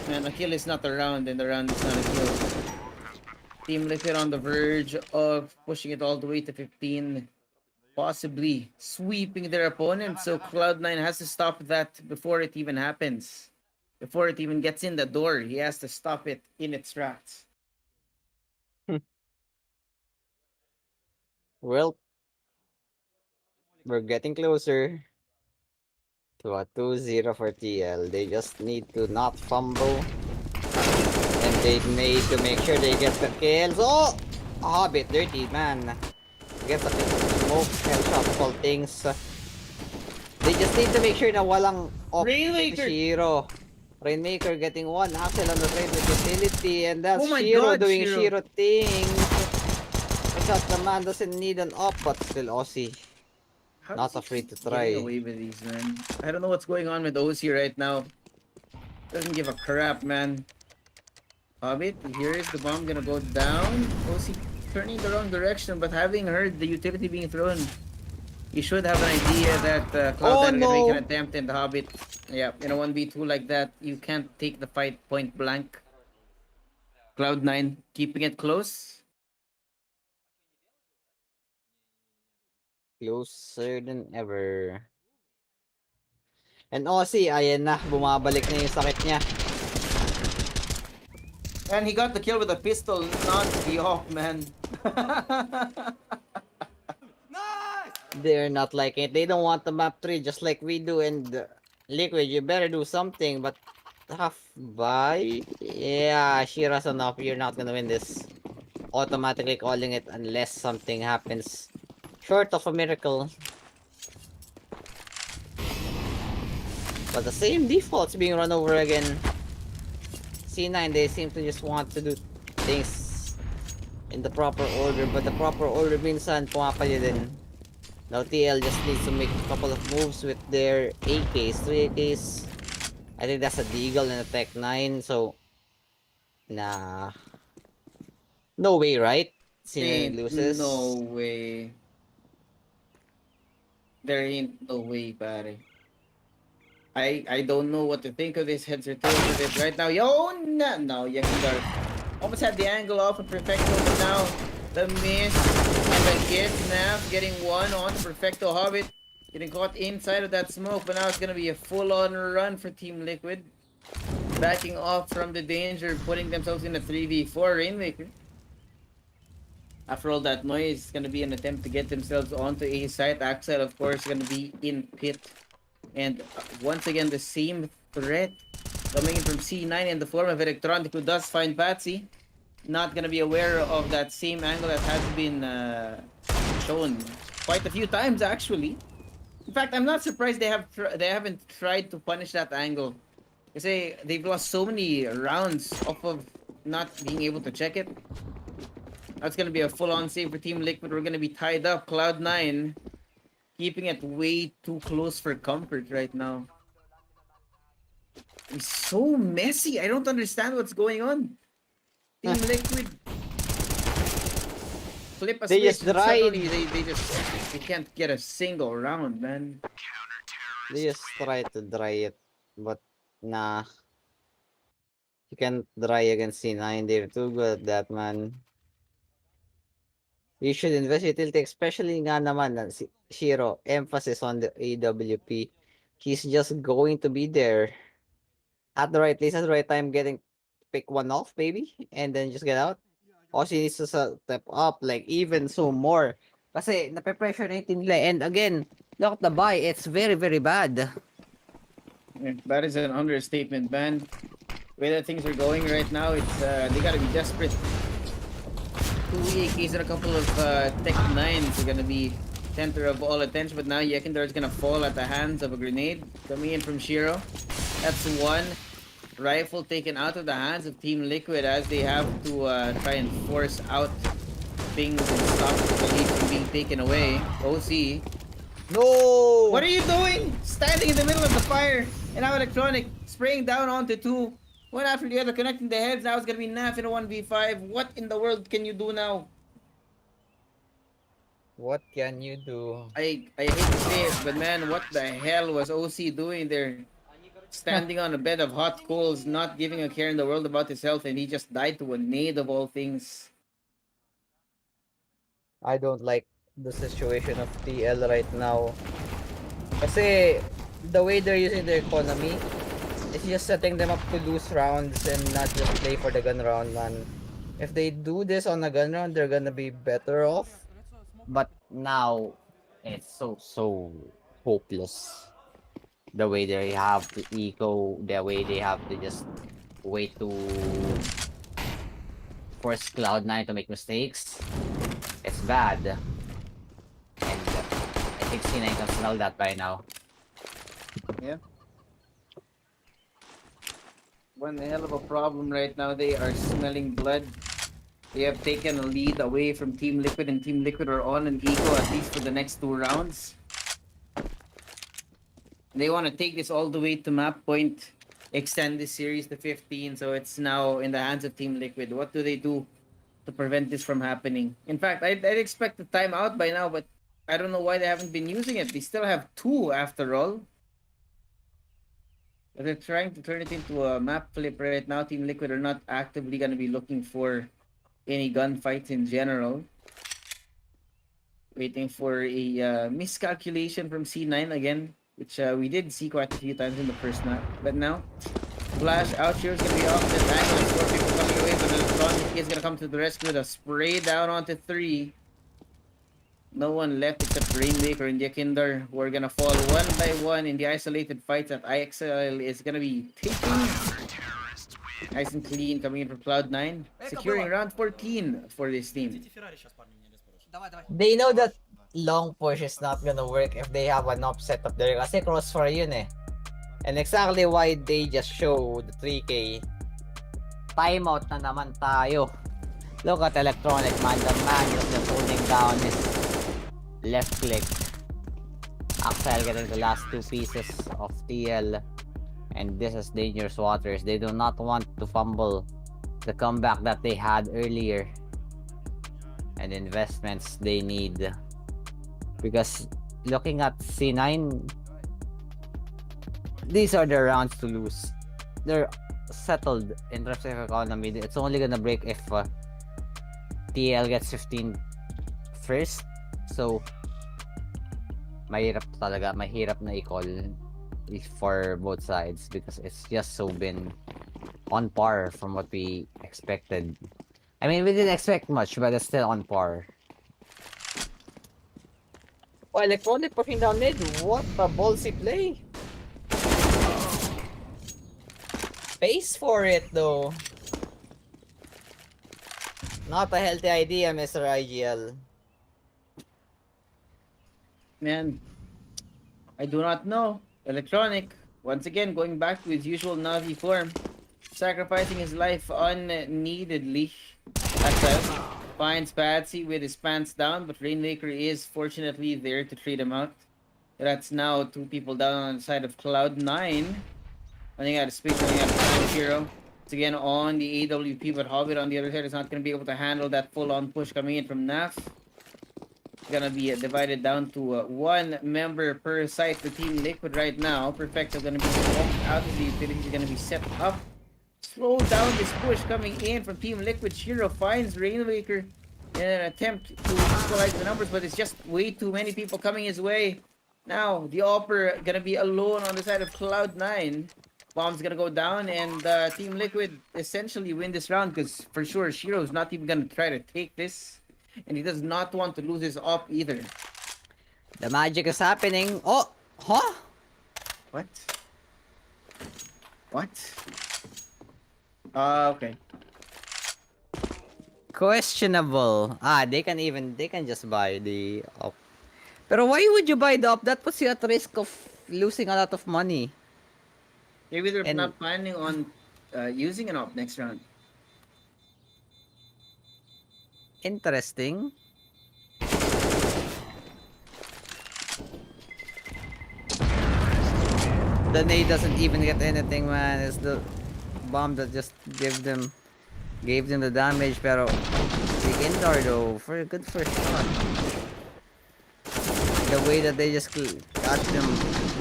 man, a kill is not a round, and the round is not a kill. Team Liquid on the verge of pushing it all the way to 15. Possibly sweeping their opponent. So Cloud9 has to stop that before it even happens. Before it even gets in the door, he has to stop it in its tracks. Well, we're getting closer to a 2-0 for TL. They just need to not fumble. And they need to make sure they get the kills. Oh! A bit dirty, man. Gets a bit of smoke, headshot, all things. They just need to make sure na walang off Rainmaker! Shiro. Rainmaker getting one axle on the trade with utility, and that's Oh my Shiro God, doing Shiro. Shiro things. Shot the man doesn't need an op, but still Aussie. How Not does he afraid to keep try. getting away with these, man. I don't know what's going on with OC right now. Doesn't give a crap, man. Hobbit, here is the bomb gonna go down. OC turning the wrong direction, but having heard the utility being thrown, you should have an idea that Cloud9 Oh, are gonna make no. an attempt in the Hobbit. Yeah, in a 1v2 like that, you can't take the fight point blank. Cloud9 keeping it close. Closer than ever. And Aussie, ayan na, bumabalik na yung sakit niya. And he got the kill with a pistol, not the off, man. They're not liking it. They don't want the map 3 just like we do. And Liquid, you better do something. But half by, yeah, Shira's enough. You're not gonna win this. Automatically calling it unless something happens short of a miracle. But the same defaults being run over again. C9, they seem to just want to do things in the proper order, but the proper order minsan pumapalya din. Now TL just needs to make a couple of moves with their AKs, 3 AKs. I think that's a Deagle and a Tech 9, so nah. No way, right? C9 Ain't loses. no way. There ain't no way, pare. I don't know what to think of this heads or tails of it right now. Yo, no, Yakindar almost had the angle off of Perfecto, but now the miss and the get snap getting one on to Perfecto Hobbit, getting caught inside of that smoke, but now it's gonna be a full-on run for Team Liquid, backing off from the danger, putting themselves in a 3v4 Rainmaker. After all that noise, it's gonna be an attempt to get themselves onto A site. Axel, of course, gonna be in pit. And once again, the same threat coming in from C9 in the form of Electronic, who does find Patsy. Not gonna be aware of that same angle that has been shown quite a few times, actually. In fact, I'm not surprised they haven't tried to punish that angle. Kasi they've lost so many rounds off of not being able to check it. That's gonna be a full-on save for Team Liquid. We're gonna be tied up. Cloud9 keeping it way too close for comfort right now. It's so messy. I don't understand what's going on. Team Liquid flip a They switch just and tried. suddenly they can't get a single round, man. They just try to dry it, but nah. You can't dry against C9. They're too good at that, man. You should invest utility, especially nga naman na si Shiro, emphasis on the AWP. He's just going to be there at the right place, at the right time, getting pick one off, maybe, and then just get out. Or she needs to step up, like, even so more. Kasi, nape-pressure na yung team nila. And again, look at the buy. It's very, very bad. Yeah, that is an understatement, man. The way that things are going right now, it's they gotta be desperate. 2 AKs and a couple of Tech 9s are gonna be center of all attention, but now Yekindar is gonna fall at the hands of a grenade coming in from Shiro. That's one rifle taken out of the hands of Team Liquid as they have to try and force out things and stop the lead from being taken away. OC. No! What are you doing? Standing in the middle of the fire, and now Electronic spraying down onto two. One after the other, connecting the heads. Now it's gonna be Naf in a 1v5. What in the world can you do now? What can you do? I hate to say it, but man, what the hell was OC doing there? Standing on a bed of hot coals, not giving a care in the world about his health, and he just died to a nade of all things. I don't like the situation of TL right now. Kasi the way they're using their economy, it's just setting them up to lose rounds and not just play for the gun round, man. If they do this on a gun round, they're gonna be better off. But now, it's so hopeless. The way they have to eco, the way they have to just wait to force Cloud9 to make mistakes. It's bad. And I think C9 can smell that by now. Yeah. One hell of a problem right now. They are smelling blood. They have taken a lead away from Team Liquid, and Team Liquid are on an eco at least for the next 2 rounds. They want to take this all the way to map point, extend this series to 15, so it's now in the hands of Team Liquid. What do they do to prevent this from happening? In fact, I'd expect the timeout by now, but I don't know why they haven't been using it. They still have 2 after all. But they're trying to turn it into a map flip right now. Team Liquid are not actively going to be looking for any gunfights in general. Waiting for a miscalculation from C9 again, which we did see quite a few times in the first map. But now, flash out here is going to be off this angle. And 4 people coming away, but Electronic is going to come to the rescue with a spray down onto 3. No one left except Rainmaker and Yakindar, who are gonna fall one by one in the isolated fights that IXL is gonna be taking. Nice and clean coming in from Cloud9, securing round 14 for this team. They know that long push is not gonna work if they have an offset up there kasi crossfire yun eh. And exactly why they just show the 3K. Timeout na naman tayo. Look at Electronic, man. The man is just holding down his left click. Axel getting the last two pieces of TL. And this is dangerous waters. They do not want to fumble the comeback that they had earlier. And investments they need. Because looking at C9, these are the rounds to lose. They're settled in terms of economy. It's only gonna break if TL gets 15 first. So, mahirap talaga. Mahirap na i-call for both sides because it's just so been on par from what we expected. I mean, we didn't expect much, but it's still on par. Oh, Electronic pushing down mid. What a ballsy play. Space for it though. Not a healthy idea, Mr. IGL. Man, I do not know. Electronic, once again, going back to his usual Navi form, sacrificing his life unneededly. Axel finds Patsy with his pants down, but Rainmaker is fortunately there to trade him out. That's now two people down on the side of Cloud9. Running out of space, running out of hero. It's again on the AWP, but Hobbit on the other side is not going to be able to handle that full-on push coming in from NAF. It's going to be divided down to one member per site for Team Liquid right now. Perfecto going to be walked out of the utility. He's going to be set up. Slow down this push coming in from Team Liquid. Shiro finds Rainmaker in an attempt to equalize the numbers, but it's just way too many people coming his way. Now, the Opera going to be alone on the side of Cloud9. Bomb's gonna go down, and Team Liquid essentially win this round because for sure Shiro's not even gonna try to take this, and he does not want to lose his op either. The magic is happening. Oh, huh? What? What? Okay. Questionable. They can just buy the op. Pero why would you buy the op? That puts you at risk of losing a lot of money. Maybe they're not planning on using an op next round. Interesting. The nade doesn't even get anything, man. It's the bomb that just gave them the damage. Pero big Indar though, for a good first shot. The way that they just got them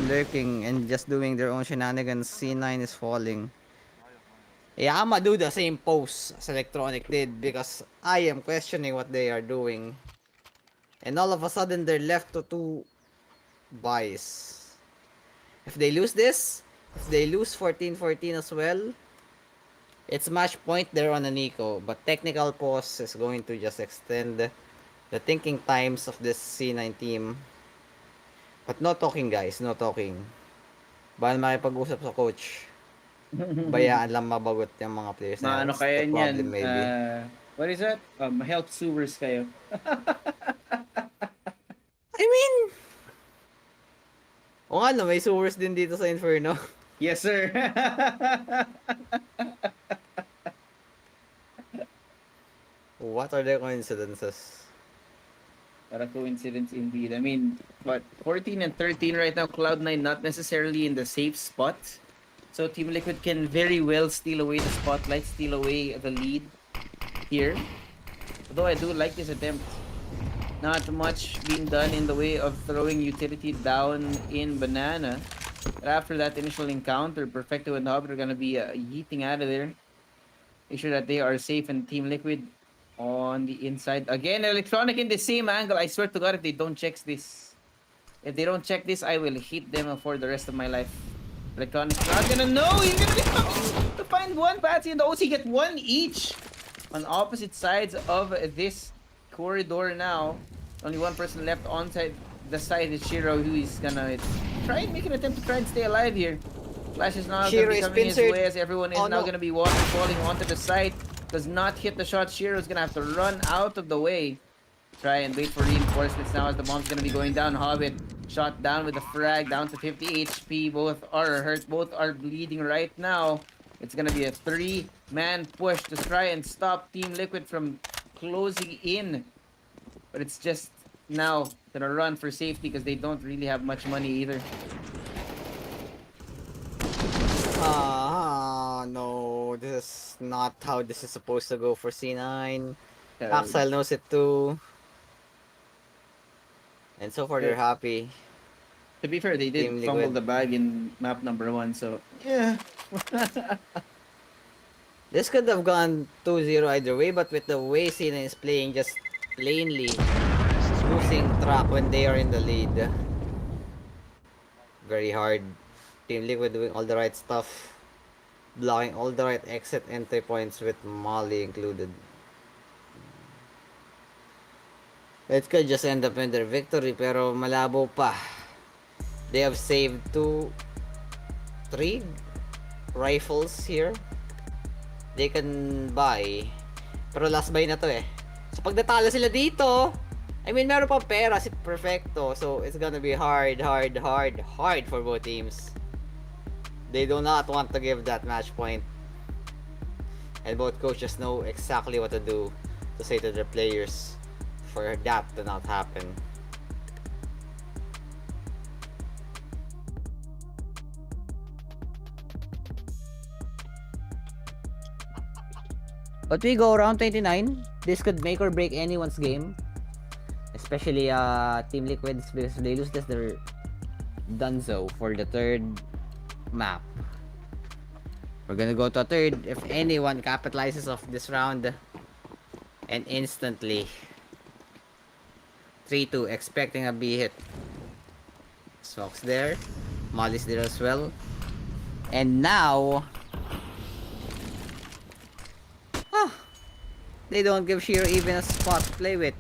lurking and just doing their own shenanigans, C9 is falling. Yeah, I'ma do the same pose as Electronic did because I am questioning what they are doing. And all of a sudden, they're left to two buys. If they lose this, if they lose 14-14 as well, it's match point there on Nico. But technical pause is going to just extend the thinking times of this C9 team. But no talking, guys. No talking. Bawal makipag-usap sa coach. Bayaan lang mabagot yung mga players na. Ano kaya problem, niyan? maybe. What is that? Health sewers kayo. I mean... O nga no, may sewers din dito sa Inferno. Yes, sir. What are the coincidences? What a coincidence indeed. I mean, but 14 and 13 right now, Cloud9 not necessarily in the safe spot. So Team Liquid can very well steal away the spotlight, steal away the lead here. Although I do like this attempt. Not much being done in the way of throwing utility down in Banana. But after that initial encounter, Perfecto and Hobbit are going to be yeeting out of there. Make sure that they are safe, and Team Liquid on the inside. Again, Electronic in the same angle. I swear to God, if they don't check this. If they don't check this, I will hit them for the rest of my life. Electronic not gonna know. He's gonna be coming to find one. Patsy and the OC get one each on opposite sides of this corridor now. Only one person left on the side is Shiro, who is gonna try and make an attempt to try and stay alive here. Flash is now Shiro gonna be is coming his pincered. way as everyone is Oh, now no. gonna be falling onto the side. Does not hit the shot. Shiro is gonna have to run out of the way. Try and wait for reinforcements now as the bomb's gonna be going down. Hobbit shot down with a frag, down to 50 HP. Both are hurt, both are bleeding right now. It's gonna be a 3-man push to try and stop Team Liquid from closing in. But it's just now gonna run for safety because they don't really have much money either. No, this is not how this is supposed to go for C9. Uh, Axel knows it too. And so far, they're happy. To be fair, they did Team fumble Liquid. the bag in map number 1, so yeah. This could have gone 2-0 either way, but with the way C9 is playing just plainly, losing track when they are in the lead. Very hard. Team Liquid doing all the right stuff. Blocking all the right exit entry points with Molly included. It could just end up in their victory, pero malabo pa. They have saved 3 rifles here. They can buy. Pero last buy na to eh. So pag natalo sila dito, I mean meron pa pera si Perfecto. So it's gonna be hard for both teams. They do not want to give that match point. And both coaches know exactly what to do to say to their players for that to not happen. But we go round 29. This could make or break anyone's game. Especially Team Liquids, because if they lose this, they're donezo for the third map. We're gonna go to a third if anyone capitalizes off this round. And instantly 3-2, expecting a B hit. Sox there. Molly's there as well. And now they don't give Shiro even a spot to play with.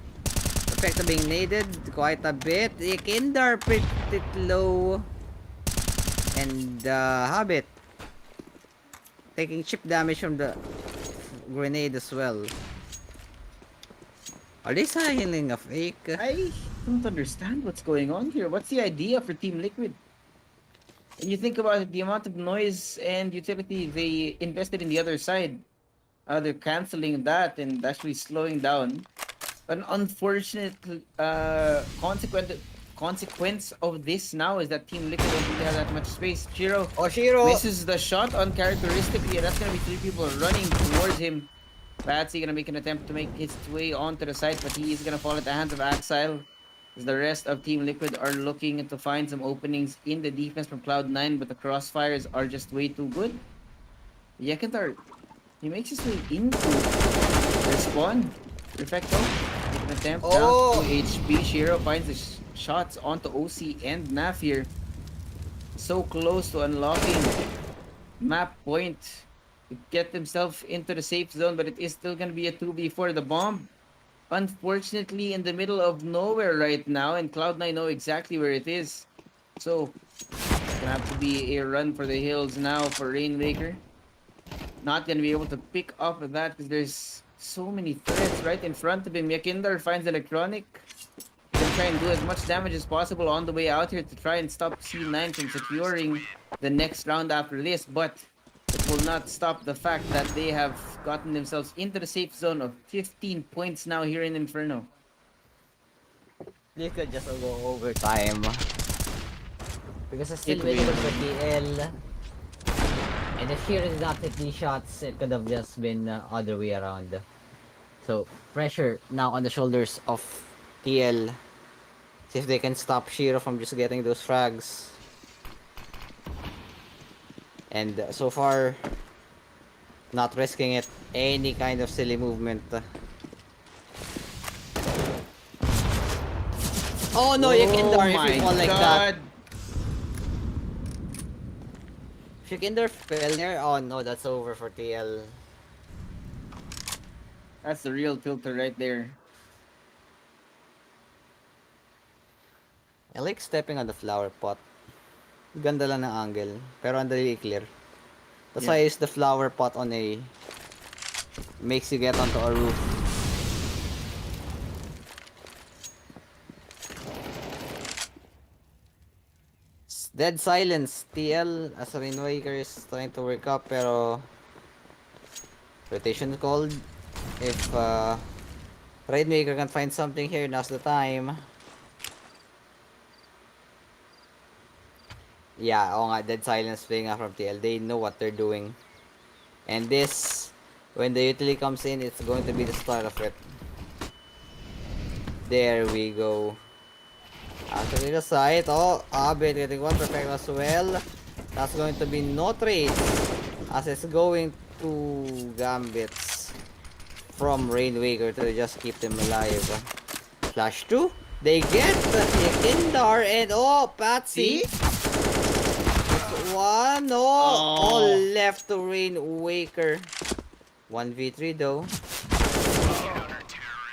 Perfecto being naded quite a bit. Ikindar pretty low. And Habit taking chip damage from the grenade as well. Are they signing a fake? I don't understand what's going on here. What's the idea for Team Liquid? When you think about the amount of noise and utility they invested in the other side, they're canceling that and actually slowing down. An unfortunate consequence of this now is that Team Liquid don't really have that much space. Shiro misses the shot uncharacteristically. That's gonna be 3 people running towards him. Patsy gonna make an attempt to make his way onto the site, but he is gonna fall at the hands of Axile. As the rest of Team Liquid are looking to find some openings in the defense from Cloud9, but the crossfires are just way too good. Yekentar, he makes his way into the spawn. Perfecto. Make an attempt down to HP. Shiro finds the shots onto OC and Naf here. So close to unlocking map point to get himself into the safe zone, but it is still going to be a 2v4. The bomb, unfortunately, in the middle of nowhere right now, and Cloud9 know exactly where it is. So, it's going to have to be a run for the hills now for Rainmaker. Not going to be able to pick up that because there's so many threats right in front of him. Yakindar finds electronic. Can try and do as much damage as possible on the way out here to try and stop C9 from securing the next round after this, but it will not stop the fact that they have gotten themselves into the safe zone of 15 points now here in Inferno. They could just go overtime. Because it's still It waiting will. for TL. And if Shiro did not hit these shots, it could have just been other way around. So, pressure now on the shoulders of TL. See if they can stop Shiro from just getting those frags. And so far, not risking it. Any kind of silly movement. Oh no, Yakindar, if you fall like that. If Yakindar fell there, oh no, that's over for TL. That's the real filter right there. I like stepping on the flower pot. Ganda lang ng angle. Pero ang dali i-clear. That's why I use the flower pot on A. Makes you get onto a roof. Dead silence. TL as a Rainwaker is trying to work up pero rotation called. If Rainwaker can find something here, now's the time. Yeah, oo nga, dead silence playing from TL. They know what they're doing. And this, when the utility comes in, it's going to be the start of it. There we go. Actually the site. Oh, Abed getting one perfect as well. That's going to be no trade. As it's going to Gambits from Rainwaker to just keep them alive. Flash 2. They get the Kindar and oh, Patsy. One. No. All left to Rainwaker. 1v3 though.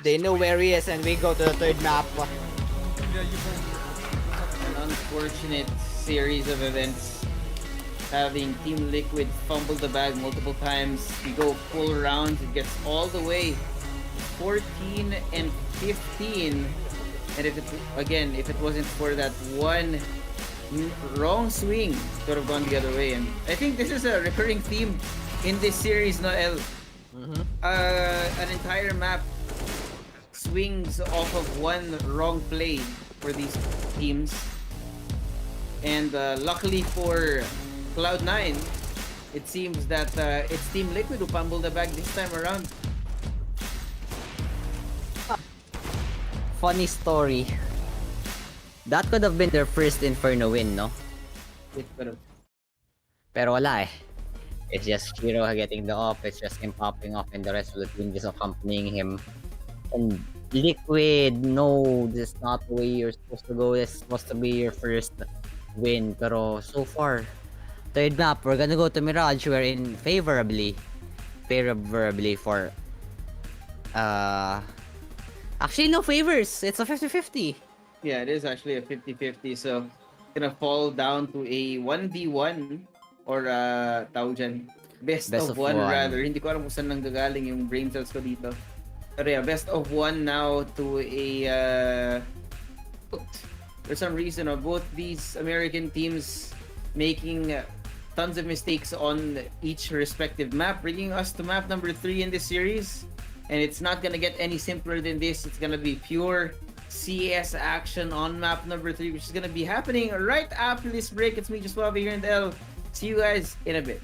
They know where he is and we go to the third map. An unfortunate series of events. Having Team Liquid fumble the bag multiple times. We go full rounds. It gets all the way 14 and 15. And if it wasn't for that one wrong swing, it could have gone the other way. And I think this is a recurring theme in this series, Noel. An entire map swings off of one wrong play for these teams. And luckily for Cloud9, it seems that it's Team Liquid who fumbled the bag this time around. Funny story. That could have been their first Inferno win, no? It could have. Pero wala eh. It's just Shiro getting the off, it's just him popping off and the rest of the team just accompanying him. And Liquid, no, this is not the way you're supposed to go. This is supposed to be your first win. Pero so far, third map, we're gonna go to Mirage. We're in favorably for actually no favors. It's a 50-50. Yeah, it is actually a 50-50. So gonna fall down to a 1v1 or tawag dyan, best of one rather. Hindi ko alam kung saan nanggagaling yung brain cells ko dito. Pero yeah, best of one now to a for some reason both these American teams making tons of mistakes on each respective map, bringing us to map number 3 in this series. And it's not gonna get any simpler than this. It's gonna be pure CS action on map number 3, which is gonna be happening right after this break. It's me, just Bobby here in the L. See you guys in a bit.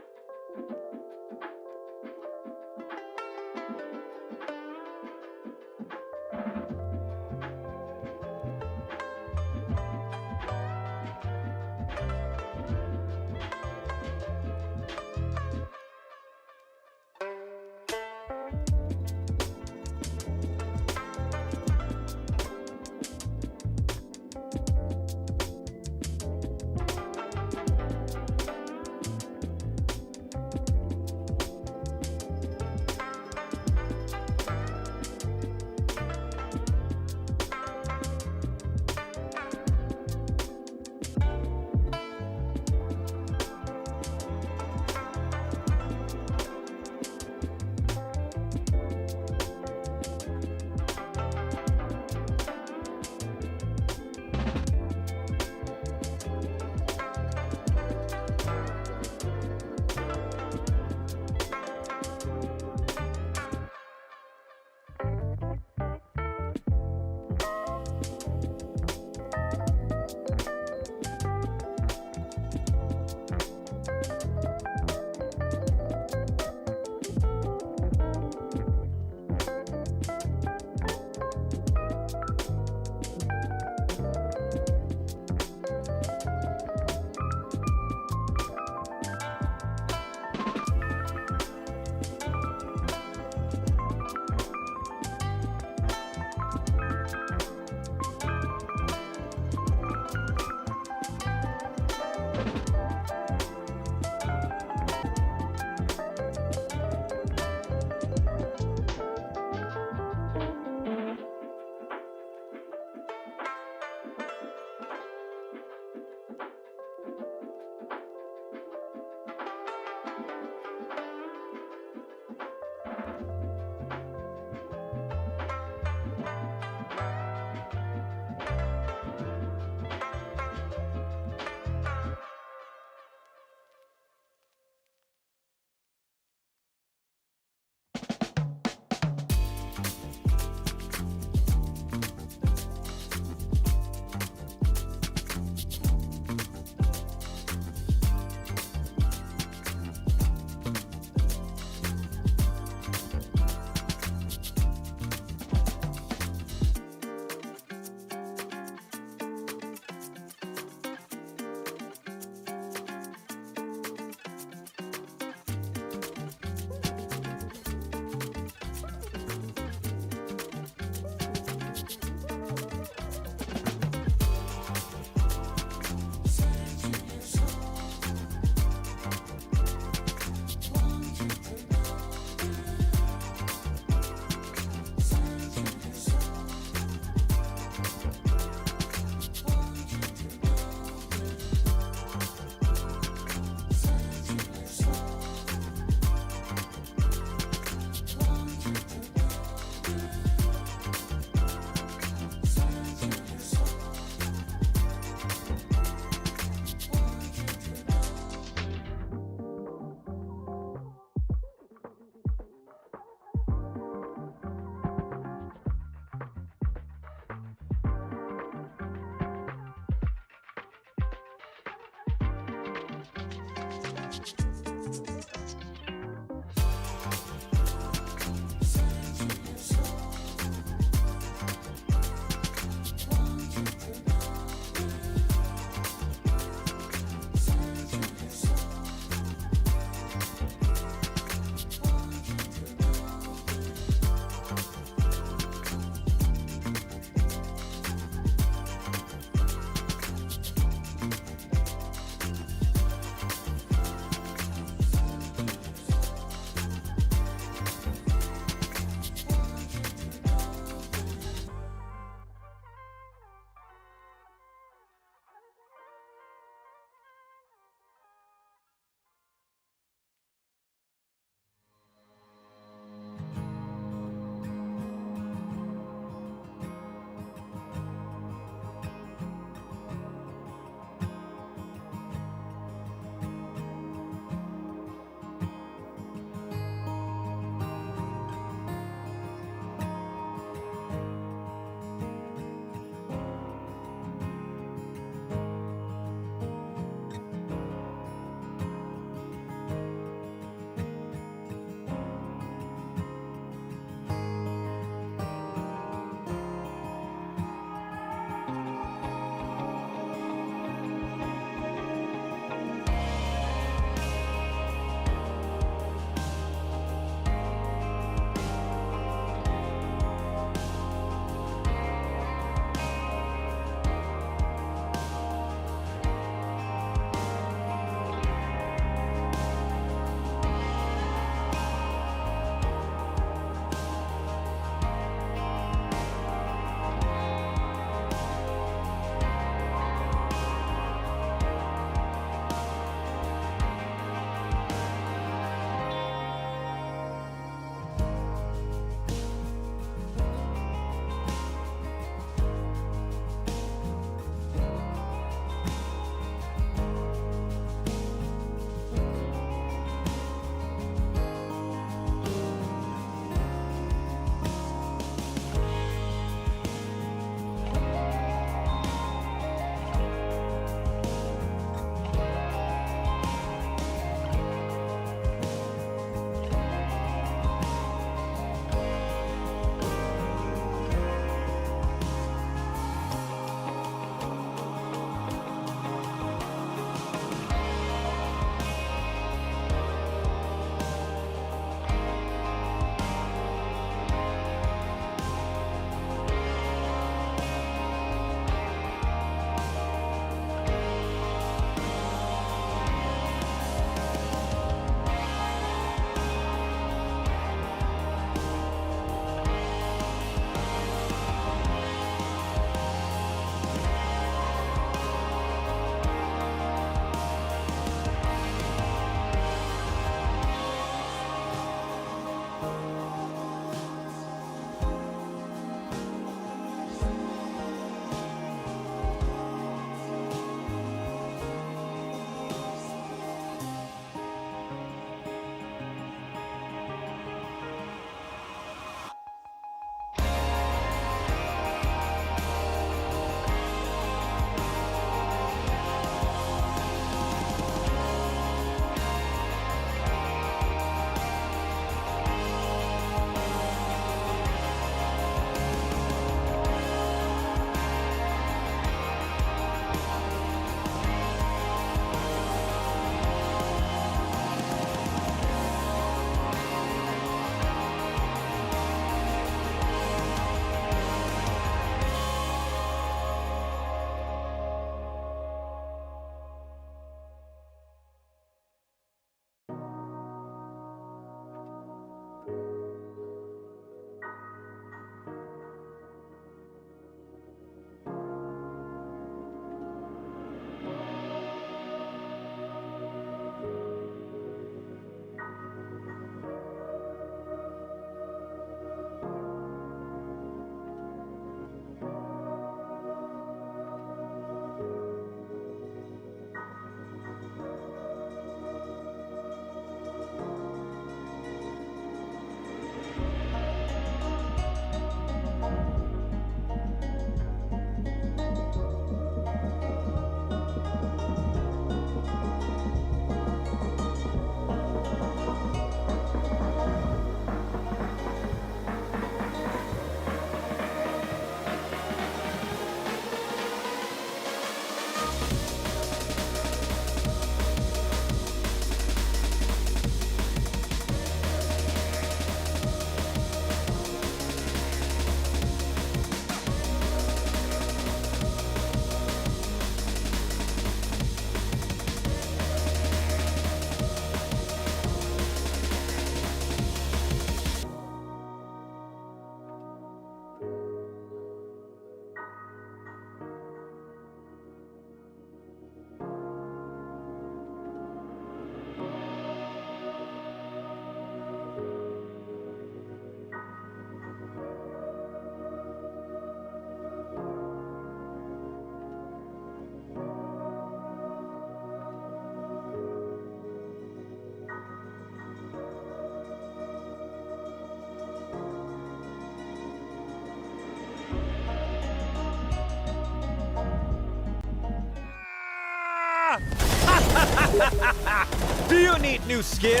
Do you need new skins?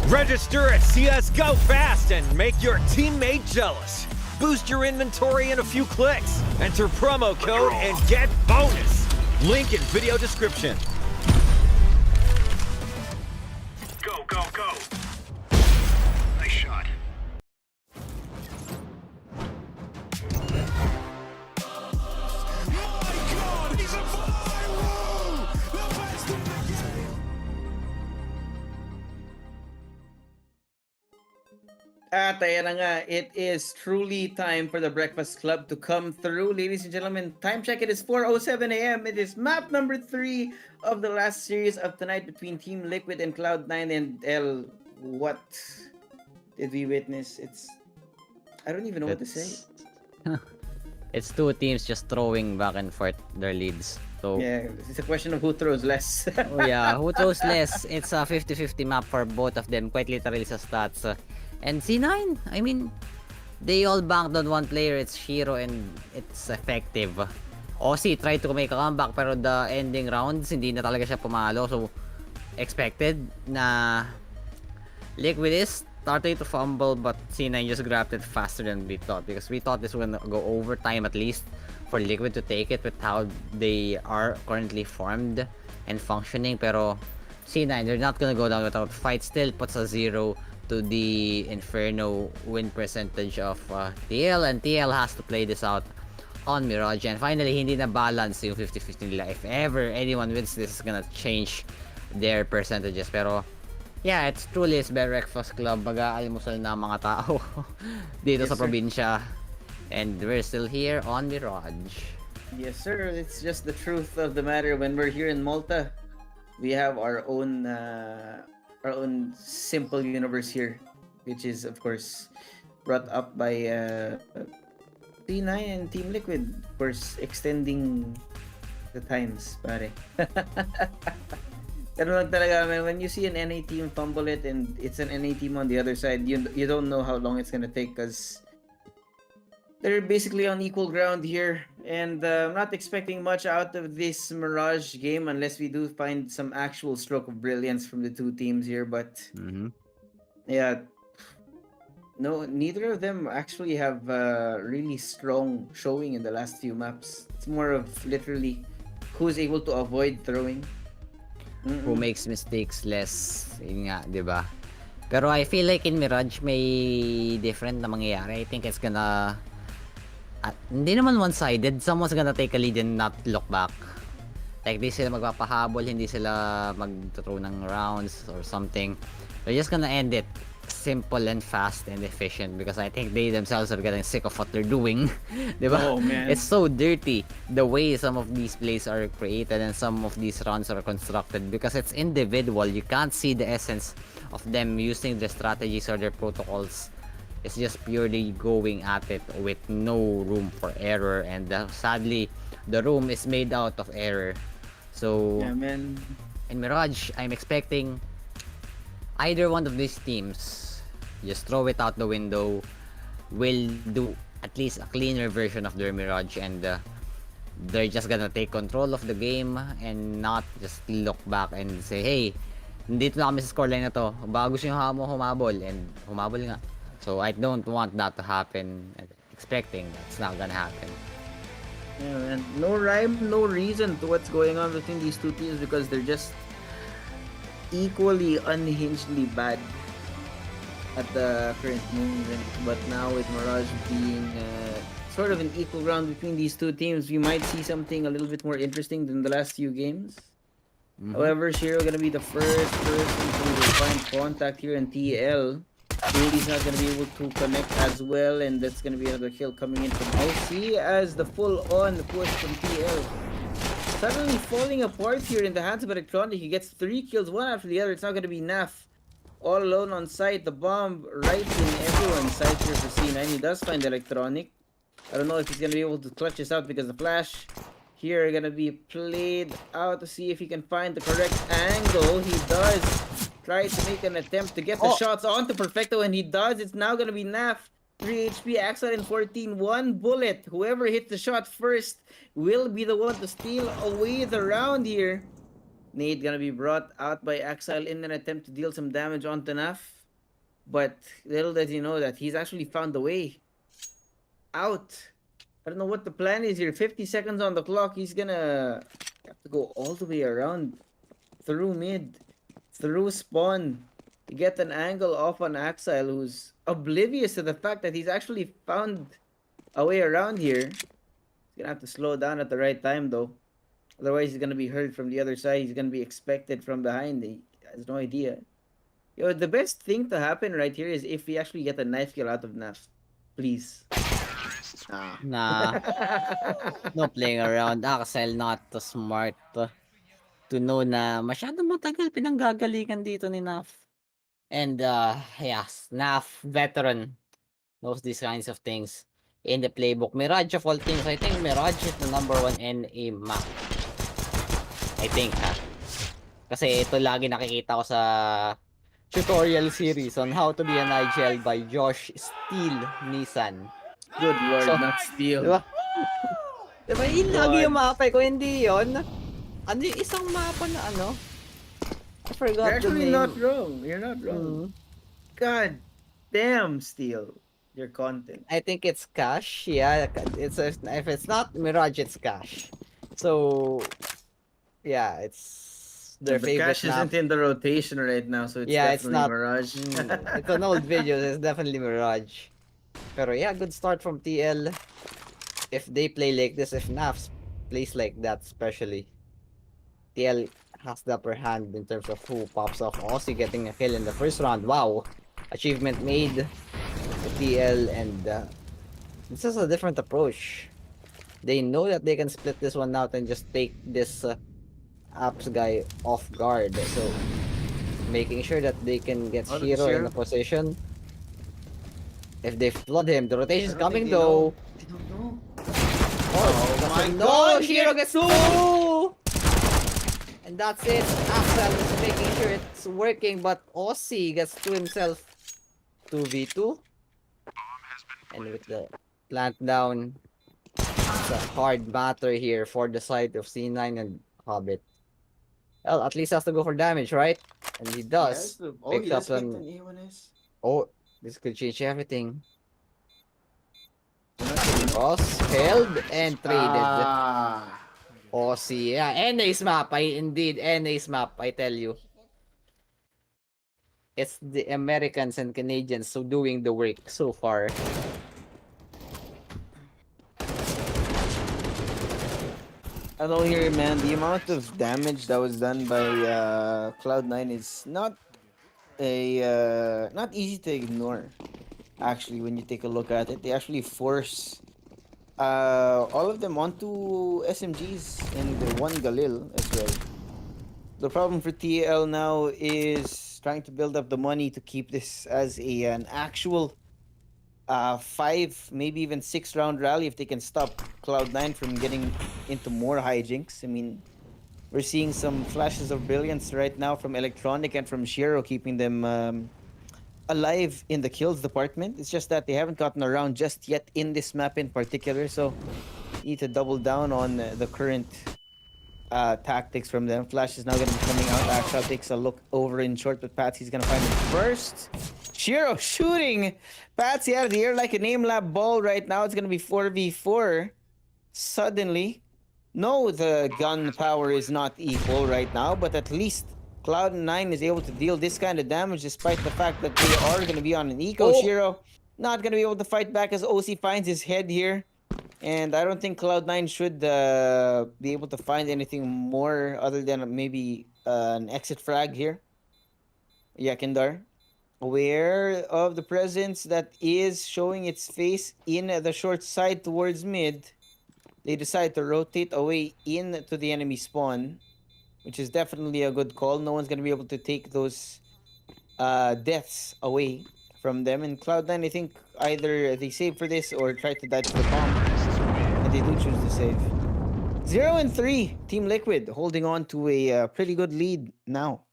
Register at CSGO fast and make your teammate jealous. Boost your inventory in a few clicks. Enter promo code and get bonus. Link in video description. Go, go, go. Nice shot. My God, he's a viral! The best in the game! At ayan na nga, it is truly time for the Breakfast Club to come through. Ladies and gentlemen, time check, it is 4:07 a.m. It is map number 3 of the last series of tonight between Team Liquid and Cloud9 and L. What did we witness? I don't even know what to say. It's two teams just throwing back and forth their leads. So Yeah, it's a question of who throws less. oh yeah, who throws less? It's a 50-50 map for both of them, quite literally sa stats. And C9, I mean, they all banked on one player, it's Shiro, and it's effective. OC tried to make a comeback pero the ending rounds, hindi na talaga siya pumalo. So, expected na Liquid is starting to fumble but C9 just grabbed it faster than we thought because we thought this was gonna go overtime at least for Liquid to take it with how they are currently formed and functioning. Pero C9, they're not gonna go down without fight. Still puts a 0 to the Inferno win percentage of TL, and TL has to play this out on Mirage. And finally, hindi na balance yung 50-50 nila. If ever anyone wins, this is gonna change their percentages. Pero yeah, it's truly is Breakfast Club. Mag-aalmusal na mga tao dito Yes, sa sir. probinsya. And we're still here on Mirage. Yes, sir. It's just the truth of the matter. When we're here in Malta, we have our own simple universe here, which is of course brought up by T9 and Team Liquid, of course, extending the times, pare. Pero lang talaga, man, when you see an NA team fumble it and it's an NA team on the other side, you don't know how long it's gonna take because they're basically on equal ground here, and I'm not expecting much out of this Mirage game unless we do find some actual stroke of brilliance from the two teams here. But yeah, no, neither of them actually have really strong showing in the last few maps. It's more of literally who's able to avoid throwing. Who makes mistakes less, yun nga, di ba? Pero I feel like in Mirage may different na mangyayari. I think it's gonna hindi naman one-sided. Someone's gonna take a lead and not look back. Like, di sila magpapahabol, hindi sila mag-throw ng rounds or something. They're just gonna end it simple and fast and efficient because I think they themselves are getting sick of what they're doing. Diba? Oh, man. It's so dirty the way some of these plays are created and some of these runs are constructed because it's individual. You can't see the essence of them using their strategies or their protocols. It's just purely going at it with no room for error, and sadly the room is made out of error. So Yeah, man. in Mirage, I'm expecting either one of these teams just throw it out the window, will do at least a cleaner version of their Mirage, and they're just gonna take control of the game and not just look back and say, hey, dito na kami sa scoreline na to, baka gusto nyo humabol, and humabol nga. So I don't want that to happen. Expecting that's not gonna happen. Yeah, man. No rhyme, no reason to what's going on between these two teams because they're just equally unhingedly bad at the current moment. But now with Mirage being sort of an equal ground between these two teams, we might see something a little bit more interesting than the last few games. However, Shiro gonna be the first person to find contact here in TL. Rudy's not gonna be able to connect as well, and that's gonna be another kill coming in from OC as the full-on push from TL suddenly falling apart here in the hands of Electronic. He gets 3 kills, one after the other. It's not gonna be Naf all alone on site. The bomb right in everyone's sight here for C9. He does find Electronic. I don't know if he's gonna be able to clutch this out because the flash here are gonna be played out to see if he can find the correct angle. He does try to make an attempt to get the shots onto Perfecto, and he does. It's now gonna be Naf. 3 HP, Axel in 14, 1 bullet. Whoever hits the shot first will be the one to steal away the round here. Nade gonna be brought out by Axile in an attempt to deal some damage onto Naf. But little does he know that he's actually found the way out. I don't know what the plan is here. 50 seconds on the clock. He's gonna have to go all the way around through mid, through spawn to get an angle off on Axile, who's oblivious to the fact that he's actually found a way around here. He's gonna have to slow down at the right time though. Otherwise, he's gonna be heard from the other side. He's gonna be expected from behind. He has no idea. Yo, the best thing to happen right here is if we actually get a knife kill out of Naf. Please. Nah, no playing around. Axel not too smart to know na masyadong matagal pinanggagalingan dito ni Naf. And yes, Naf, veteran, knows these kinds of things in the playbook. Mirage of all things, I think Mirage is the #1 NA map. I think kasi ito lagi nakikita ko sa tutorial series on how to be an IGL by Josh Steele Nissan. Good lord, So, not steal. Diba? Diba yun lagi yung mapa ko, hindi yun? Ano yung isang mapa na ano? I forgot You're the actually name. not wrong. You're not wrong. God damn, Steel. Your content. I think it's Cash. Yeah, it's if it's not Mirage, it's Cash. So yeah, it's their But favorite Cash map. isn't in the rotation right now, so it's Yeah, it's definitely not. Mirage. It's an old video. It's definitely Mirage. Pero yeah, good start from TL. If they play like this, if NAFs plays like that, especially, TL has the upper hand in terms of who pops off. Aussie getting a kill in the first round. Wow, achievement made to TL, and this is a different approach. They know that they can split this one out and just take this apps guy off guard. So making sure that they can get Oh, Shiro in Shiro. a position. If they flood him, the rotation's I don't coming think they though. know. They don't know. Oh my no! God, Shiro yes, gets two! And that's it. Axel is making sure it's working, but Aussie gets to himself 2v2. And with the plant down, it's a hard matter here for the side of C9 and Hobbit. Well, at least has to go for damage, right? And he does. Picks up an... Oh, this could change everything. Cross, held, and traded. Aussie, yeah, NA's map, indeed, NA's map, I tell you. It's the Americans and Canadians so doing the work so far. I don't hear, man. The amount of damage that was done by Cloud9 is not not easy to ignore. Actually, when you take a look at it, they actually force all of them onto SMGs and the one Galil as well. The problem for TL now is trying to build up the money to keep this as an actual 5, maybe even 6 round rally if they can stop Cloud9 from getting into more hijinks. I mean, we're seeing some flashes of brilliance right now from Electronic and from Shiro, keeping them alive in the kills department. It's just that they haven't gotten around just yet in this map in particular, so you need to double down on the current tactics from them. Flash is now going to be coming out. Axel takes a look over in short, but Patsy's going to find it first. Shiro shooting Patsy out of the air like a name lab ball right now. It's going to be 4v4. Suddenly, no, the gun power is not equal right now, but at least Cloud9 is able to deal this kind of damage despite the fact that they are going to be on an eco. Oh. Shiro not going to be able to fight back as OC finds his head here. And I don't think Cloud9 should be able to find anything more other than maybe an exit frag here. Yakindar, aware of the presence that is showing its face in the short side towards mid, they decide to rotate away into the enemy spawn, which is definitely a good call. No one's going to be able to take those deaths away from them. And Cloud9, I think either they save for this or try to dodge the bomb. And they do choose to save. 0-3, Team Liquid holding on to a pretty good lead now.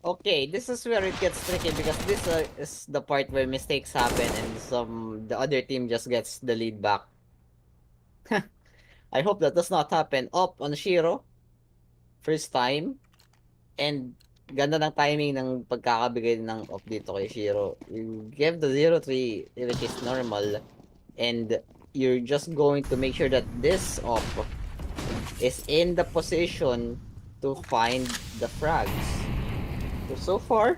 Okay, this is where it gets tricky because this is the part where mistakes happen and the other team just gets the lead back. I hope that does not happen. Up on Shiro. first time. And ganda ng timing ng pagkakabigay ng off dito kay Shiro. You give the 0-3, which is normal. And you're just going to make sure that this off is in the position to find the frags. So far,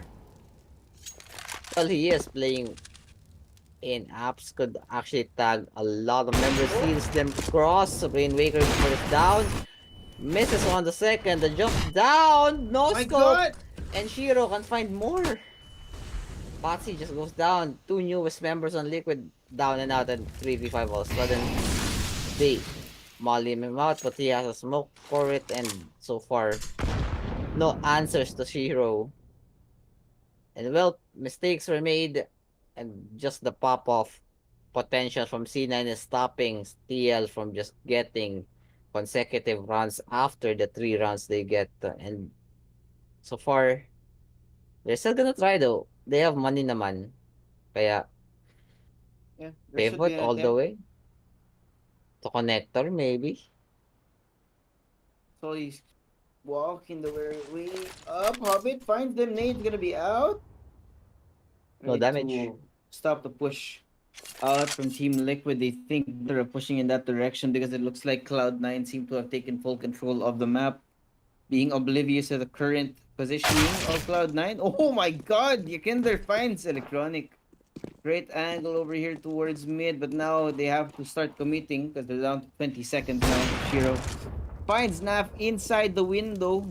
well, he is playing in apps, could actually tag a lot of members, sees them cross. Rainwaker first down, misses on the second, the jump down, no My scope, God! and Shiro can find more. Patsy just goes down. Two newest members on Liquid down and out, and 3v5 all of a sudden. They molly him out, but he has a smoke for it, and so far, no answers to Shiro. And well, mistakes were made, and just the pop-off potential from C9 is stopping TL from just getting consecutive runs after the 3 rounds they get. And so far, they're still gonna try though. They have money naman. Kaya Yeah, there should be pivot an all the attempt. way. To connector maybe. So he's walking the way up. Hobbit finds them. Nade's gonna be out. No Ready damage. to stop the push out from Team Liquid. They think they're pushing in that direction because it looks like Cloud9 seem to have taken full control of the map, being oblivious to the current positioning of Cloud9. Oh my god! Yakinder finds Electronic. Great angle over here towards mid, but now they have to start committing because they're down to 20 seconds now. Shiro finds Naf inside the window.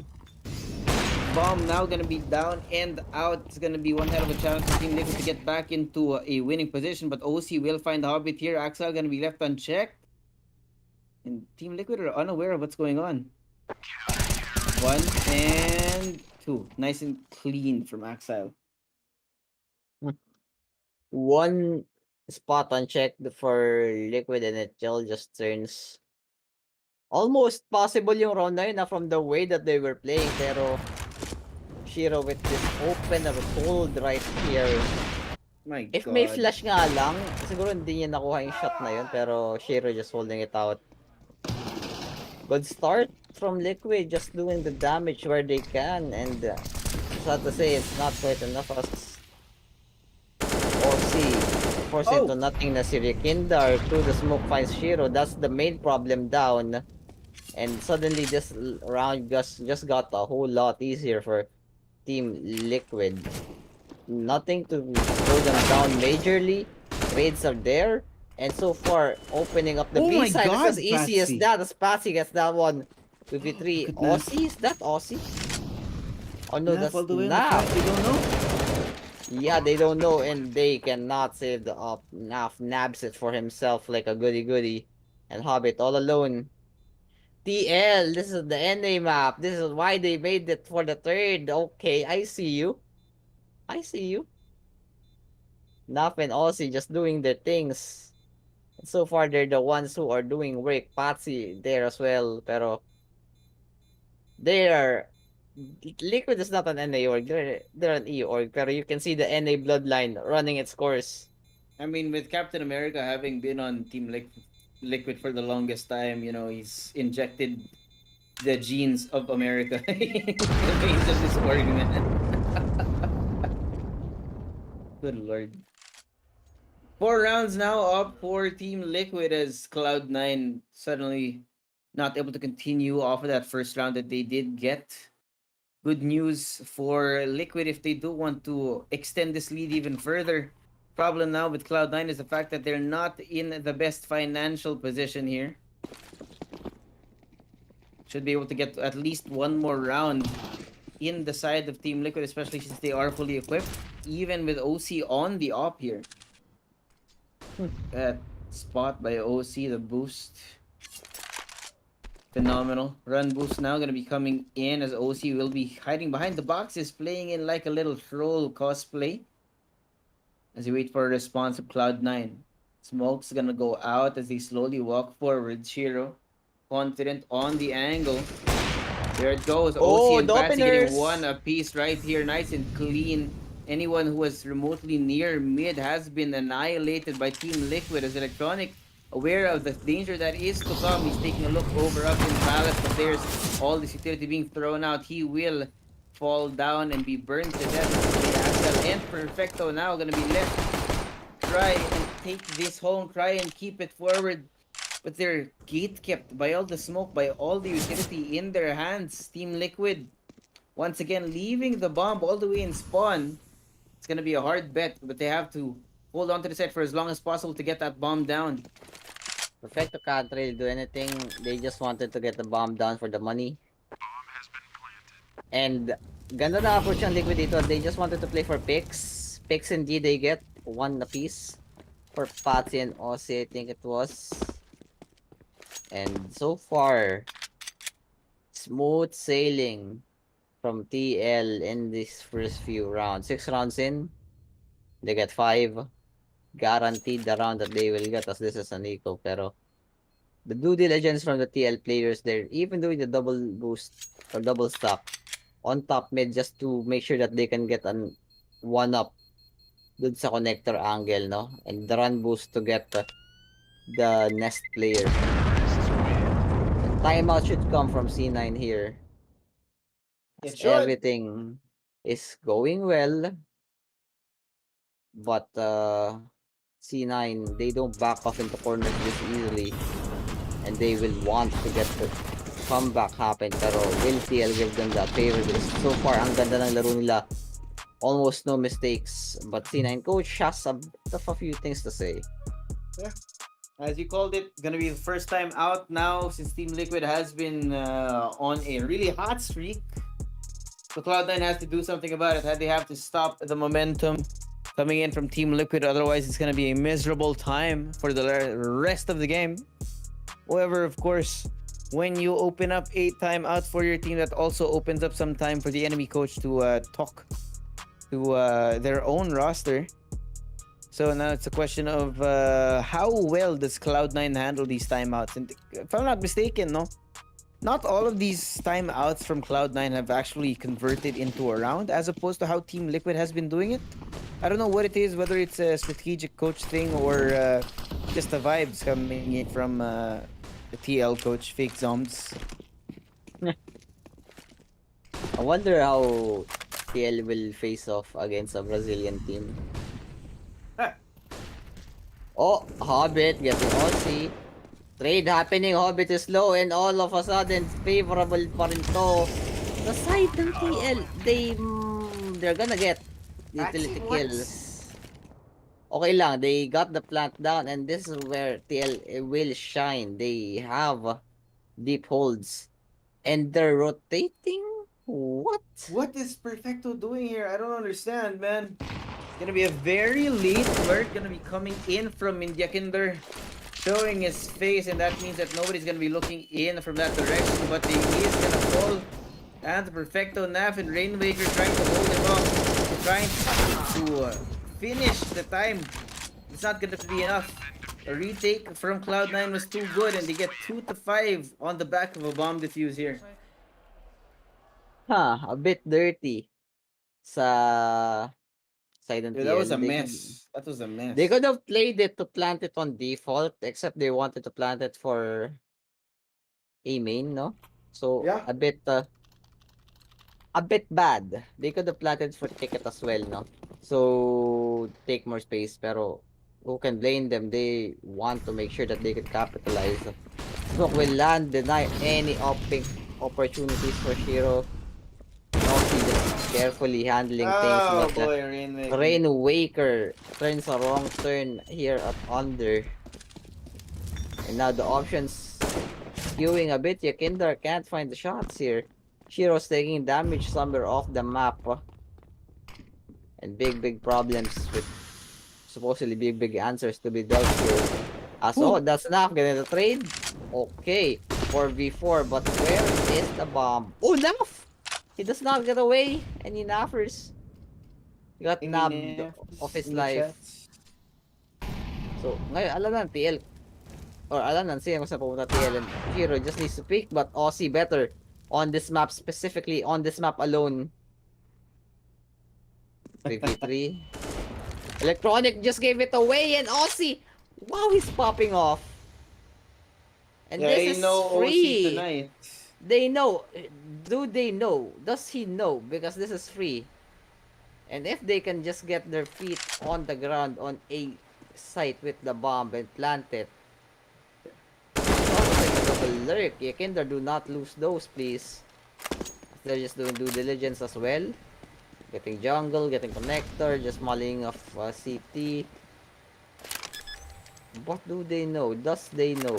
Bomb now gonna be down and out. It's gonna be one hell of a challenge for Team Liquid to get back into a winning position, but OC will find Hobbit here. Axel gonna be left unchecked. And Team Liquid are unaware of what's going on. 1 and 2. Nice and clean from Axel. One spot unchecked for Liquid and it just turns almost possible yung round na yun from the way that they were playing, pero Shiro with this open hold right here. My If god. may flash nga lang, siguro hindi niya nakuha yung shot na yun, pero Shiro just holding it out. Good start from Liquid, just doing the damage where they can, and sad to say, it's not quite enough as OC forced into nothing na si Rikindar through the smoke finds Shiro. That's the main problem down. And suddenly this round just got a whole lot easier for Team Liquid. Nothing to slow them down majorly. Trades are there. And so far, opening up the Oh B my side, God, it's as easy as Patsy. that. As Patsy gets that one. 2v3. Goodness. Aussie? Is that Aussie? Oh no, Naf that's all the way on the Naf. track, we don't know. Yeah, they don't know, and they cannot save the up. Naf nabs it for himself like a goody-goody. And Hobbit all alone. TL, this is the NA map. This is why they made it for the third. Okay, I see you. I see you. Naf and Aussie just doing their things. And so far, they're the ones who are doing work. Patsy there as well, pero they are... Liquid is not an NA org, they're an E org, pero you can see the NA bloodline running its course. I mean, with Captain America having been on Team Liquid for the longest time, you know, he's injected the genes of America in the veins of this org, man. Good lord. 4 rounds now up for Team Liquid as Cloud9 suddenly not able to continue off of that first round that they did get. Good news for Liquid if they do want to extend this lead even further. Problem now with Cloud9 is the fact that they're not in the best financial position here. Should be able to get at least one more round in the side of Team Liquid, especially since they are fully equipped, even with OC on the op here. That spot by OC, the boost. Phenomenal. Run boost now going to be coming in as OC will be hiding behind the boxes, playing in like a little troll cosplay. As you wait for a response of Cloud9. Smoke's going to go out as they slowly walk forward. Shiro, confident on the angle. There it goes. Oh, OC and the Patsy getting openers. one apiece right here. Nice and clean. Anyone who was remotely near mid has been annihilated by Team Liquid as Electronic aware of the danger that is to come. He's taking a look over up in Palace, but there's all this utility being thrown out. He will fall down and be burned to death. The Axel and Perfecto now gonna be left. Try and take this home, try and keep it forward. But they're gate kept by all the smoke, by all the utility in their hands. Team Liquid once again leaving the bomb all the way in spawn. It's gonna be a hard bet, but they have to hold on to the set for as long as possible to get that bomb down. Perfecto can't really do anything. They just wanted to get the bomb down for the money. And ganda na approach ang Liquid dito. They just wanted to play for picks. Picks indeed they get. One apiece. For Patsy and Aussie, I think it was. And so far, smooth sailing from TL in this first few rounds. 6 rounds in, they get 5. Guaranteed the round that they will get, as this is an eco. Pero the due diligence from the TL players, they're even doing the double boost or double stack on top mid just to make sure that they can get an 1-up dun sa connector angle, no? And the run boost to get the nest player. Timeout should come from C9 here. It As should. everything is going well. But C9, they don't back off into corners this easily. And they will want to get the comeback happen. Pero will TL give them that favor? Because so far, ang ganda ng laro nila. Almost no mistakes. But C9 coach has a bit of a few things to say. Yeah. As you called it, gonna be the first time out now since Team Liquid has been on a really hot streak. So Cloud9 has to do something about it. They have to stop the momentum coming in from Team Liquid. Otherwise, it's gonna be a miserable time for the rest of the game. However, of course, when you open up 8 timeouts for your team, that also opens up some time for the enemy coach to talk to their own roster. So now it's a question of how well does Cloud9 handle these timeouts. And if I'm not mistaken, no, not all of these timeouts from Cloud9 have actually converted into a round, as opposed to how Team Liquid has been doing it. I don't know what it is, whether it's a strategic coach thing or just the vibes coming in from the TL coach, Fake Zombs. I wonder how TL will face off against a Brazilian team. Oh, Hobbit getting Aussie. Trade happening, Hobbit is low, and all of a sudden, favorable pa rin to. The side ng TL, they're gonna get utility kills. Okay lang, they got the plant down, and this is where TL will shine. They have deep holds, and they're rotating. What? What is Perfecto doing here? I don't understand, man. Gonna be a very late alert. Gonna be coming in from Indyakinder, showing his face, and that means that nobody's gonna be looking in from that direction. But he is gonna fall. And Perfecto, Naf, and Rainmaker trying to hold him off, trying to finish the time. It's not gonna be enough. A retake from Cloud9 was too good, and they get 2-5 on the back of a bomb defuse here. A bit dirty sa side ng Dude, TL. that was a mess. That was a mess. They could have played it to plant it on default, except they wanted to plant it for a main, no? So Yeah. a bit bad. They could have planted for ticket as well, no? So take more space, pero who can blame them? They want to make sure that they could capitalize. Smoke will land, deny any opportunities for Shiro. Noxy just carefully handling things, Oh but boy, Rainmaker. Rainwaker turns a wrong turn here at under. And now the options skewing a bit. Yakinder can't find the shots here. Shiro's taking damage somewhere off the map. And big problems with supposedly big answers to be dealt here. Oh, that's enough. Getting the trade. Okay, 4v4, but where is the bomb? Oh, Naf! He does not get away. Any Nafers? He got nabbed of his life. So, ngayon, alam na ng TL. Or alam na siya kung saan pumunta TL. And Hero just needs to pick, but Aussie better on this map, specifically on this map alone. 53. Electronic just gave it away, and Aussie! Wow, he's popping off. And Yeah, this you is know OC free. tonight. They know. Do they know? Does he know? Because this is free. And if they can just get their feet on the ground on a site with the bomb and plant it, almost like a double lurk. Kinder, do not lose those, please. They're just doing due diligence as well. Getting jungle, getting connector, just mulling of CT. What do they know? Does they know?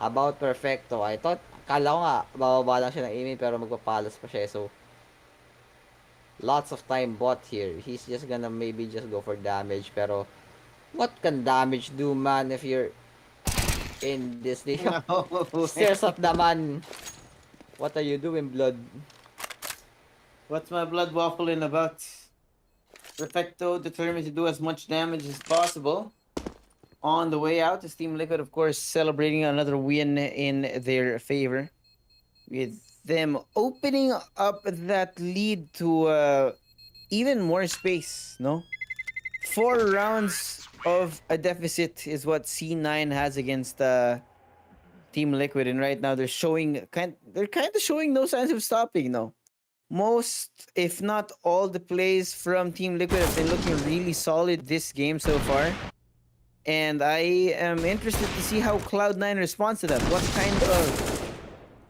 About Perfecto? I thought, kala ko nga, bababa lang siya ng aiming pero magpapalas pa siya. So, lots of time bot here. He's just gonna maybe just go for damage. Pero, what can damage do, man, if you're in this thing? Stares at the man. What are you doing, blood? What's my blood waffling about? Perfecto determined to do as much damage as possible. On the way out, is Team Liquid, of course, celebrating another win in their favor. With them opening up that lead to even more space, no? 4 rounds of a deficit is what C9 has against Team Liquid, and right now they're kind of showing no signs of stopping, no? Most, if not all, the plays from Team Liquid have been looking really solid this game so far. And I am interested to see how Cloud9 responds to that. What kind of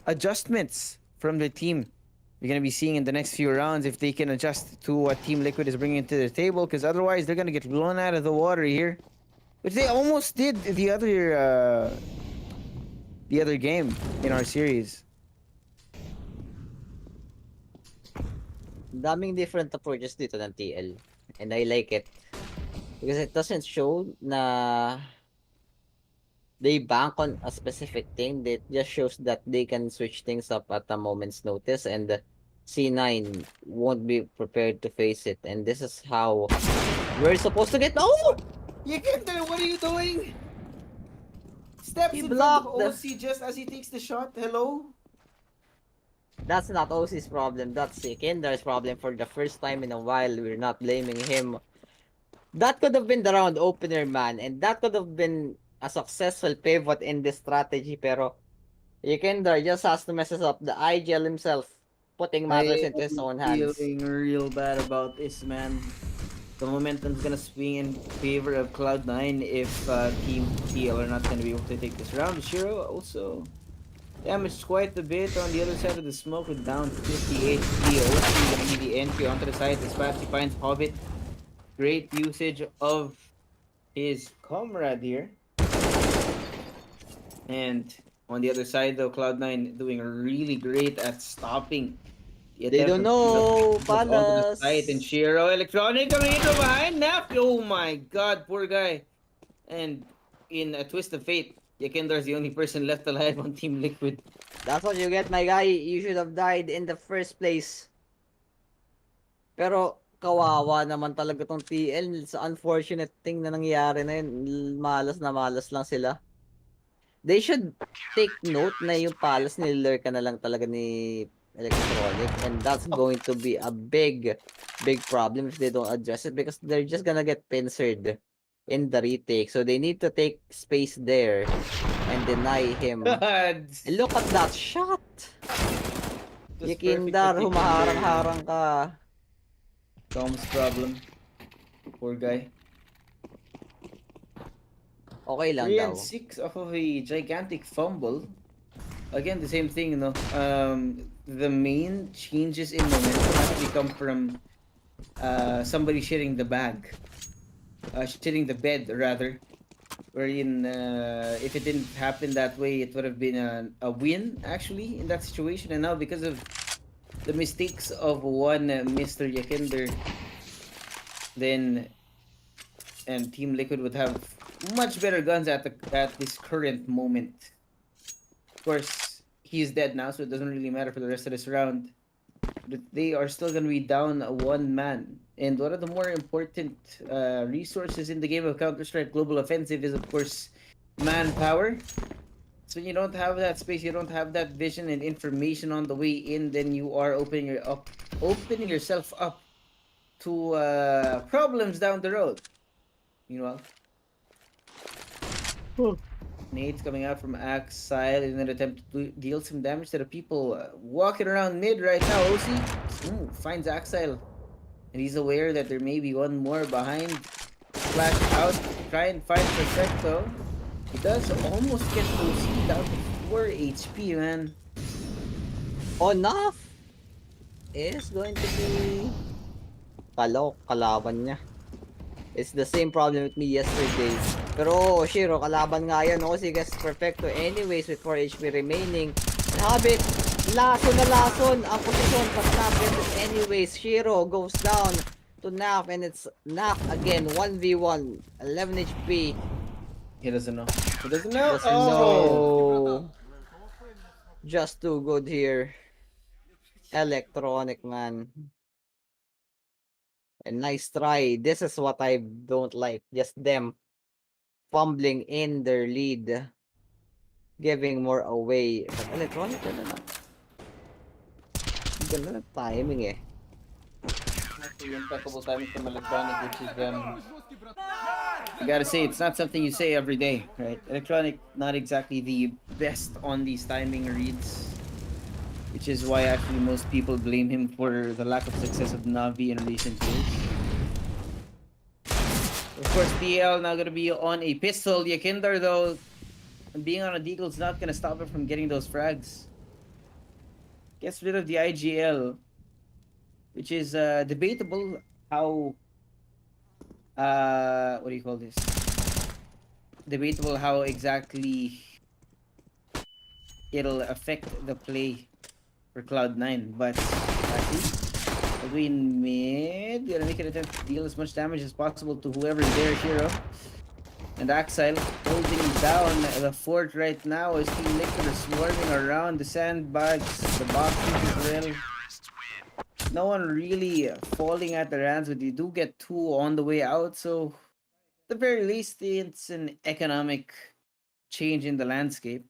adjustments from the team you're going to be seeing in the next few rounds if they can adjust to what Team Liquid is bringing to the table. Because otherwise, they're going to get blown out of the water here. Which they almost did the other game in our series. Daming different approaches dito ng TL. And I like it. Because it doesn't show na they bank on a specific thing. It just shows that they can switch things up at a moment's notice. And C9 won't be prepared to face it. And this is how we're supposed to get... Oh! Yekender, what are you doing? Steps He in front blocked of OC just as he takes the shot. Hello? That's not OC's problem. That's Kinder's problem. For the first time in a while, we're not blaming him. That could have been the round opener, man. And that could have been a successful pivot in this strategy. Pero Kinder just has to mess us up. The IGL himself putting matters into his own hands. Feeling real bad about this, man. The momentum's gonna swing in favor of Cloud9 if Team TL are not gonna be able to take this round. Shiro also damaged quite a bit on the other side of the smoke with down 58 PO. Gonna be the entry onto the side. This fast he finds Hobbit. Great usage of his comrade here. And on the other side though, Cloud9 doing really great at stopping the They don't know, Palas. And Shiro Electronic coming in from behind Nap. Oh my god, poor guy. And in a twist of fate, Yakendar's the only person left alive on Team Liquid. That's what you get, my guy. You should have died in the first place. Pero kawawa naman talaga tong TL sa unfortunate thing na nangyari na yun. Malas na malas lang sila. They should take note na yung Palas nililure ka na lang talaga ni Electronic, and that's going to be a big problem if they don't address it, because they're just gonna get pincered in the retake. So they need to take space there and deny him. God. And look at that shot! Just Yakindar, perfect humaharang-harang ka. Tom's problem. Poor guy. Okay lang 3 daw. and 6 off of a gigantic fumble. Again, the same thing, you know. The main changes in momentum actually come from somebody shitting the bag. Shitting the bed, rather. Wherein, if it didn't happen that way, it would have been a win, actually, in that situation. And now, because of the mistakes of one Mr. Yakinder, then and Team Liquid would have much better guns at this current moment. Of course, he's dead now, so it doesn't really matter for the rest of this round. But they are still going to be down one man. And one of the more important resources in the game of Counter-Strike Global Offensive is, of course, manpower. So when you don't have that space, you don't have that vision and information on the way in, then you are opening yourself up to problems down the road. Meanwhile, Nades coming out from Axe side in an attempt to deal some damage to the people walking around mid right now. OC finds Axile, and he's aware that there may be one more behind. Flash out, try and find Perfecto. He does almost get OC down to 4 HP, man. Enough is going to be kalaban niya. It's the same problem with me yesterday. Pero Shiro, kalaban nga yan. Kasi gets Perfecto anyways with 4 HP remaining. Habit, lason na lason ang posisyon but not get it anyways. Shiro goes down to Naf and it's Naf again. 1v1, 11 HP. He doesn't know. He doesn't know. Doesn't know. Just too good here. Electronic, man. A nice try. This is what I don't like. Just them fumbling in their lead. Giving more away. But Electronic, ganda na. Ganda na timing eh. Impeccable timing from Electronic, which is I gotta say, it's not something you say every day, right? Electronic, not exactly the best on these timing reads, which is why actually most people blame him for the lack of success of Navi in recent years. Of course, DL now gonna be on a pistol. Yakinder, though, being on a deagle is not gonna stop him from getting those frags. Gets rid of the IGL, which is debatable how what do you call this? Debatable how exactly it'll affect the play for Cloud9, but between mid, gonna make an attempt to deal as much damage as possible to whoever is there, Hero. And Axile holding down the fort right now as Team Liquid are swarming around the sandbags, the boxes as well. No one really falling at their hands, but you do get 2 on the way out, so at the very least, it's an economic change in the landscape.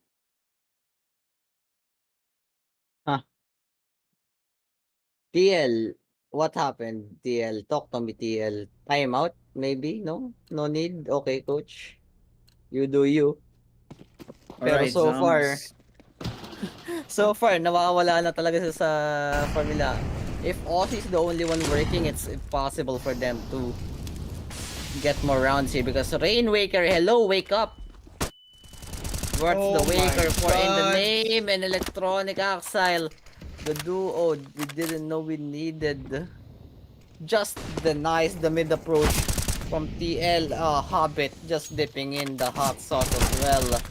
TL, what happened? TL, talk to me, TL. Timeout? Maybe? No? No need? Okay, coach. You do you. Pero Alright, so far, Zombs. so far, nawawala na talaga siya sa formula. If Ozzy is the only one working, it's impossible for them to get more rounds here because Rainwaker, hello, wake up! What's Oh the Waker my for in the God. name and Electronic Exile? The duo we didn't know we needed. Just denies the mid approach from TL. Hobbit just dipping in the hot sauce as well.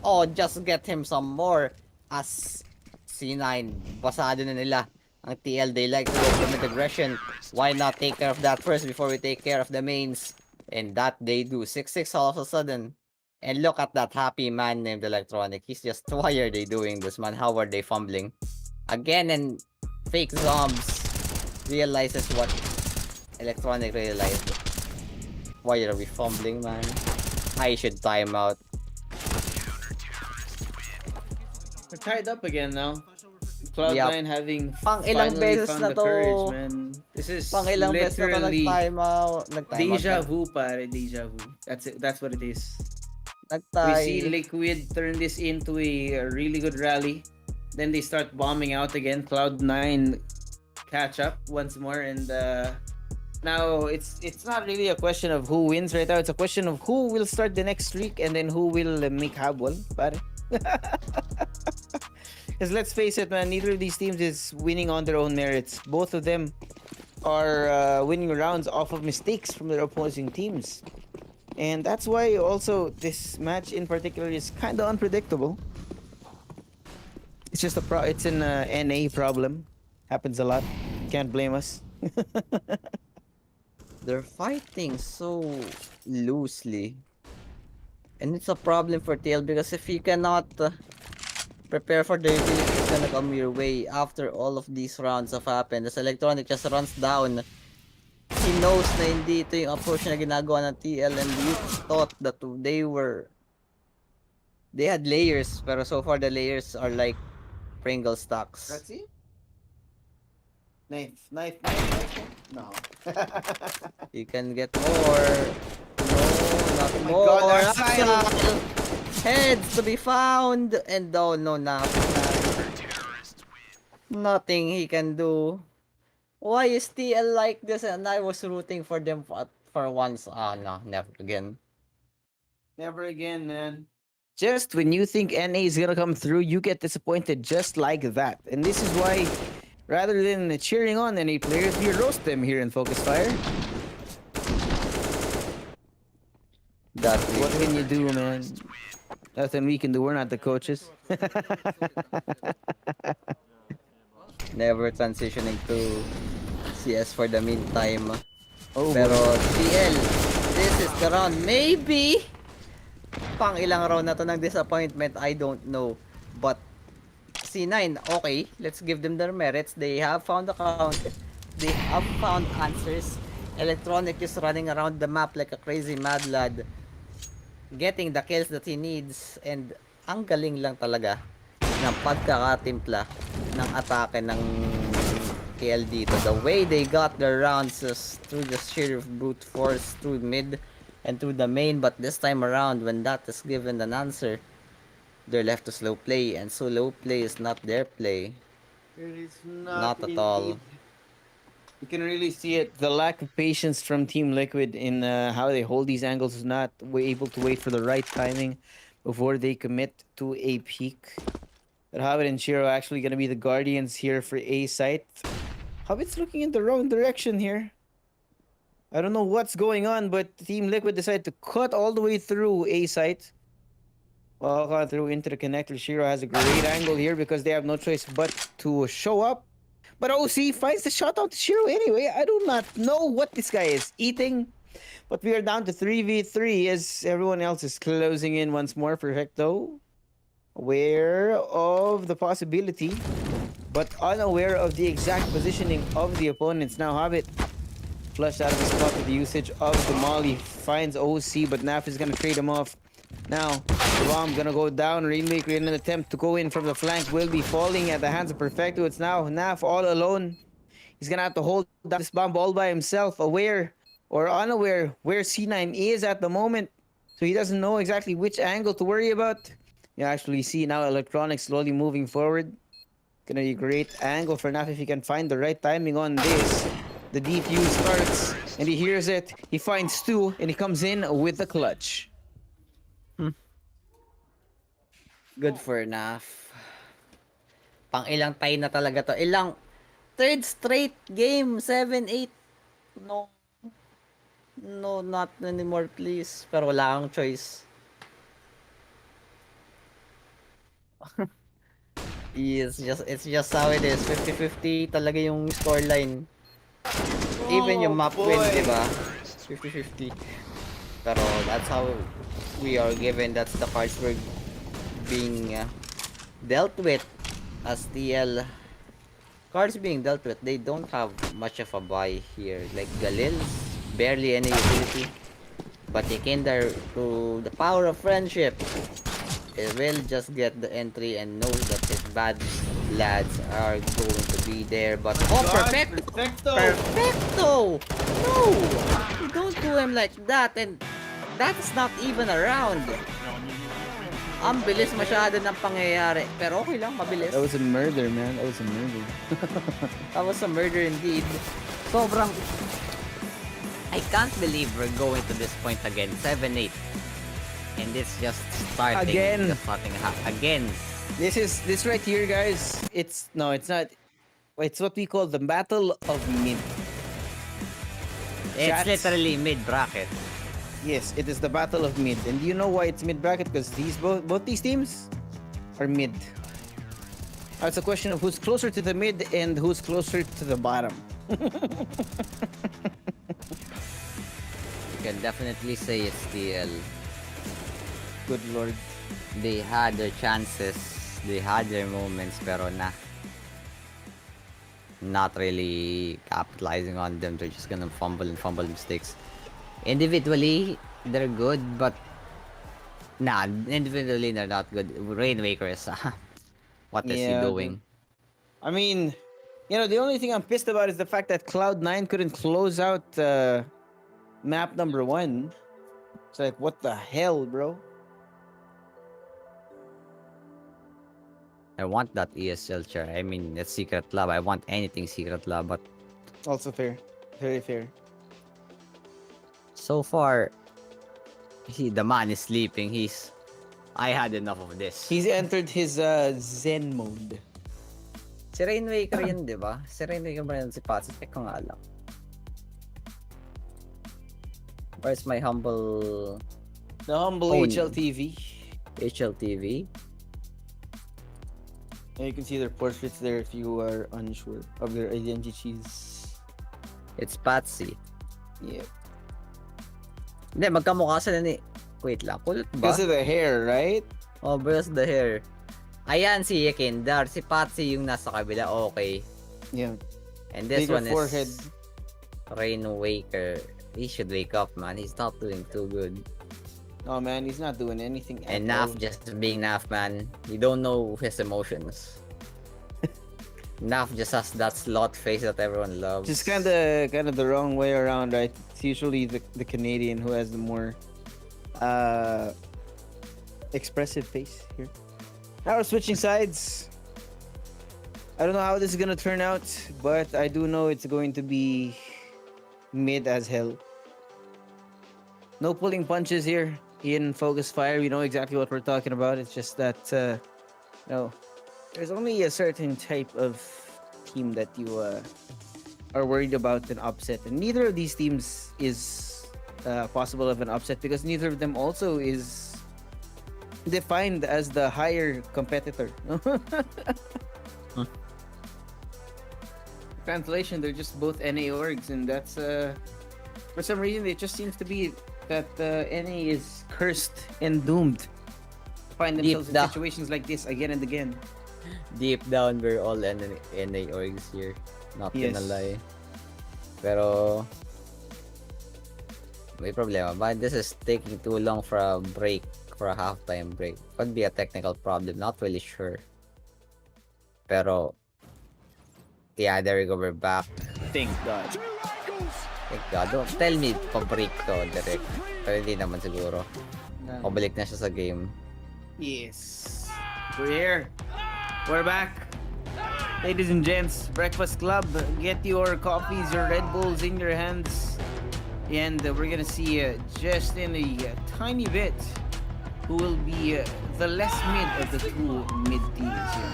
Oh, just get him some more. As C9, basado na nila ang TL. They like to go for mid aggression. Why not take care of that first before we take care of the mains? And that they do. 6-6 all of a sudden. And look at that happy man named Electronic. He's just, why are they doing this, man? How are they fumbling? Again, and fake Zombs realizes what Electronic realized. Why are we fumbling, man? I should time out. We're tied up again now. Cloud9 having Pang ilang finally beses found na the to. courage, man. This is Pang ilang beses na to literally nag-time out. deja vu, pare. Deja vu. That's it. That's what it is. We Nag-tie. see Liquid turn this into a really good rally. Then they start bombing out again. Cloud9 catch up once more, and now it's not really a question of who wins right now. It's a question of who will start the next streak and then who will make habol, pare. Because let's face it, man, neither of these teams is winning on their own merits. Both of them are winning rounds off of mistakes from their opposing teams. And that's why also this match in particular is kind of unpredictable. It's just it's an NA problem. Happens a lot. Can't blame us. They're fighting so loosely. And it's a problem for TL because if you cannot prepare for the utility that's gonna come your way after all of these rounds have happened, as Electronic just runs down, he knows na hindi ito yung approach na ginagawa ng TL, and you thought that they had layers, pero so far the layers are like Pringle stocks. That's it? Knife. No. You can get more. No, not Oh my more. God, Axile. Heads to be found, and oh no, nothing he can do. Why is TL like this? And I was rooting for them for once. Ah, no, never again. Never again, man. Just when you think NA is gonna come through, you get disappointed just like that. And this is why, rather than cheering on NA players, we roast them here in Focus Fire. What can you do, man? Nothing we can do. We're not the coaches. Never transitioning to CS for the meantime. Oh, Pero TL, this is the round. Maybe pang ilang round na to ng disappointment, I don't know. But C9, okay, let's give them their merits. They have found the count. They have found answers. Electronic is running around the map like a crazy mad lad, getting the kills that he needs. And ang galing lang talaga ng pagkakatimpla ng atake ng KL dito. The way they got their rounds is through the sheer brute force, through mid and through the main. But this time around, when that is given an answer, they're left to slow play, and slow play is not their play. it is Not at all. You can really see it. The lack of patience from Team Liquid in how they hold these angles is not able to wait for the right timing before they commit to a peak. But Hobbit and Shiro are actually going to be the guardians here for A site. Hobbit's looking in the wrong direction here. I don't know what's going on, but Team Liquid decided to cut all the way through A site. Well, cut through into the connector. Shiro has a great angle here because they have no choice but to show up. But OC finds the shot out to Shiro anyway. I do not know what this guy is eating. But we are down to 3v3 as everyone else is closing in once more. Perfecto. Aware of the possibility, but unaware of the exact positioning of the opponents. Now Hobbit flushed out of the spot with the usage of the Molly. Finds OC, but Naf is going to trade him off. Now, the bomb gonna go down. Rainmaker in an attempt to go in from the flank will be falling at the hands of Perfecto. It's now Naf all alone. He's gonna have to hold down this bomb all by himself, aware or unaware where C9 is at the moment. So he doesn't know exactly which angle to worry about. You actually see now Electronic slowly moving forward. Gonna be a great angle for Naf if he can find the right timing on this. The defuse starts and he hears it. He finds two and he comes in with the clutch. Good for enough. Pang ilang tie na talaga to. Ilang third straight game, 7-8. No. No, not anymore, please. Pero wala kang choice. It's just how it is. 50-50 talaga yung scoreline. Even yung map win, di ba? 50-50. Pero that's how we are given. That's the cards we're being dealt with as TL. Cards being dealt with, they don't have much of a buy here. Like Galil's barely any utility, but he came there to the power of friendship. He will just get the entry and knows that his bad lads are going to be there. But oh, perfecto! Perfecto! No! You don't do him like that, and that's not even around. Ang bilis masyado ng pangyayari. Pero okay lang, mabilis. That was a murder, man. That was a murder. That was a murder indeed. Sobrang... I can't believe we're going to this point again. 7-8. And it's just starting. Again. Just starting again. This right here, guys. It's not. It's what we call the battle of mid. It's Chats. literally mid-bracket. Yes, it is the battle of mid. And do you know why it's mid bracket? Because both these teams are mid. It's a question of who's closer to the mid and who's closer to the bottom. You can definitely say it's TL. Good lord. They had their chances. They had their moments, pero not really capitalizing on them. They're just gonna fumble mistakes. Individually, they're good, but individually they're not good. Rainmaker is what is he doing? I mean, the only thing I'm pissed about is the fact that Cloud9 couldn't close out map number 1. It's like, what the hell, bro? I want that ESL chair. I mean, it's Secret Lab. I want anything Secret Lab, but Also fair. Very fair. so far, the man is sleeping. I had enough of this. He's entered his Zen mode. Si Rainmaker yun, di ba? Si Rainmaker ba yun si Patsy? Check ko nga lang. Where's my humble The humble Oh, HLTV. HLTV? And you can see their portraits there if you are unsure of their identities. It's Patsy. Yeah. Hindi, magkamukha sila ni... Wait lang, kulot ba? Because of the hair, right? Oh, because of the hair. Ayan si Yekindar. Si Patsy yung nasa kabila. Okay. Yeah. And this Bigger one forehead. is... Rainmaker. He should wake up, man. He's not doing too good. Oh man, he's not doing anything. And at all. Naf just being Naf, man. You don't know his emotions. Naf just has that slot face that everyone loves. Just kind of the wrong way around, right? It's usually the Canadian who has the more expressive face here. Now we're switching sides. I don't know how this is gonna turn out, but I do know it's going to be mid as hell. No pulling punches here in Focus Fire. We know exactly what we're talking about. It's just that no, there's only a certain type of team that you are worried about an upset, and neither of these teams is possible of an upset because neither of them also is defined as the higher competitor. Translation, they're just both NA orgs, and that's for some reason it just seems to be that NA is cursed and doomed to find themselves in down. situations like this again and again. Deep down, we're all NA orgs here. Not Yes. gonna lie. Pero... may problema. But this is taking too long for a break. For a halftime break. Could be a technical problem. Not really sure. Pero... yeah, there we go. We're back. Thank God. Thank God. Don't tell me pa-break to direct. Pero hindi naman siguro. Pabalik na siya sa game. Yes. We're here. We're back. Ladies and gents, Breakfast Club, get your coffees, your Red Bulls in your hands. And we're gonna see just in a tiny bit who will be the less mid of the two mid teams here.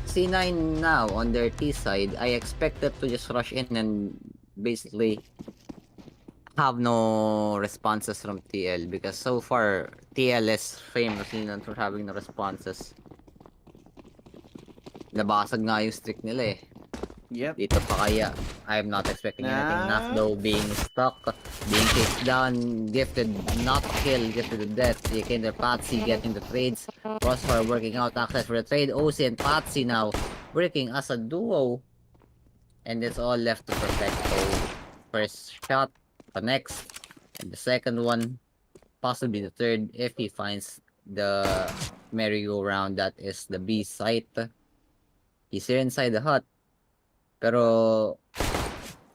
C9 now on their T side, I expect them to just rush in and basically have no responses from TL because so far TL is famously known for having no responses. Nabasag nga yung streak nila eh. Yep. Dito pa kaya. I'm not expecting anything. Naf though being stuck, being kicked down, gifted not kill, gifted to death. Kinder Patsy getting the trades. Crossfire working out access for the trade. OC and Patsy now working as a duo. And it's all left to Perfecto. First shot connects. And the second one, possibly the third, if he finds the merry-go-round that is the B site. He's here inside the hut. Pero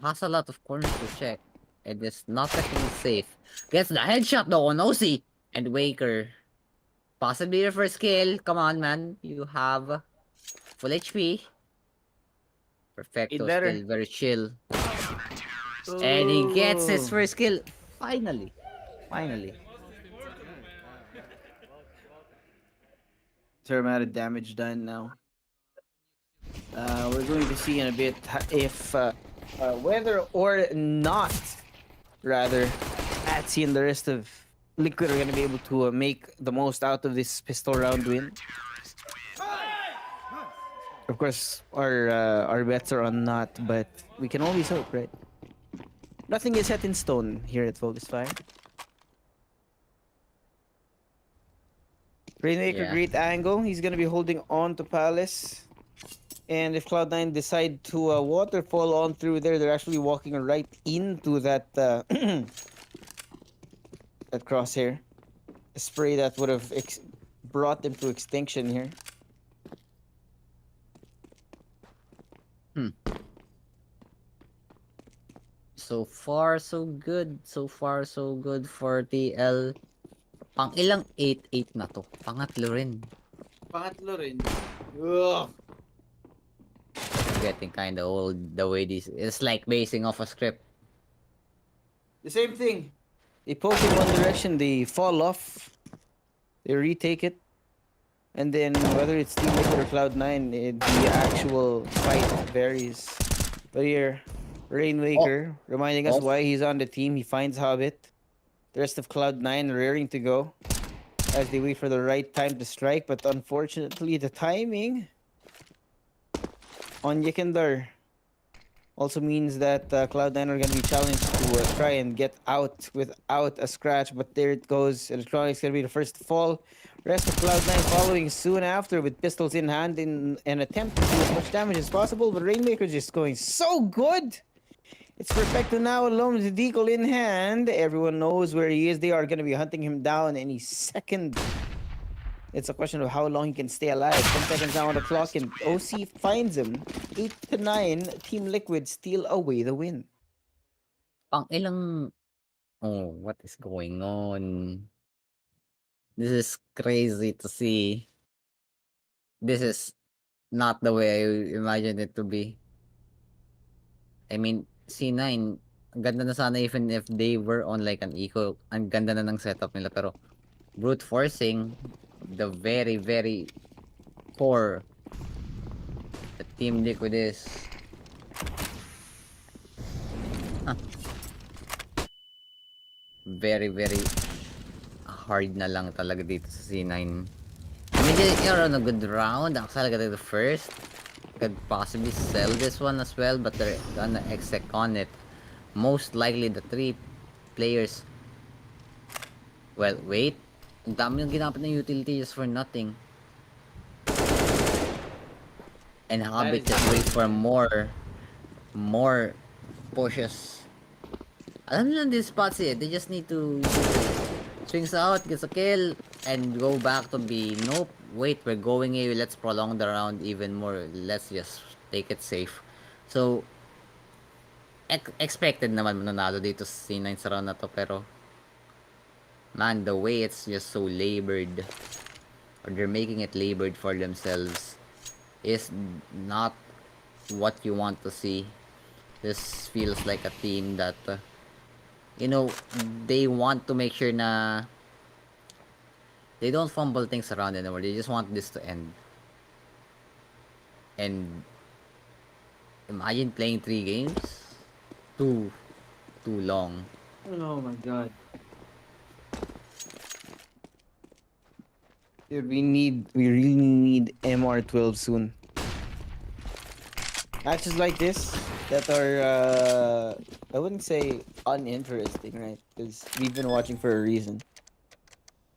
has a lot of corners to check. And it's not technically safe. Gets the headshot though on OC. And Waker. Possibly the first kill. Come on, man. You have full HP. Perfecto still very chill. And he gets his first kill. Finally. Finally. Fair amount of damage done now. We're going to see in a bit if whether or not, rather, Patsy and the rest of Liquid are going to be able to make the most out of this pistol round win. Of course, our bets are on not, but we can always hope, right? Nothing is set in stone here at Focus Fire. Rainmaker, Yeah. great angle. He's going to be holding on to Palace. And if Cloud9 decide to waterfall on through there, they're actually walking right into that that crosshair. A spray that would have brought them to extinction here. So far, so good. So far, so good for TL. Pang ilang 8-8 na to? Pangatlo rin. Pangatlo rin. Ugh. Getting kinda old the way this... It's like basing off a script. The same thing. They poke in one direction, they fall off, they retake it, and then whether it's Team Liquid or Cloud9, the actual fight varies. But here, Rainmaker reminding us why he's on the team. He finds Hobbit. The rest of Cloud9 raring to go as they wait for the right time to strike, but unfortunately the timing on Yekindar also means that Cloud9 are going to be challenged to try and get out without a scratch, but there it goes. Electronics going to be the first to fall. Rest of Cloud9 following soon after with pistols in hand in an attempt to do as much damage as possible, but Rainmaker just going so good. It's Perfecto now alone with the deagle in hand. Everyone knows where he is. They are going to be hunting him down any second. It's a question of how long he can stay alive. 10 seconds now on the clock, and OC finds him. 8-9, Team Liquid steal away the win. Pang ilang... Oh, what is going on? This is crazy to see. This is not the way I imagined it to be. I mean, C9, ang ganda na sana even if they were on like an eco. Ang ganda na ng setup nila, pero brute forcing the very, very core the Team Liquid is. Very, very hard na lang talaga dito sa C9. I mean, you're on a good round. Actually, the first could possibly sell this one as well, but they're gonna exec on it. Most likely the 3 players. Well, wait. Ang dami yung ginamit ng utility just for nothing. And Hobbit just wait for more pushes. Alam nyo lang these spots eh. They just need to swings out, gets a kill, and go back to B. Nope. Wait, we're going A. Let's prolong the round even more. Let's just take it safe. So, expected naman mananalo dito sa C9 sa round na to, pero man, the way it's just so labored, or they're making it labored for themselves, is not what you want to see. This feels like a team that you know, they want to make sure na they don't fumble things around anymore. They just want this to end. And imagine playing 3 games. Too long. Oh my god. Dude, we really need MR12 soon. Matches like this that are I wouldn't say uninteresting, right? Because we've been watching for a reason.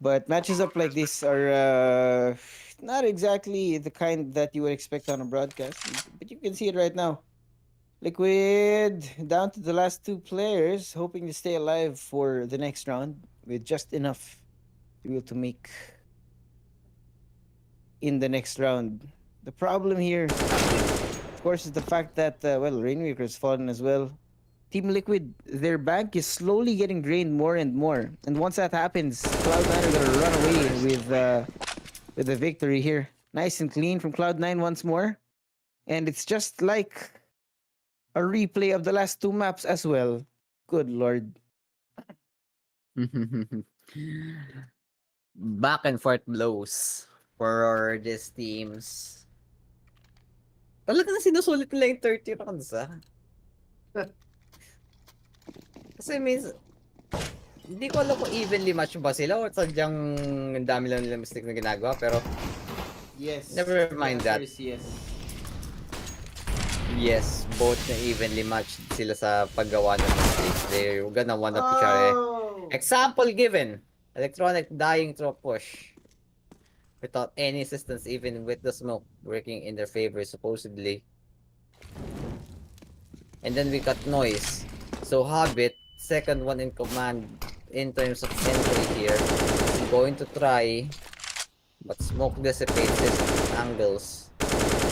But matches up like this are not exactly the kind that you would expect on a broadcast. But you can see it right now. Liquid down to the last 2 players, hoping to stay alive for the next round with just enough to be able to make in the next round. The problem here, of course, is the fact that, well, Rainmaker has fallen as well. Team Liquid, their bank is slowly getting drained more and more. And once that happens, Cloud9 are going to run away with the victory here. Nice and clean from Cloud9 once more. And it's just like a replay of the last 2 maps as well. Good lord. Back and forth blows for these teams. Talagang sinusulit nila yung 30 rounds Kasi means, hindi ko alam kung evenly match ba sila or sadyang ang dami lang nila mistake na ginagawa, pero Yes. never mind that. Yes. Yes, both na evenly matched sila sa paggawa ng mistakes. They're gonna one up each other. Example given, Electronic dying through a push without any assistance, even with the smoke working in their favor supposedly. And then we got Noise. So Hobbit, second one in command in terms of entry here, is going to try, but smoke dissipates his angles.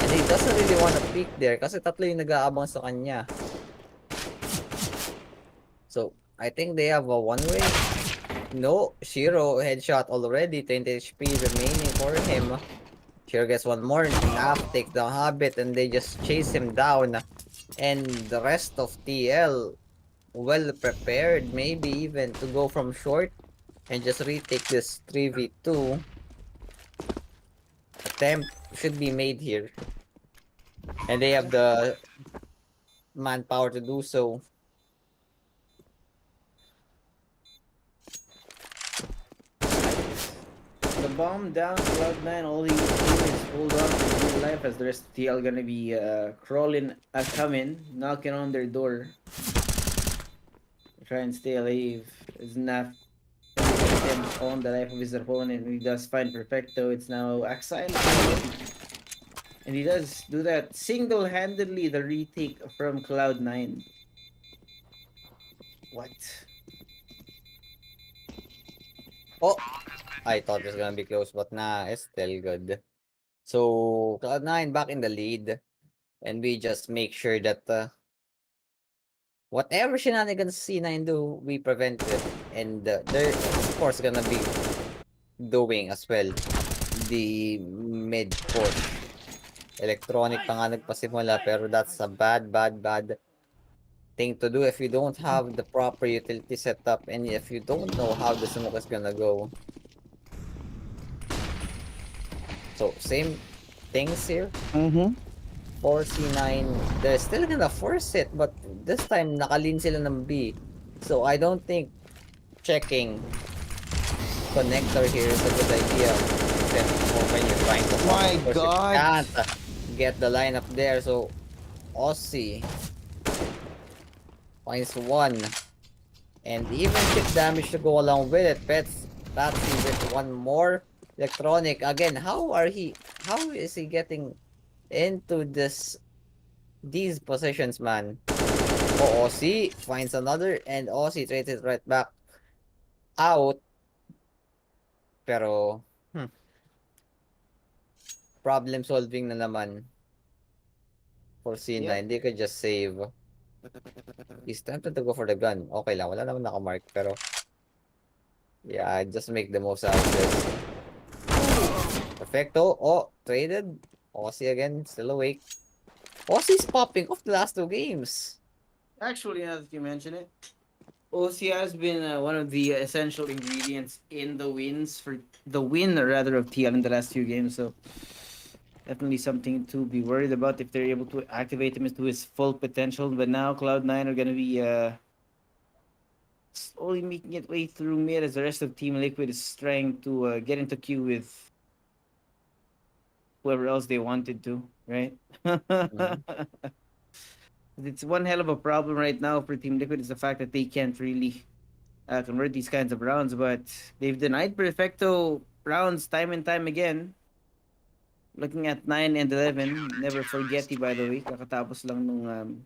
And he doesn't really want to peek there kasi tatlo yung nag-aabang sa kanya. So I think they have a one-way. No, Shiro headshot already. 20 HP remaining for him. Shiro gets one more. Naf takes the habit and they just chase him down. And the rest of TL well prepared, maybe even to go from short and just retake this 3v2. Attempt should be made here. And they have the manpower to do so. The bomb down, Cloud9, all he needs to do is hold on to his good life as the rest of TL gonna be crawling, coming, knocking on their door. Try and stay alive. It's not him on the life of his opponent. He does find Perfecto. It's now Exile. And he does do that single-handedly, the retake from Cloud9. What? Oh, I thought it was gonna be close, but nah, it's still good. So Cloud9 back in the lead, and we just make sure that whatever shenanigans C9 do, we prevent it, and they're of course gonna be doing as well the mid push. Electronic pa nga nagpasimula, pero that's a bad thing to do if you don't have the proper utility setup and if you don't know how the smoke is gonna go. So same things here. For C9, they're still gonna force it, but this time nakalin sila ng B. So I don't think checking connector here is a good idea. Except for when you're trying to My push it. God. Can't get the line up there, so Aussie finds one. And even chip damage to go along with it. Patsy with one more. Electronic again. How is he getting into these positions, man? Oh, Aussie finds another and Aussie trades it right back out. Pero problem solving na naman for C9. Yep. They could just save. He's tempted to go for the gun. Okay lang, wala naman nakamark, pero yeah, just make the most out of this. Perfecto. Oh, traded. Aussie again, still awake. Aussie's popping off the last two games. Actually, now that you mention it, OC has been one of the essential ingredients in the win rather of TL in the last few games. So definitely something to be worried about if they're able to activate him to his full potential. But now Cloud9 are gonna be slowly making it way through mid as the rest of Team Liquid is trying to get into queue with whoever else they wanted to, right? It's one hell of a problem right now for Team Liquid is the fact that they can't really convert these kinds of rounds, but they've denied Perfecto rounds time and time again. Looking at 9 and 11, never forgetty by the way, kakatapos lang nung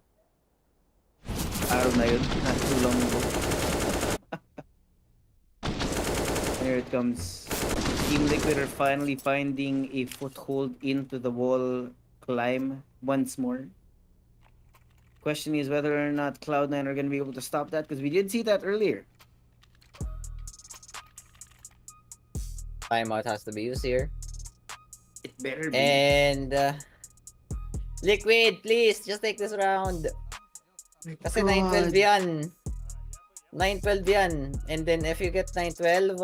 araw na yun, not too long ago. Here it comes. Team Liquid are finally finding a foothold into the wall climb once more. Question is whether or not Cloud9 are going to be able to stop that, because we did see that earlier. Timeout has to be used here. It better be. And Liquid, please, just take this round. Kasi 9-12 yan. 9-12 yan. And then if you get 9-12,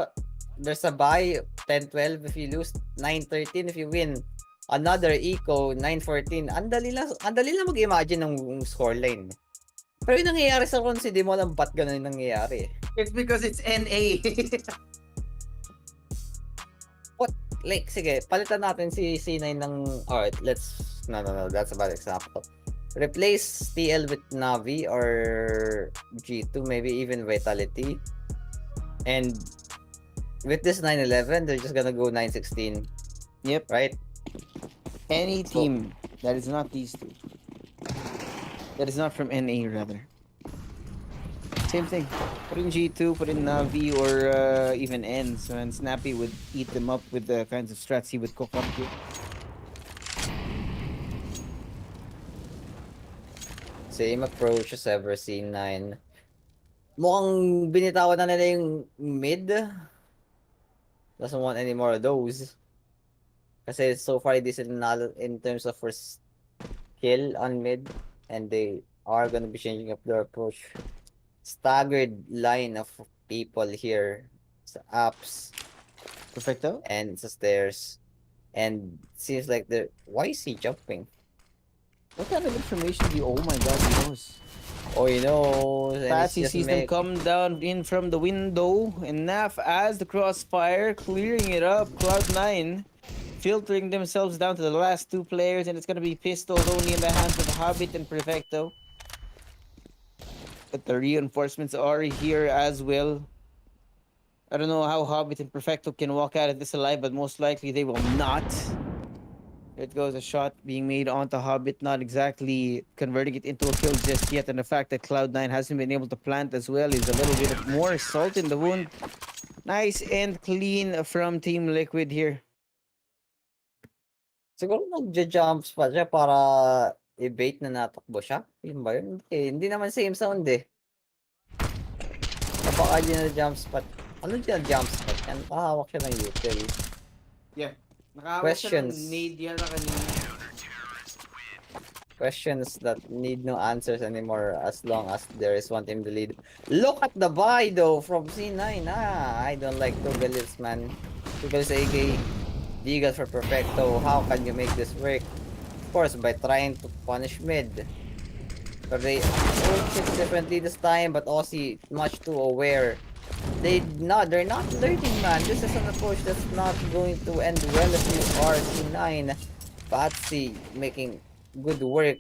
there's a bye. 10-12 if you lose. 9-13 if you win. Another eco, 9-14. Ang dali lang mag-imagine ng scoreline. Pero yung nangyayari sa round, hindi mo alam ba't ganun yung nangyayari. It's because it's NA. What? Like, sige, palitan natin si C9 ng... Alright, let's... No, that's a bad example. Replace TL with Navi or G2, maybe even Vitality. And with this 9-11, they're just gonna go 9-16. Yep. Right? Any team that is not these two, that is not from NA rather. Same thing. Put in G2, put in Navi, or even Ends, and Snappy would eat them up with the kinds of strats he would cook up here. Same approach as ever, C9. mukhang binitawan na nila yung mid. Doesn't want any more of those. Kasi so far, this is not in terms of first kill on mid. And they are gonna be changing up their approach. Staggered line of people here. Sa ups Perfecto. and sa stairs. And seems like they're... Why is he jumping? What kind of information do you? Oh my God, he knows. Oh, you know... and it's Patsy just sees them come down in from the window, and Naf as the crossfire, clearing it up. Cloud9 filtering themselves down to the last two players, and it's gonna be pistols only in the hands of Hobbit and Perfecto. But the reinforcements are here as well. I don't know how Hobbit and Perfecto can walk out of this alive, but most likely they will not. It goes a shot being made onto Hobbit, not exactly converting it into a kill just yet. And the fact that Cloud9 hasn't been able to plant as well is a little bit more salt in the wound. Nice and clean from Team Liquid here. Siguro nagja-jumps pa siya para i-bait na natakbo siya. Yun ba yun? Hindi naman same sound eh. Baka yun na jump spot. Ano dyan jump spot? Yan, pahawak siya ng util. Yeah. Nakahawak siya ng Questions. nade yan na kanina. Questions that need no answers anymore as long as there is one team to lead. Look at the buy though from C9. I don't like Tugalis, man. Tugalis AK. Digas for Perfecto. How can you make this work? Of course, by trying to punish mid. But they approach it differently this time, but Aussie much too aware. They're not learning, man. This is an approach that's not going to end well if you are C9. Patsy making good work,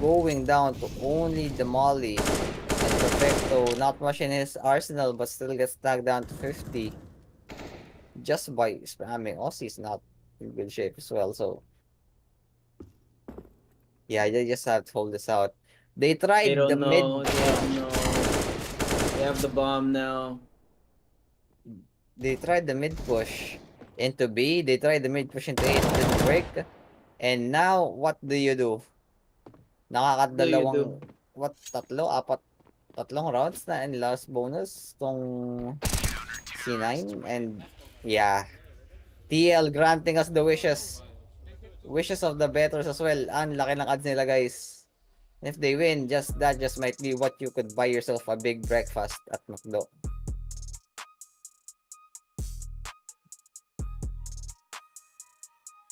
going down to only the molly. And Perfecto, not much in his arsenal, but still gets tagged down to 50. Just by spamming. Aussie's not in good shape as well, so... Yeah, they just have to hold this out. They tried They don't the mid... know. They don't know. They have the bomb now. They tried the mid push into B. They tried the mid push into A. It didn't work. And now, what do you do? Nakakadalawang... What? Tatlong rounds na and last bonus tong C9. And yeah. TL granting us the wishes. Wishes of the betters as well. Ang laki ng odds nila, guys. If they win, that just might be what you could buy yourself a big breakfast at McDo.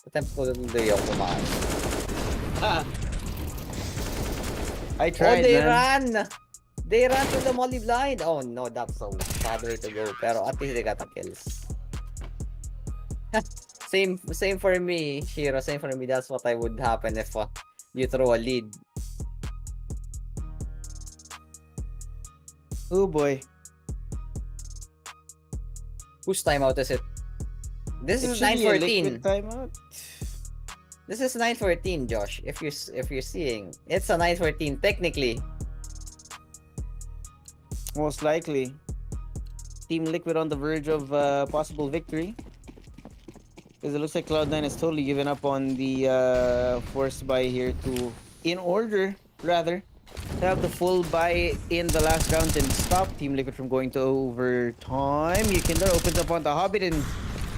Attempt ko do yung kumain. I tried, they man. ran! They ran to the molly blind! Oh no, that's a bad way to go. Pero at least they got the kills. Same for me, Shiro. Same for me. That's what I would happen if you throw a lead. Oh boy. Whose timeout is it? This It is should be a liquid 9:14. timeout. This is 9:14, Josh. If you're seeing, it's a 9:14 technically. Most likely. Team Liquid on the verge of possible victory. Because it looks like Cloud9 has totally given up on the forced buy here in order, rather, to have the full buy in the last round and stop Team Liquid from going to overtime. Yukindar opens up onto Hobbit and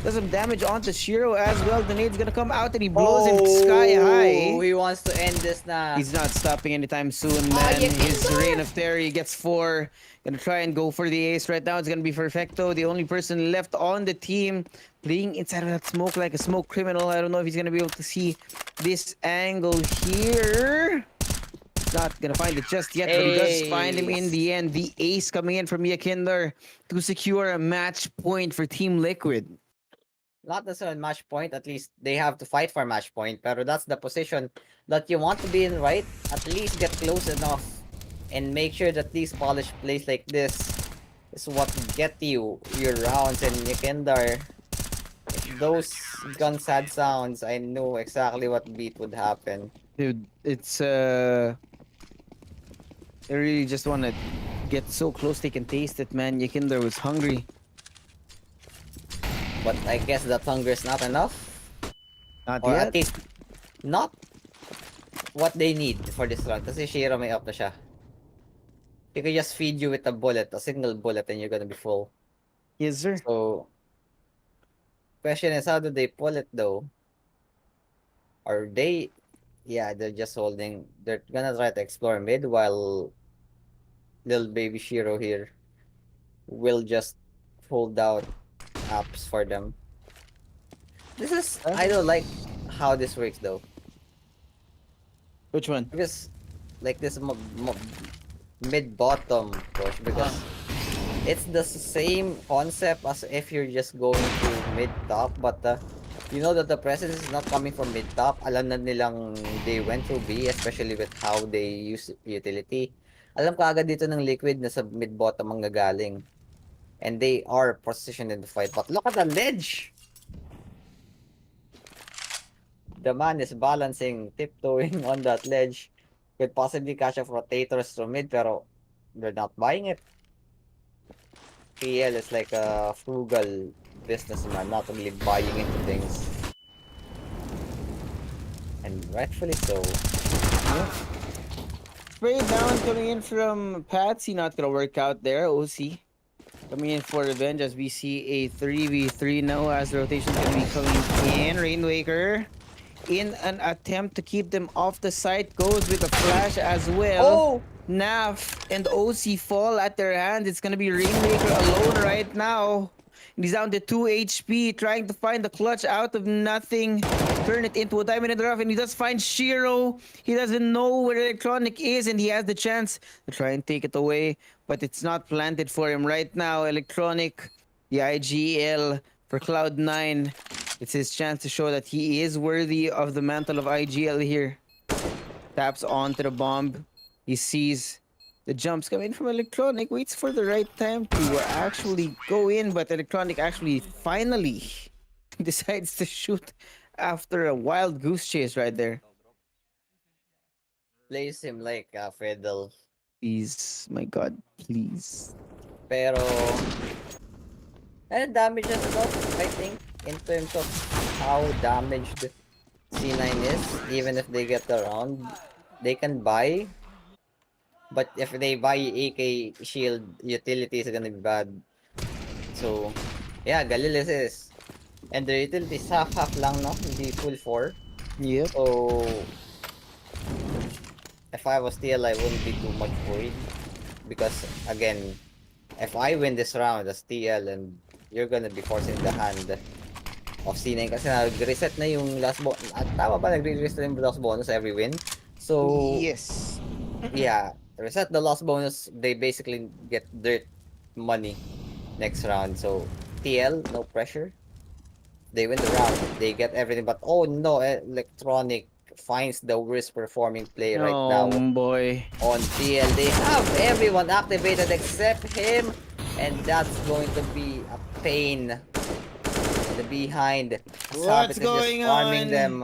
does some damage onto Shiro as well. The nade's gonna come out and he blows him sky high. He wants to end this na. He's not stopping anytime soon, man. His Yukindar! reign of terror, he gets 4. Gonna try and go for the ace right now. It's gonna be Perfecto, the only person left on the team, playing inside of that smoke like a smoke criminal. I don't know if he's gonna be able to see this angle here. He's not gonna find it just yet, but he does find him in the end. The ace coming in from Yakinder to secure a match point for Team Liquid. Not necessarily match point, at least they have to fight for match point. Pero that's the position that you want to be in, right? At least get close enough and make sure that these polished plays like this is what get you your rounds. And Yekindar, those guns had sounds, I knew exactly what beat would happen. Dude, it's I really just want to get so close they can taste it, man. Yakinder was hungry. But I guess that hunger is not enough. Not Or yet. at least not what they need for this round. Kasi Shiro may up na siya. He could just feed you with a bullet, a single bullet, and you're gonna be full. Yes, sir. So, question is, how do they pull it though? Are they? Yeah, they're just holding. They're gonna try to explore mid while little baby Shiro here will just hold out apps for them. This is I don't like how this works though. Which one? Because like this mid bottom push because it's the same concept as if you're just going to mid top, but you know that the presence is not coming from mid top. Alam na nilang they went through B, especially with how they use utility. Alam ka agad dito ng Liquid na sa mid bottom ang gagaling. And they are positioned in the fight. But look at the ledge! The man is balancing, tiptoeing on that ledge. Could possibly catch off rotators from mid, pero they're not buying it. PL is like a frugal businessman, not really buying into things. And rightfully so. Spray down coming in from Patsy, not gonna work out there. OC coming in for revenge as we see a 3v3 now as the rotation's gonna be coming in. Rainwaker in an attempt to keep them off the site goes with a flash as well. Oh! Naf and OC fall at their hand. It's gonna be Rainmaker alone right now. And he's down to 2 HP, trying to find the clutch out of nothing. Turn it into a diamond in the rough, and he does find Shiro. He doesn't know where Electronic is, and he has the chance to try and take it away, but it's not planted for him right now. Electronic, the IGL for Cloud9. It's his chance to show that he is worthy of the mantle of IGL here. Taps onto the bomb. He sees the jumps coming from Electronic, waits for the right time to actually go in, but Electronic actually finally decides to shoot after a wild goose chase right there. Plays him like a fiddle. Please, my god, please. Pero, and damage as well, I think, in terms of how damaged C9 is, even if they get the round, they can buy. But if they buy AK shield, utility is gonna be bad. So, yeah, Galilis is. And the utility is half lang, no? Hindi full 4. Yep. So, if I was TL, I wouldn't be too much worried. Because, again, if I win this round as TL, and you're gonna be forcing the hand of C9 kasi nag-reset na yung last bonus. Tama ba? Nag-reset na yung last bonus every win? So, Yes. yeah, reset the loss bonus, they basically get dirt money next round. So TL, no pressure. They win the round, they get everything, but oh no, Electronic finds the worst performing play right now boy. on TL. They have everyone activated except him, and that's going to be a pain in the behind. What's Savage is going just farming on? them.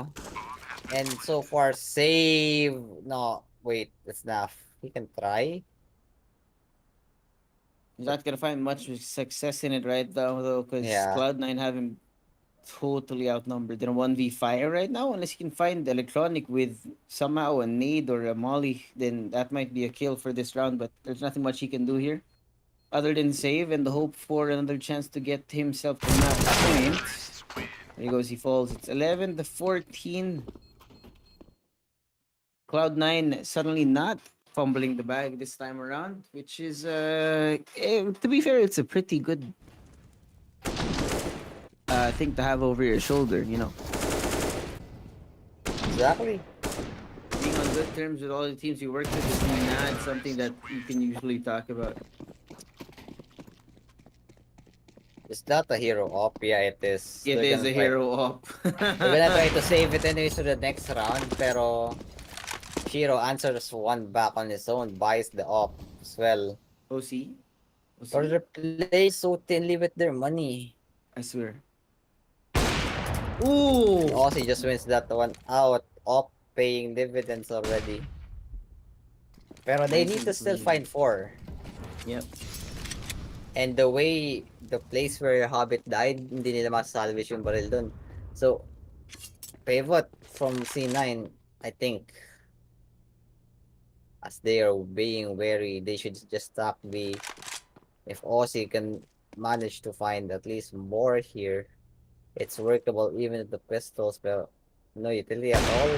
And so far, save. No, wait, it's enough. He can try. He's not gonna find much success in it right now though, because Yeah. Cloud9 have him totally outnumbered in a 1v5 right now. Unless he can find Electronic with somehow a nade or a molly, then that might be a kill for this round, but there's nothing much he can do here. Other than save and the hope for another chance to get himself to map point. There he goes, he falls. It's 11-14. Cloud9 suddenly not fumbling the bag this time around, which is, to be fair, it's a pretty good thing to have over your shoulder, you know. Exactly. Being on good terms with all the teams you work with is not something that you can usually talk about. Is that a hero op? Yeah, it is. It They're is gonna a try- hero op. They're gonna try to save it anyways to the next round, pero Shiro answers one back on his own, buys the op as well. OC? Or they play so thinly with their money. I swear. Ooh! Aussie just wins that one out, op paying dividends already. Pero they need to still find 4. Yep. And the way, the place where Hobbit died, hindi nila masalvage yung baril dun. So, pivot from C9, I think. as they are being wary. They should just stop B. If Aussie can manage to find at least more here, it's workable even with the pistols, but no utility at all.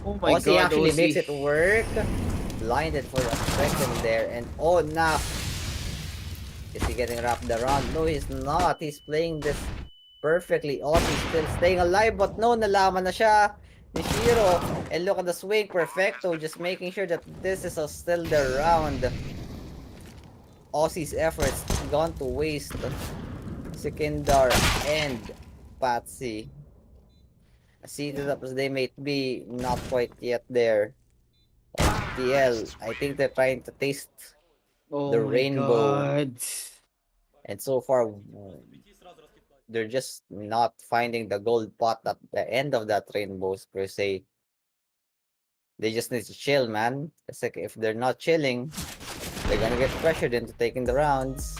Oh my Aussie god, actually makes Ozzy. it work. Blinded for a second there, and oh nah. Is he getting wrapped around? No, he's not. He's playing this perfectly. Aussie's still staying alive, but no, nalaman na siya ni Shiro. And look at the swing, perfecto, just making sure that this is still the round. Aussie's efforts gone to waste. Sikindar and Patsy. Seated up as they may be, not quite yet there. And TL, I think they're trying to taste Oh the my rainbow. god. And so far, they're just not finding the gold pot at the end of that rainbows per se. They just need to chill, man. It's like if they're not chilling, they're gonna get pressured into taking the rounds.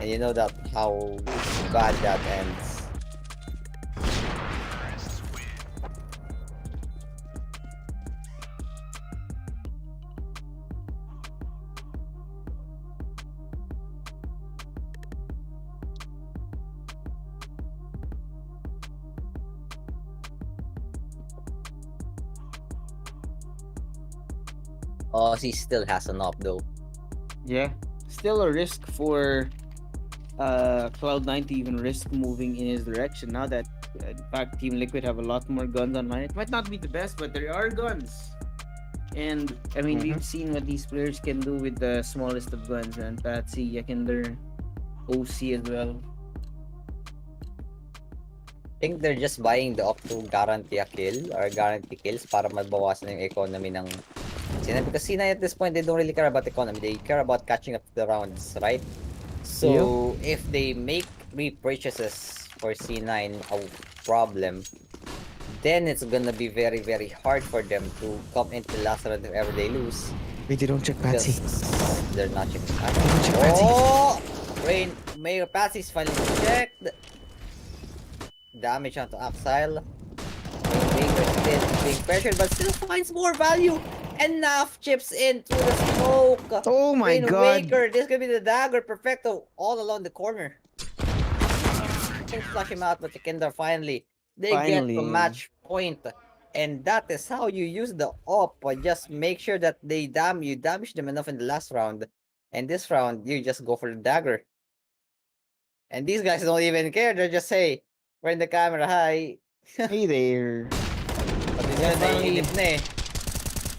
And you know that how bad that ends. Aussie still has an op though. Yeah. Still a risk for Cloud9 to even risk moving in his direction. Now that in fact Team Liquid have a lot more guns on mine. It might not be the best, but there are guns. And I mean we've seen what these players can do with the smallest of guns, and Patsy, Yakinder, OC as well. I think they're just buying the op to guarantee a kill or guarantee kills para mabawasan yung economy ng C9. Because C9 at this point, they don't really care about economy. They care about catching up to the rounds, right? So if they make repurchases for C9 a problem, then it's gonna be very, very hard for them to come into the last round if ever they lose. Wait, they don't check Patsy. Because they're not checking Patsy. They don't check Patsy. Oh! Mayor Patsy's finally checked. Damage onto Axile. Baker still being pressured but still finds more value. Enough chips in through the smoke. Oh my Wind god. Waker, this could be the dagger perfecto all along the corner. Can't flush him out, but Tikendar finally get to match point. And that is how you use the op. Just make sure that you damage them enough in the last round. And this round, you just go for the dagger. And these guys don't even care. They're just say, we're in the camera, hi. Hey there. But it's gonna say, inip na eh.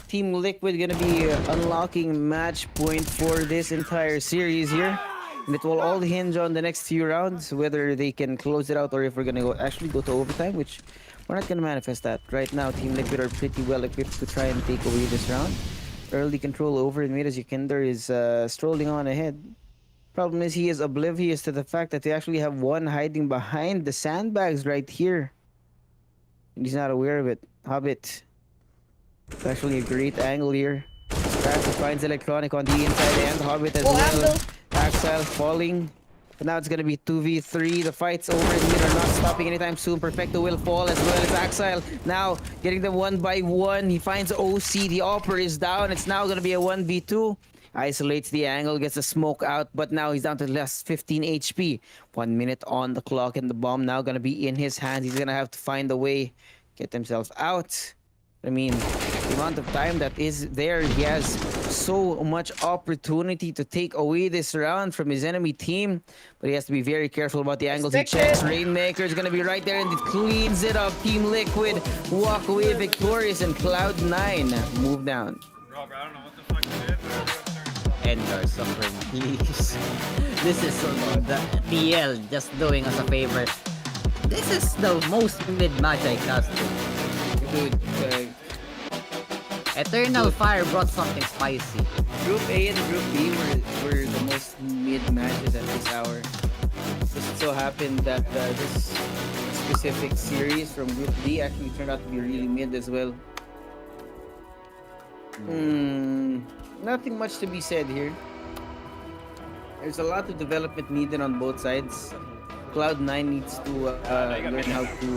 Team Liquid gonna be unlocking match point for this entire series here. And it will all hinge on the next few rounds, whether they can close it out or if we're gonna actually go to overtime, which we're not gonna manifest that. Right now, Team Liquid are pretty well equipped to try and take away this round. Early control over in mid as Yakinder is strolling on ahead. Problem is he is oblivious to the fact that they actually have one hiding behind the sandbags right here. And he's not aware of it. Hobbit. It's actually a great angle here. Straxy finds Electronic on the inside and Hobbit as well. Axile falling. But now it's gonna be 2v3. The fight's over in mid are not stopping anytime soon. Perfecto will fall as well as Axile. Now getting them one by one. He finds OC. The Opera is down. It's now gonna be a 1v2. Isolates the angle, gets the smoke out, but now he's down to less 15 HP. 1 minute on the clock, and the bomb now gonna be in his hands. He's gonna have to find a way, get himself out. I mean, the amount of time that is there, he has so much opportunity to take away this round from his enemy team, but he has to be very careful about the angles he checks. Rainmaker is gonna be right there, and it cleans it up. Team Liquid walk away victorious, and Cloud9 move down. Rob, I don't know what the fuck you did, but End our suffering, please. This is the TL just doing us a favor. This is the most mid match I casted. Dude, Eternal Fire brought something spicy. Group A and Group B were the most mid matches at this hour. Just so happened that this specific series from Group D actually turned out to be really mid as well. Nothing much to be said here. There's a lot of development needed on both sides. Cloud9 needs to learn how to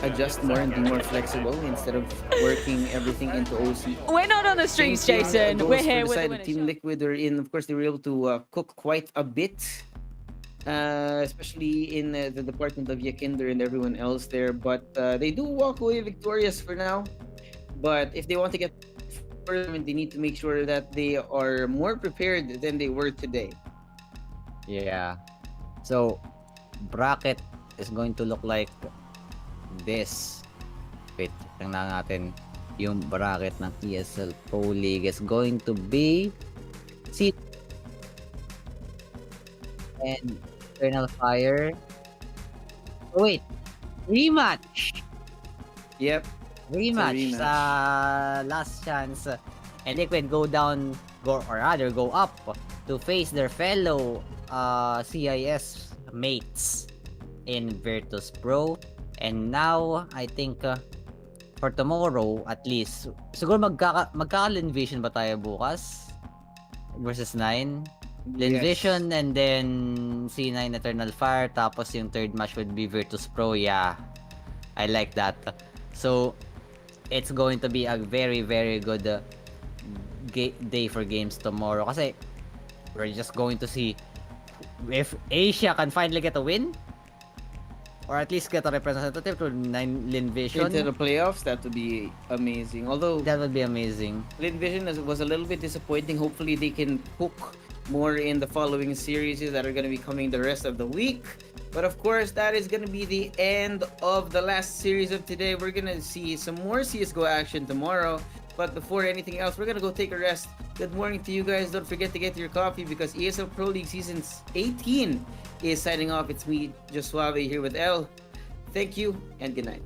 adjust more and be more flexible instead of working everything into OC. We're not on the streets, Same thing, Jason. goes We're for here the with the side of winners. Team Liquid. Are in, of course, they were able to cook quite a bit, especially in the department of Yakinder and everyone else there. But they do walk away victorious for now. But if they want to get further, they need to make sure that they are more prepared than they were today. Yeah. So, bracket is going to look like this. Wait, tingnan natin yung bracket ng ESL Pro League is going to be C and Eternal Fire. Oh, wait, rematch. Yep. Rematch rematch. sa last chance. And Liquid go up to face their fellow CIS mates in Virtus.pro. And now, I think for tomorrow, at least, siguro magkaka-Lin Vision ba tayo bukas? Versus 9? Lin Yes. Vision and then C9 Eternal Fire, tapos yung third match would be Virtus.pro. Yeah, I like that. So, it's going to be a very, very good day for games tomorrow. Kasi, we're just going to see if Asia can finally get a win. Or at least get a representative to 9 Lin Vision. Into the playoffs, that would be amazing. Although That would be amazing. Lin Vision was a little bit disappointing. Hopefully, they can cook more in the following series that are going to be coming the rest of the week. But of course, that is going to be the end of the last series of today. We're going to see some more CSGO action tomorrow. But before anything else, we're going to go take a rest. Good morning to you guys. Don't forget to get your coffee because ESL Pro League Season 18 is signing off. It's me, Josuave, here with El. Thank you and good night.